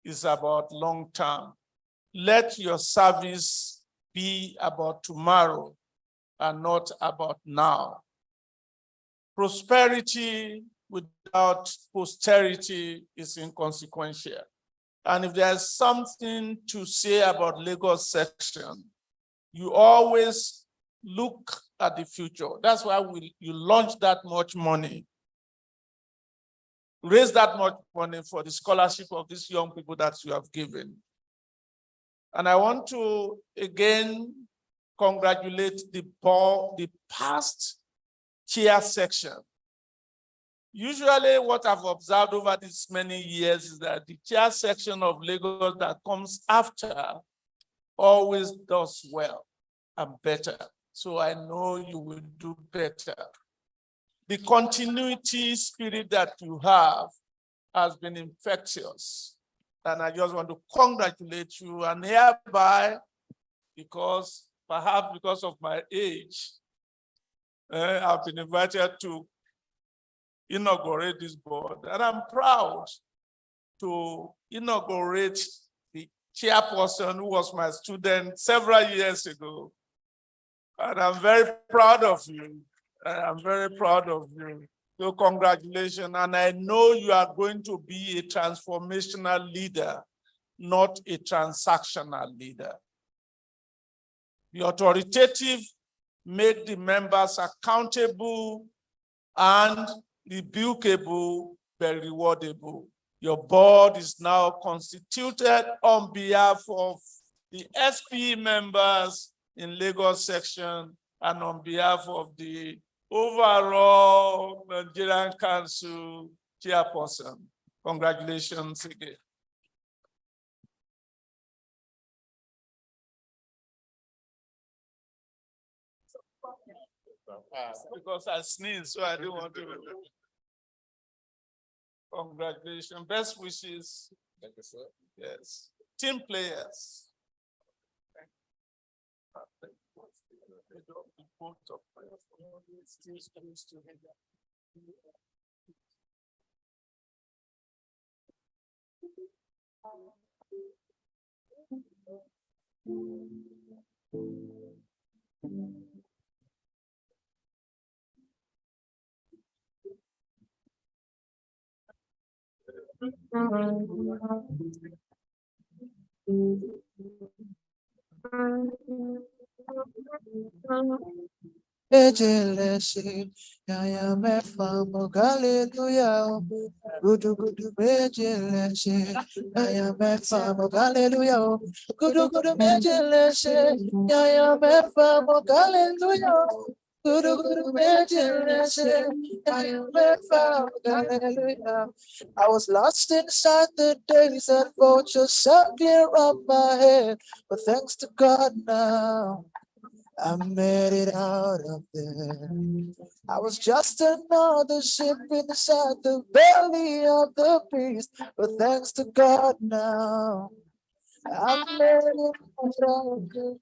[SPEAKER 9] it's about long term. Let your service be about tomorrow and not about now. Prosperity without posterity is inconsequential. And if there's something to say about Lagos section, you always look at the future. That's why you launch that much money, raise that much money for the scholarship of these young people that you have given. And I want to again congratulate the past chair section. Usually what I've observed over these many years is that the chair section of Lagos that comes after always does well and better. So I know you will do better. The continuity spirit that you have has been infectious. And I just want to congratulate you, and hereby, perhaps because of my age, I've been invited to inaugurate this board. And I'm proud to inaugurate the chairperson who was my student several years ago. And I'm very proud of you. I'm very proud of you. So congratulations. And I know you are going to be a transformational leader, not a transactional leader. Be authoritative, make the members accountable, and rebukable, but rewardable. Your board is now constituted on behalf of the SP members in Lagos section, and on behalf of the overall Nigerian Council chairperson. Congratulations again. Because I sneezed, so I didn't want to. Congratulations, best wishes. Thank you, sir. Yes, team players.
[SPEAKER 11] Ejelesi, yaya mefa hallelujah. Gudu gudu mejelesi, yaya mefa hallelujah. Gudu gudu mejelesi, yaya mefa hallelujah. Gudu gudu mejelesi, yaya mefa hallelujah. I was lost inside the days that vultures sat near on my head, but thanks to God now. I made it out of there. I was just another ship inside the belly of the beast, but thanks to God now, I made it out of there.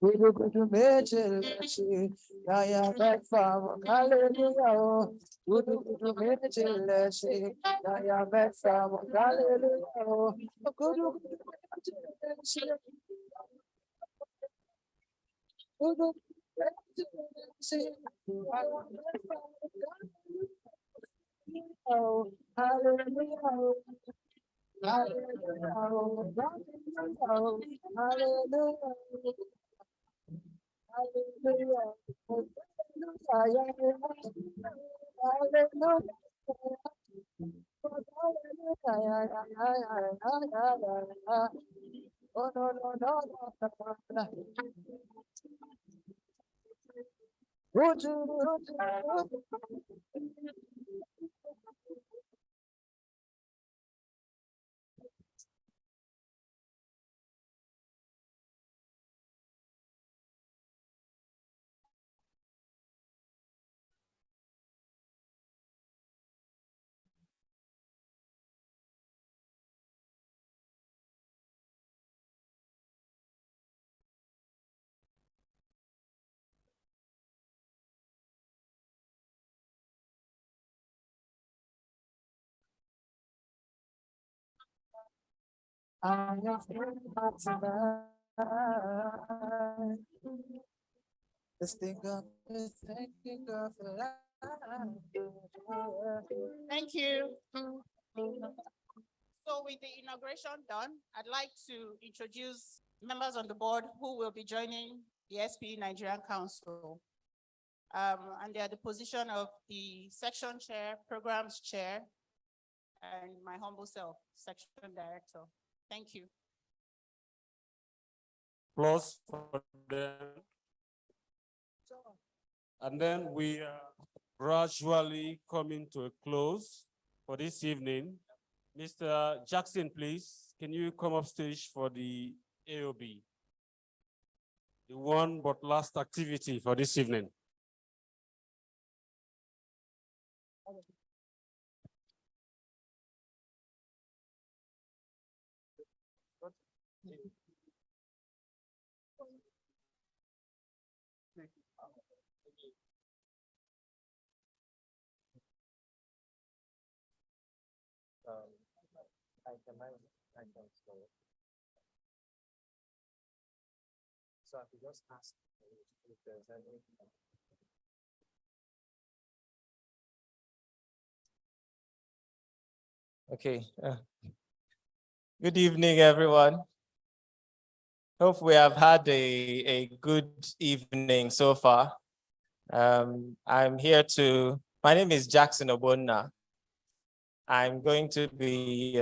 [SPEAKER 11] Gudu gudu mejelesi, yaya mefa hallelujah. Gudu gudu mejelesi, yaya mefa hallelujah. Gudu gudu mejelesi. Oh, hallelujah. Hallelujah. Hallelujah. Oh, no, no, no, no. I have tonight. Let's think of it, thinking of life.
[SPEAKER 4] Thank you. So with the inauguration done, I'd like to introduce members on the board who will be joining the SP Nigerian Council. And they are the position of the section chair, programs chair, and my humble self, section director. Thank you.
[SPEAKER 2] Applause for them. And then we are gradually coming to a close for this evening. Mr. Jackson, please, can you come up stage for the AOB? The one but last activity for this evening.
[SPEAKER 15] So I could just ask if there's any. Okay. Good evening, everyone. Hope we have had a good evening so far. I'm here to, my name is Jackson Obonna. I'm going to be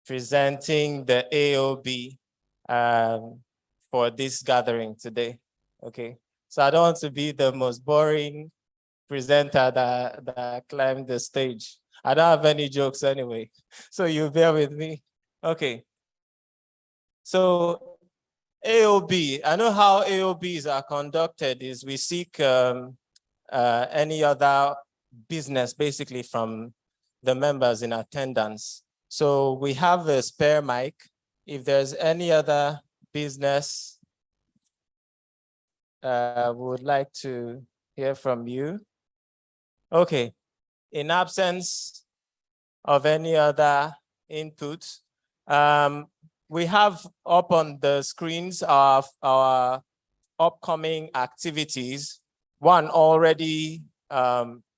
[SPEAKER 15] presenting the AOB for this gathering today. Okay, so I don't want to be the most boring presenter that climbed the stage. I don't have any jokes anyway, so you bear with me. Okay, so AOB, I know how AOBs are conducted is we seek any other business basically from the members in attendance. So we have a spare mic. If there's any other business we would like to hear from you. Okay, in absence of any other input, we have up on the screens of our upcoming activities. One already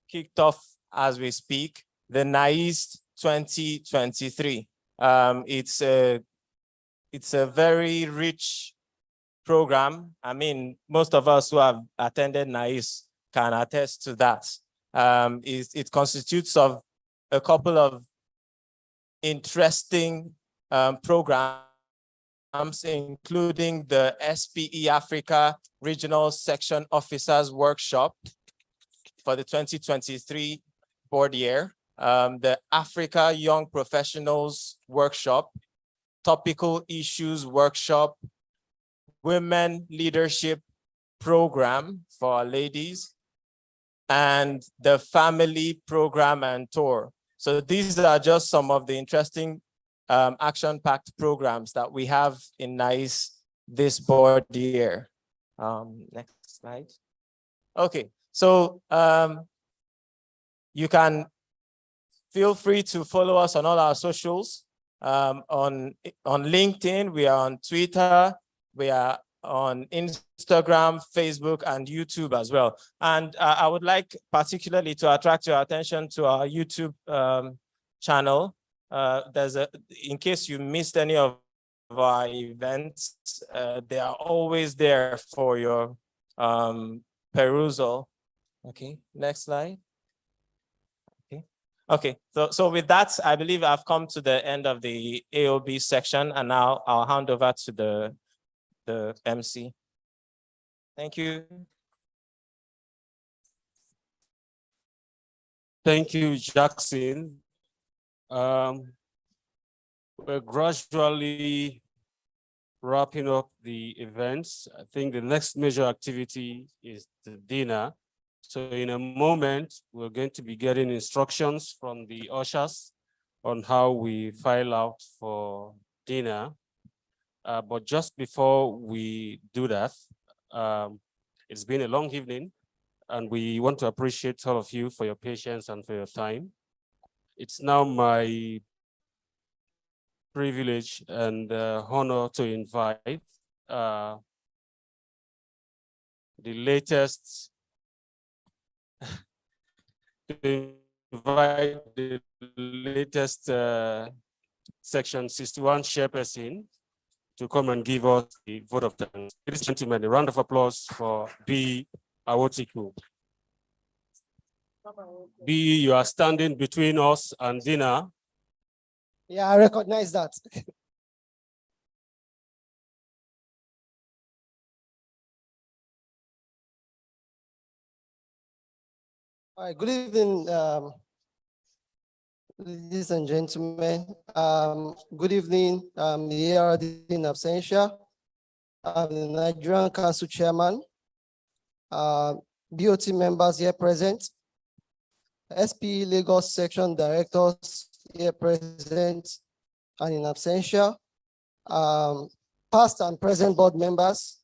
[SPEAKER 15] kicked off as we speak, the NAIST 2023. It's a very rich program. I mean, most of us who have attended NAIST can attest to that. It constitutes of a couple of interesting programs, including the SPE Africa Regional Section Officers Workshop for the 2023 board year, the Africa Young Professionals Workshop, Topical Issues Workshop, Women Leadership Program for our ladies, and the Family Program and Tour. So these are just some of the interesting action-packed programs that we have in NAIST this board year. Next slide. Okay, so you can feel free to follow us on all our socials. On LinkedIn, we are on Twitter, we are on Instagram, Facebook, and YouTube as well. And I would like particularly to attract your attention to our YouTube channel. In case you missed any of our events, they are always there for your perusal. Okay, next slide. Okay, so with that, I believe I've come to the end of the AOB section, and now I'll hand over to the MC. Thank you.
[SPEAKER 2] Thank you, Jackson. We're gradually wrapping up the events. I think the next major activity is the dinner. So in a moment, we're going to be getting instructions from the ushers on how we file out for dinner. But just before we do that, it's been a long evening, and we want to appreciate all of you for your patience and for your time. It's now my privilege and honor to invite the latest Section 61 chairperson to come and give us the vote of thanks. Ladies and gentlemen, a round of applause for B. Awotiku. B, you are standing between us and dinner.
[SPEAKER 21] Yeah, I recognize that. All right, good evening, ladies and gentlemen. Good evening, here in absentia. I'm the Nigerian Council Chairman, BOT members here present, SPE Lagos Section Directors here present and in absentia, past and present board members,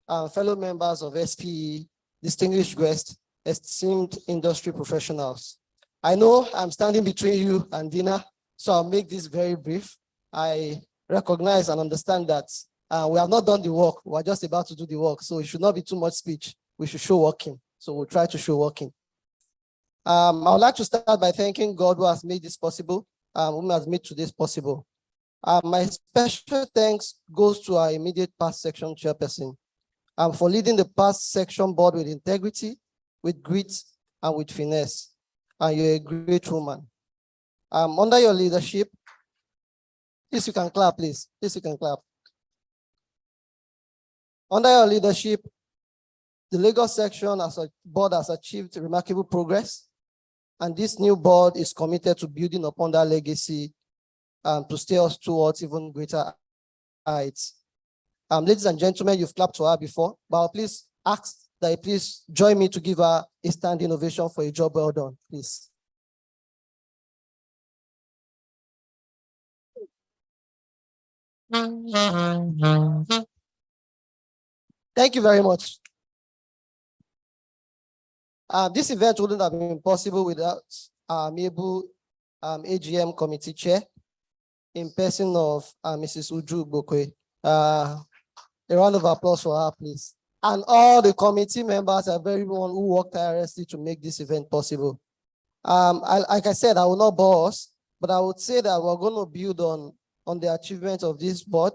[SPEAKER 21] fellow members of SPE, distinguished guests, esteemed industry professionals. I know I'm standing between you and dinner, so I'll make this very brief. I recognize and understand that we have not done the work. We're just about to do the work, so it should not be too much speech. We should show working. So we'll try to show working. I would like to start by thanking God who has made this possible, who has made today's possible. My special thanks goes to our immediate past section chairperson for leading the past section board with integrity, with grit, and with finesse. And you're a great woman. Under your leadership, Please, you can clap, please. Please, you can clap. Under your leadership, the Lagos section as a board has achieved remarkable progress, and this new board is committed to building upon that legacy to steer us towards even greater heights. Ladies and gentlemen, you've clapped for her before, but I'll please ask that you please join me to give her a standing ovation for a job well done, please. Thank you very much. This event wouldn't have been possible without our able AGM committee chair in person of Mrs. Uju Bokwe. A round of applause for her, please. And all the committee members and everyone who worked tirelessly to make this event possible. Like I said, I will not bore us, but I would say that we're going to build on the achievement of this board,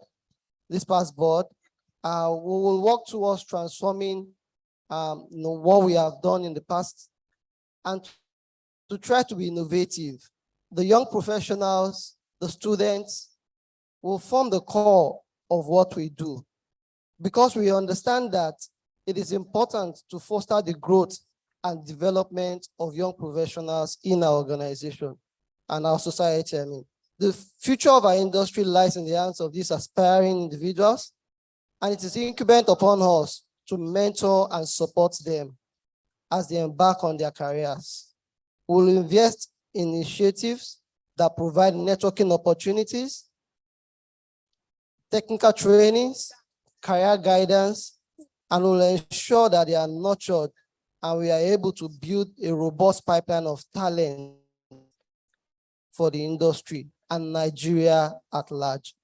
[SPEAKER 21] this past board. We will work towards transforming what we have done in the past and to try to be innovative. The young professionals, the students will form the core of what we do, because we understand that it is important to foster the growth and development of young professionals in our organization and our society. I mean, the future of our industry lies in the hands of these aspiring individuals, and it is incumbent upon us to mentor and support them as they embark on their careers. We'll invest in initiatives that provide networking opportunities, technical trainings, career guidance, and will ensure that they are nurtured and we are able to build a robust pipeline of talent for the industry and Nigeria at large.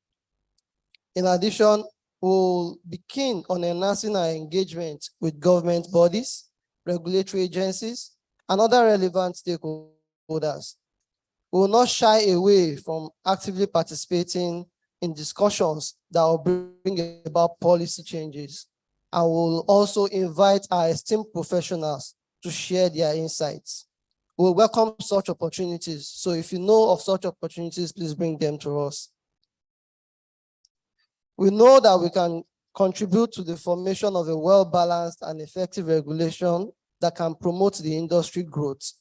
[SPEAKER 21] In addition, we'll be keen on enhancing our engagement with government bodies, regulatory agencies, and other relevant stakeholders. We will not shy away from actively participating in discussions that will bring about policy changes. And we'll also invite our esteemed professionals to share their insights. We'll welcome such opportunities. So if you know of such opportunities, please bring them to us. We know that we can contribute to the formation of a well-balanced and effective regulation that can promote the industry growth,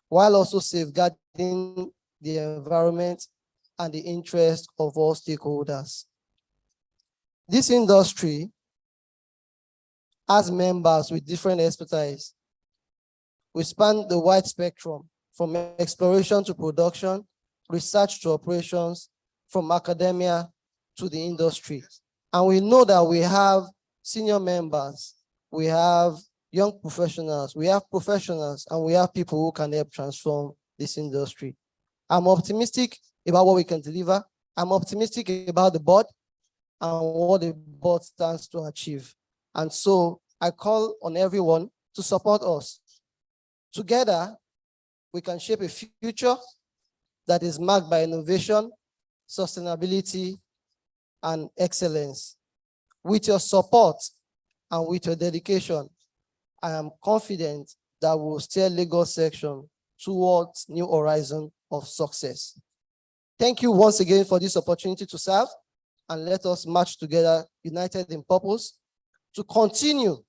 [SPEAKER 21] while also safeguarding the environment and the interest of all stakeholders. This industry has members with different expertise. We span the wide spectrum from exploration to production, research to operations, from academia to the industry. And we know that we have senior members, we have young professionals, we have professionals, and we have people who can help transform this industry. I'm optimistic about what we can deliver. I'm optimistic about the board and what the board stands to achieve. And so I call on everyone to support us. Together, we can shape a future that is marked by innovation, sustainability, and excellence. With your support and with your dedication, I am confident that we'll steer Lagos section towards new horizon of success. Thank you once again for this opportunity to serve, and let us march together, united in purpose, to continue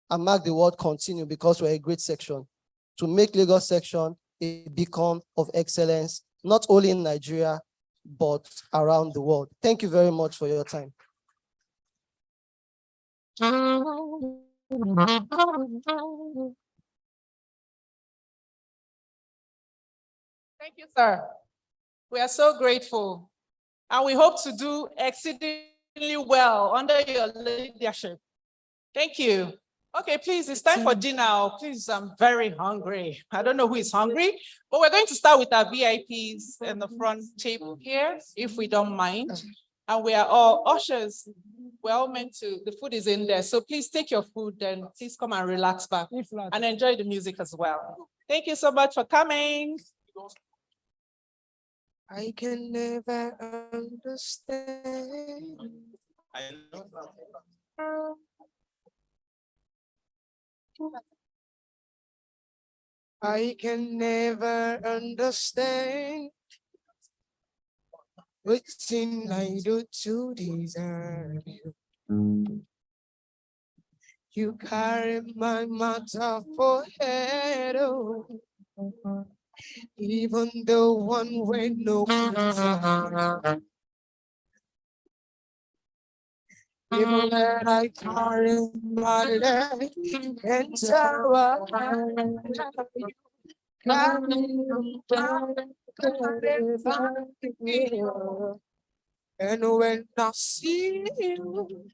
[SPEAKER 21] and mark the word continue, because we're a great section, to make Lagos section a beacon of excellence, not only in Nigeria, but around the world. Thank you very much for your time.
[SPEAKER 1] Thank you, sir. We are so grateful, and we hope to do exceedingly well under your leadership. Thank you. Okay, please, it's time for dinner. Please, I'm very hungry. I don't know who is hungry, but we're going to start with our VIPs in the front table here, if we don't mind. And we are all ushers. We're all meant to, the food is in there. So please take your food and please come and relax back and enjoy the music as well. Thank you so much for coming.
[SPEAKER 11] I can never understand. I can never understand Waiting I do to deserve you. You carry my matter for head, oh. Even the one with no concern. Even when I carry my leg and tower, and when I see you,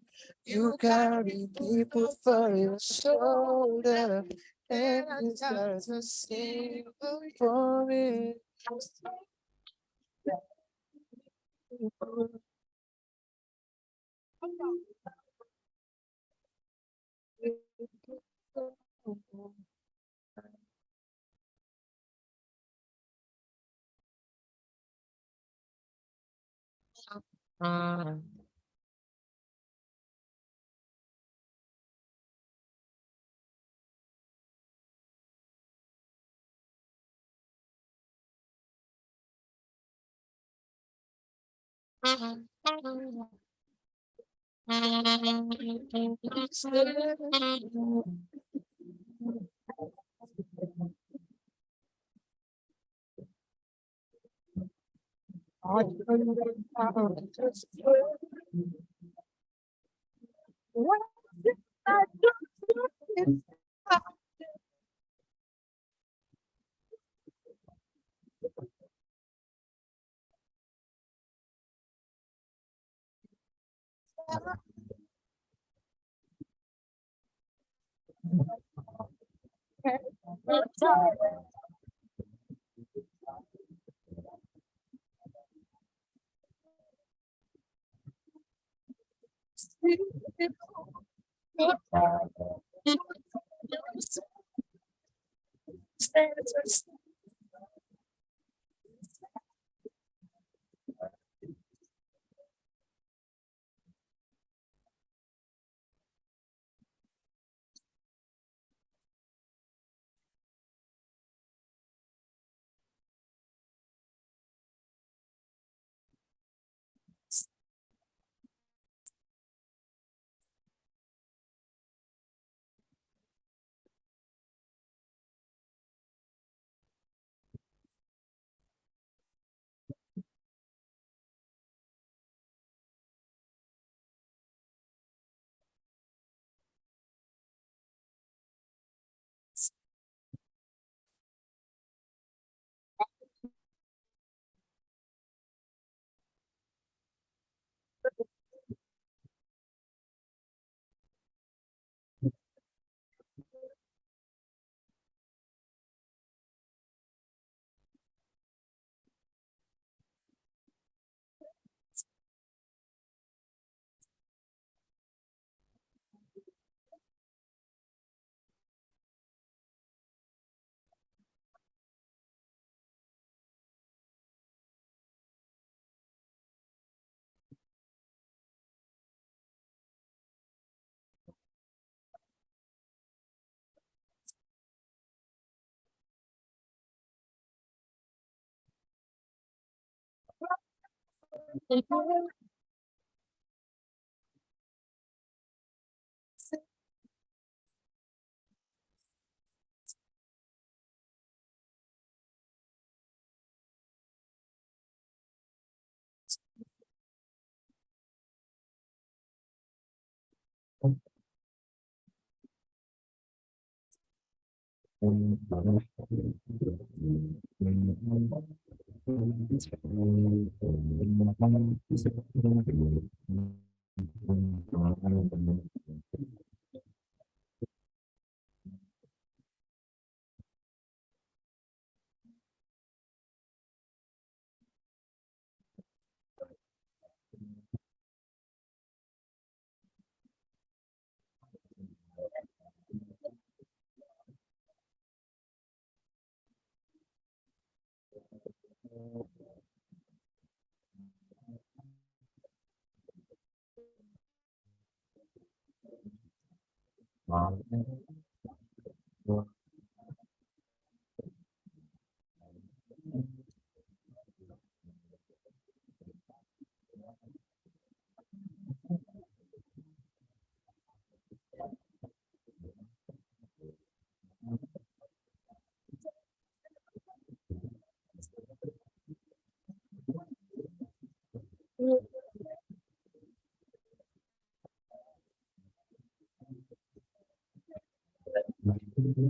[SPEAKER 11] you carry people for your shoulder, and you start to sing for me. Like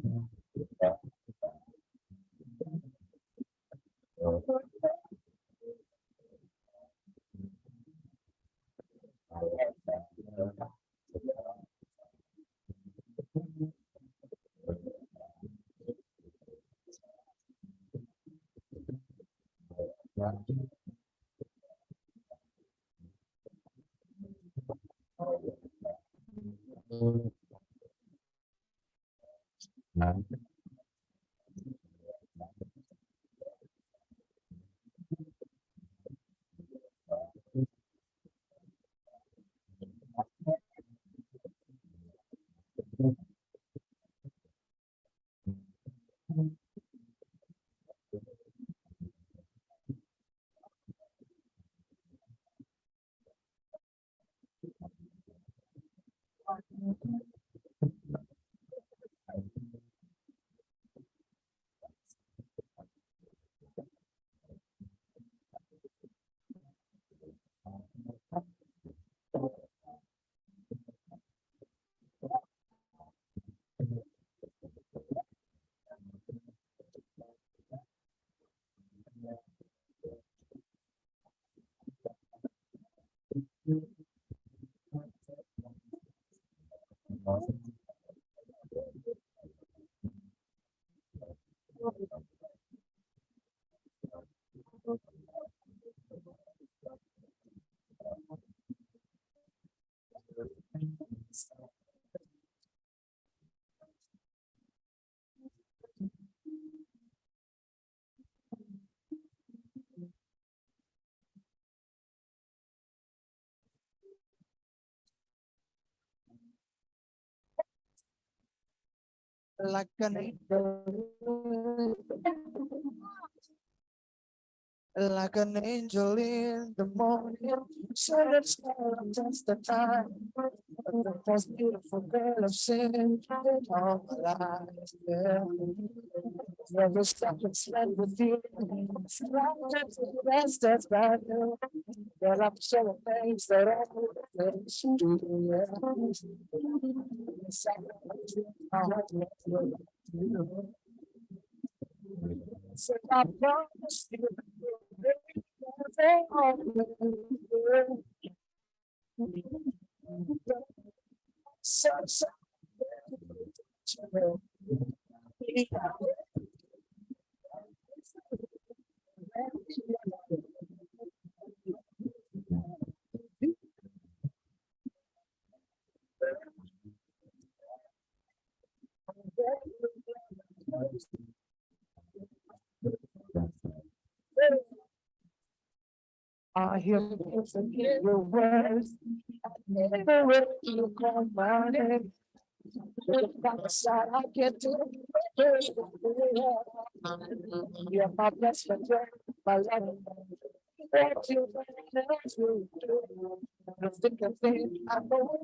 [SPEAKER 11] an angel, like an angel in the morning. So let's just the time. The most beautiful girl I've seen all my life. Yeah. Never stop and spend with you. Just the best that's right now. But I'm so amazed that I would do. So I promise you. I hear your words. Never will you call my name. I get to you're my best friend, my love. What you I think I know.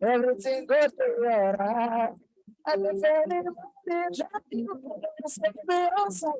[SPEAKER 11] Everything goes to your right. And if anybody drop you, say me outside.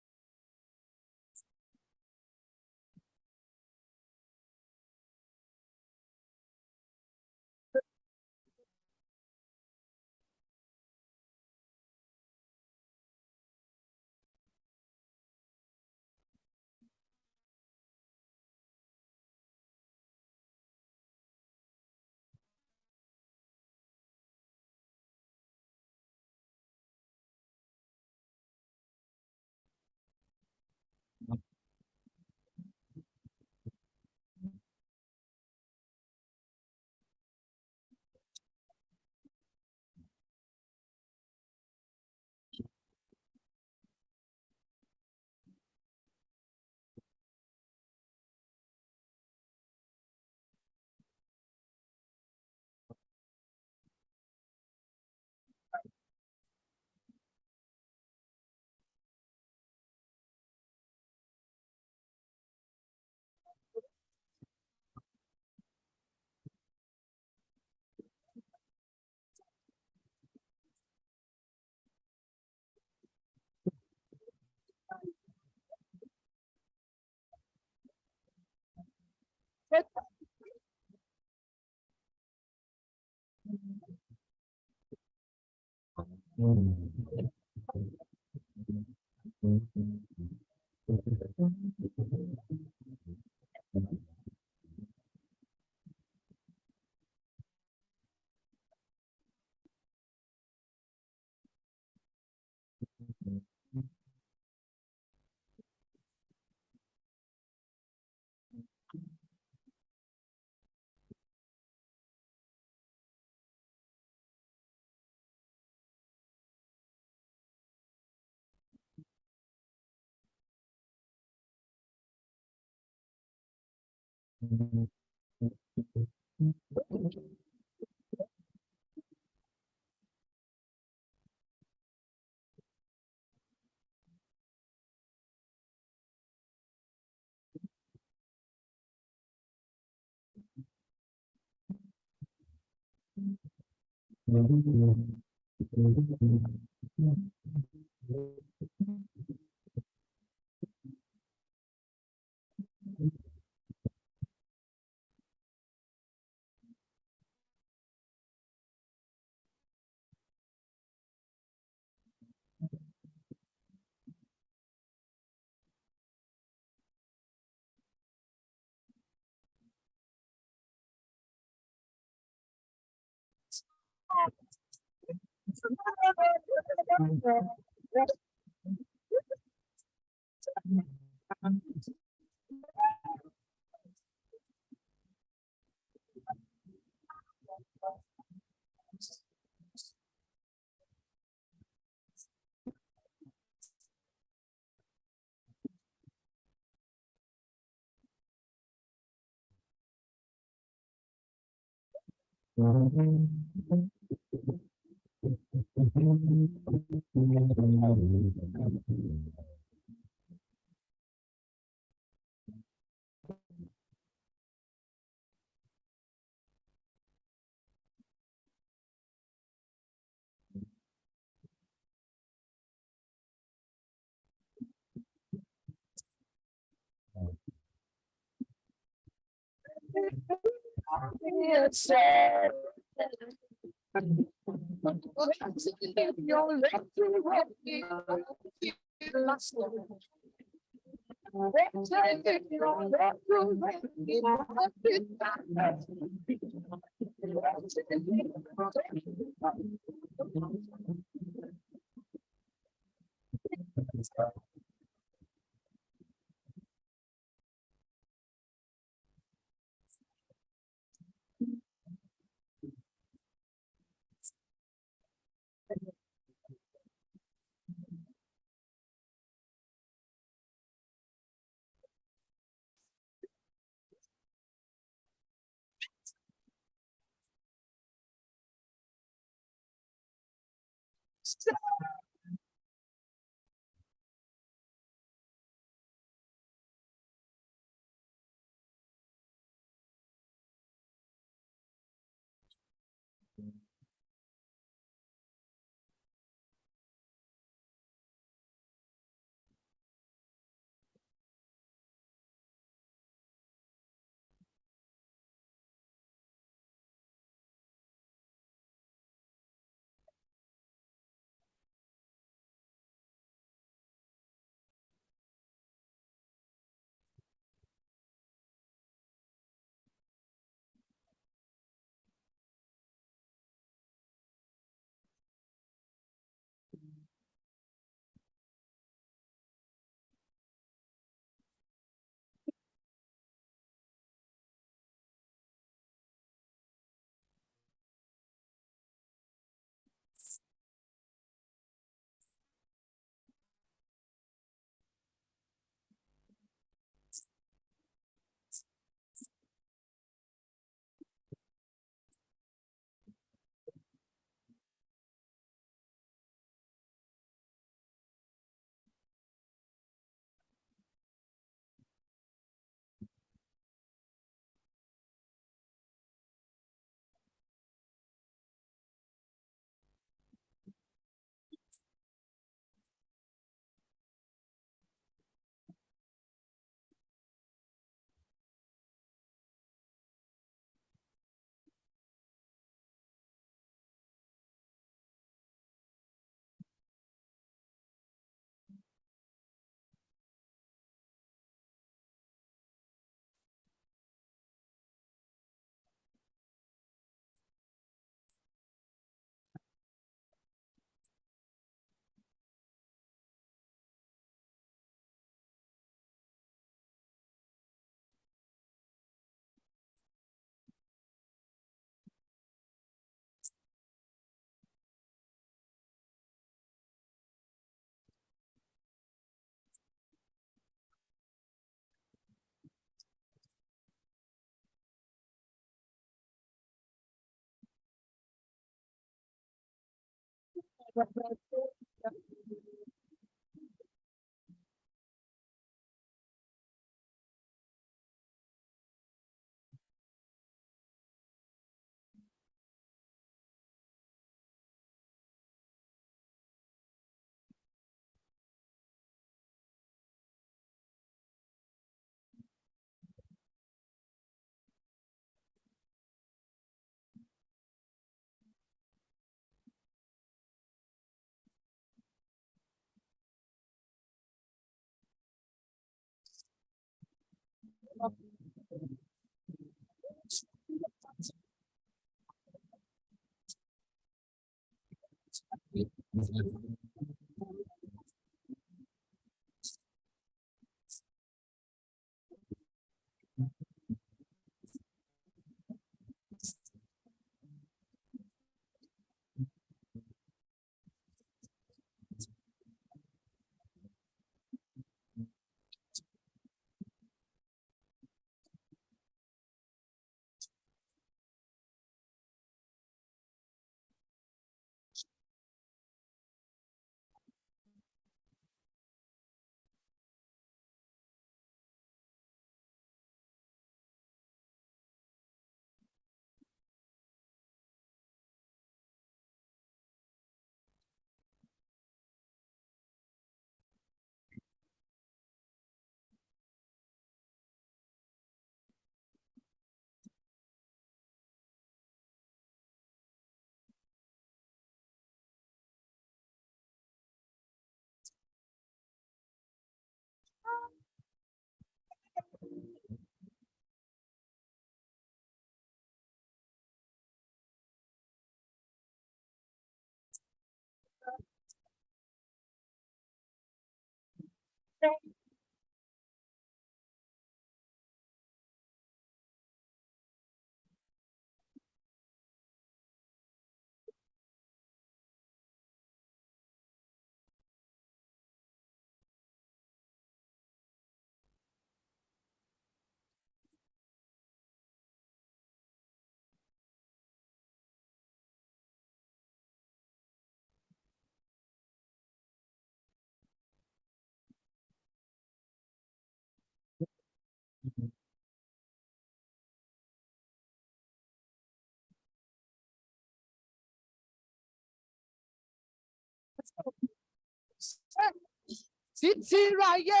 [SPEAKER 11] Títí ráyé,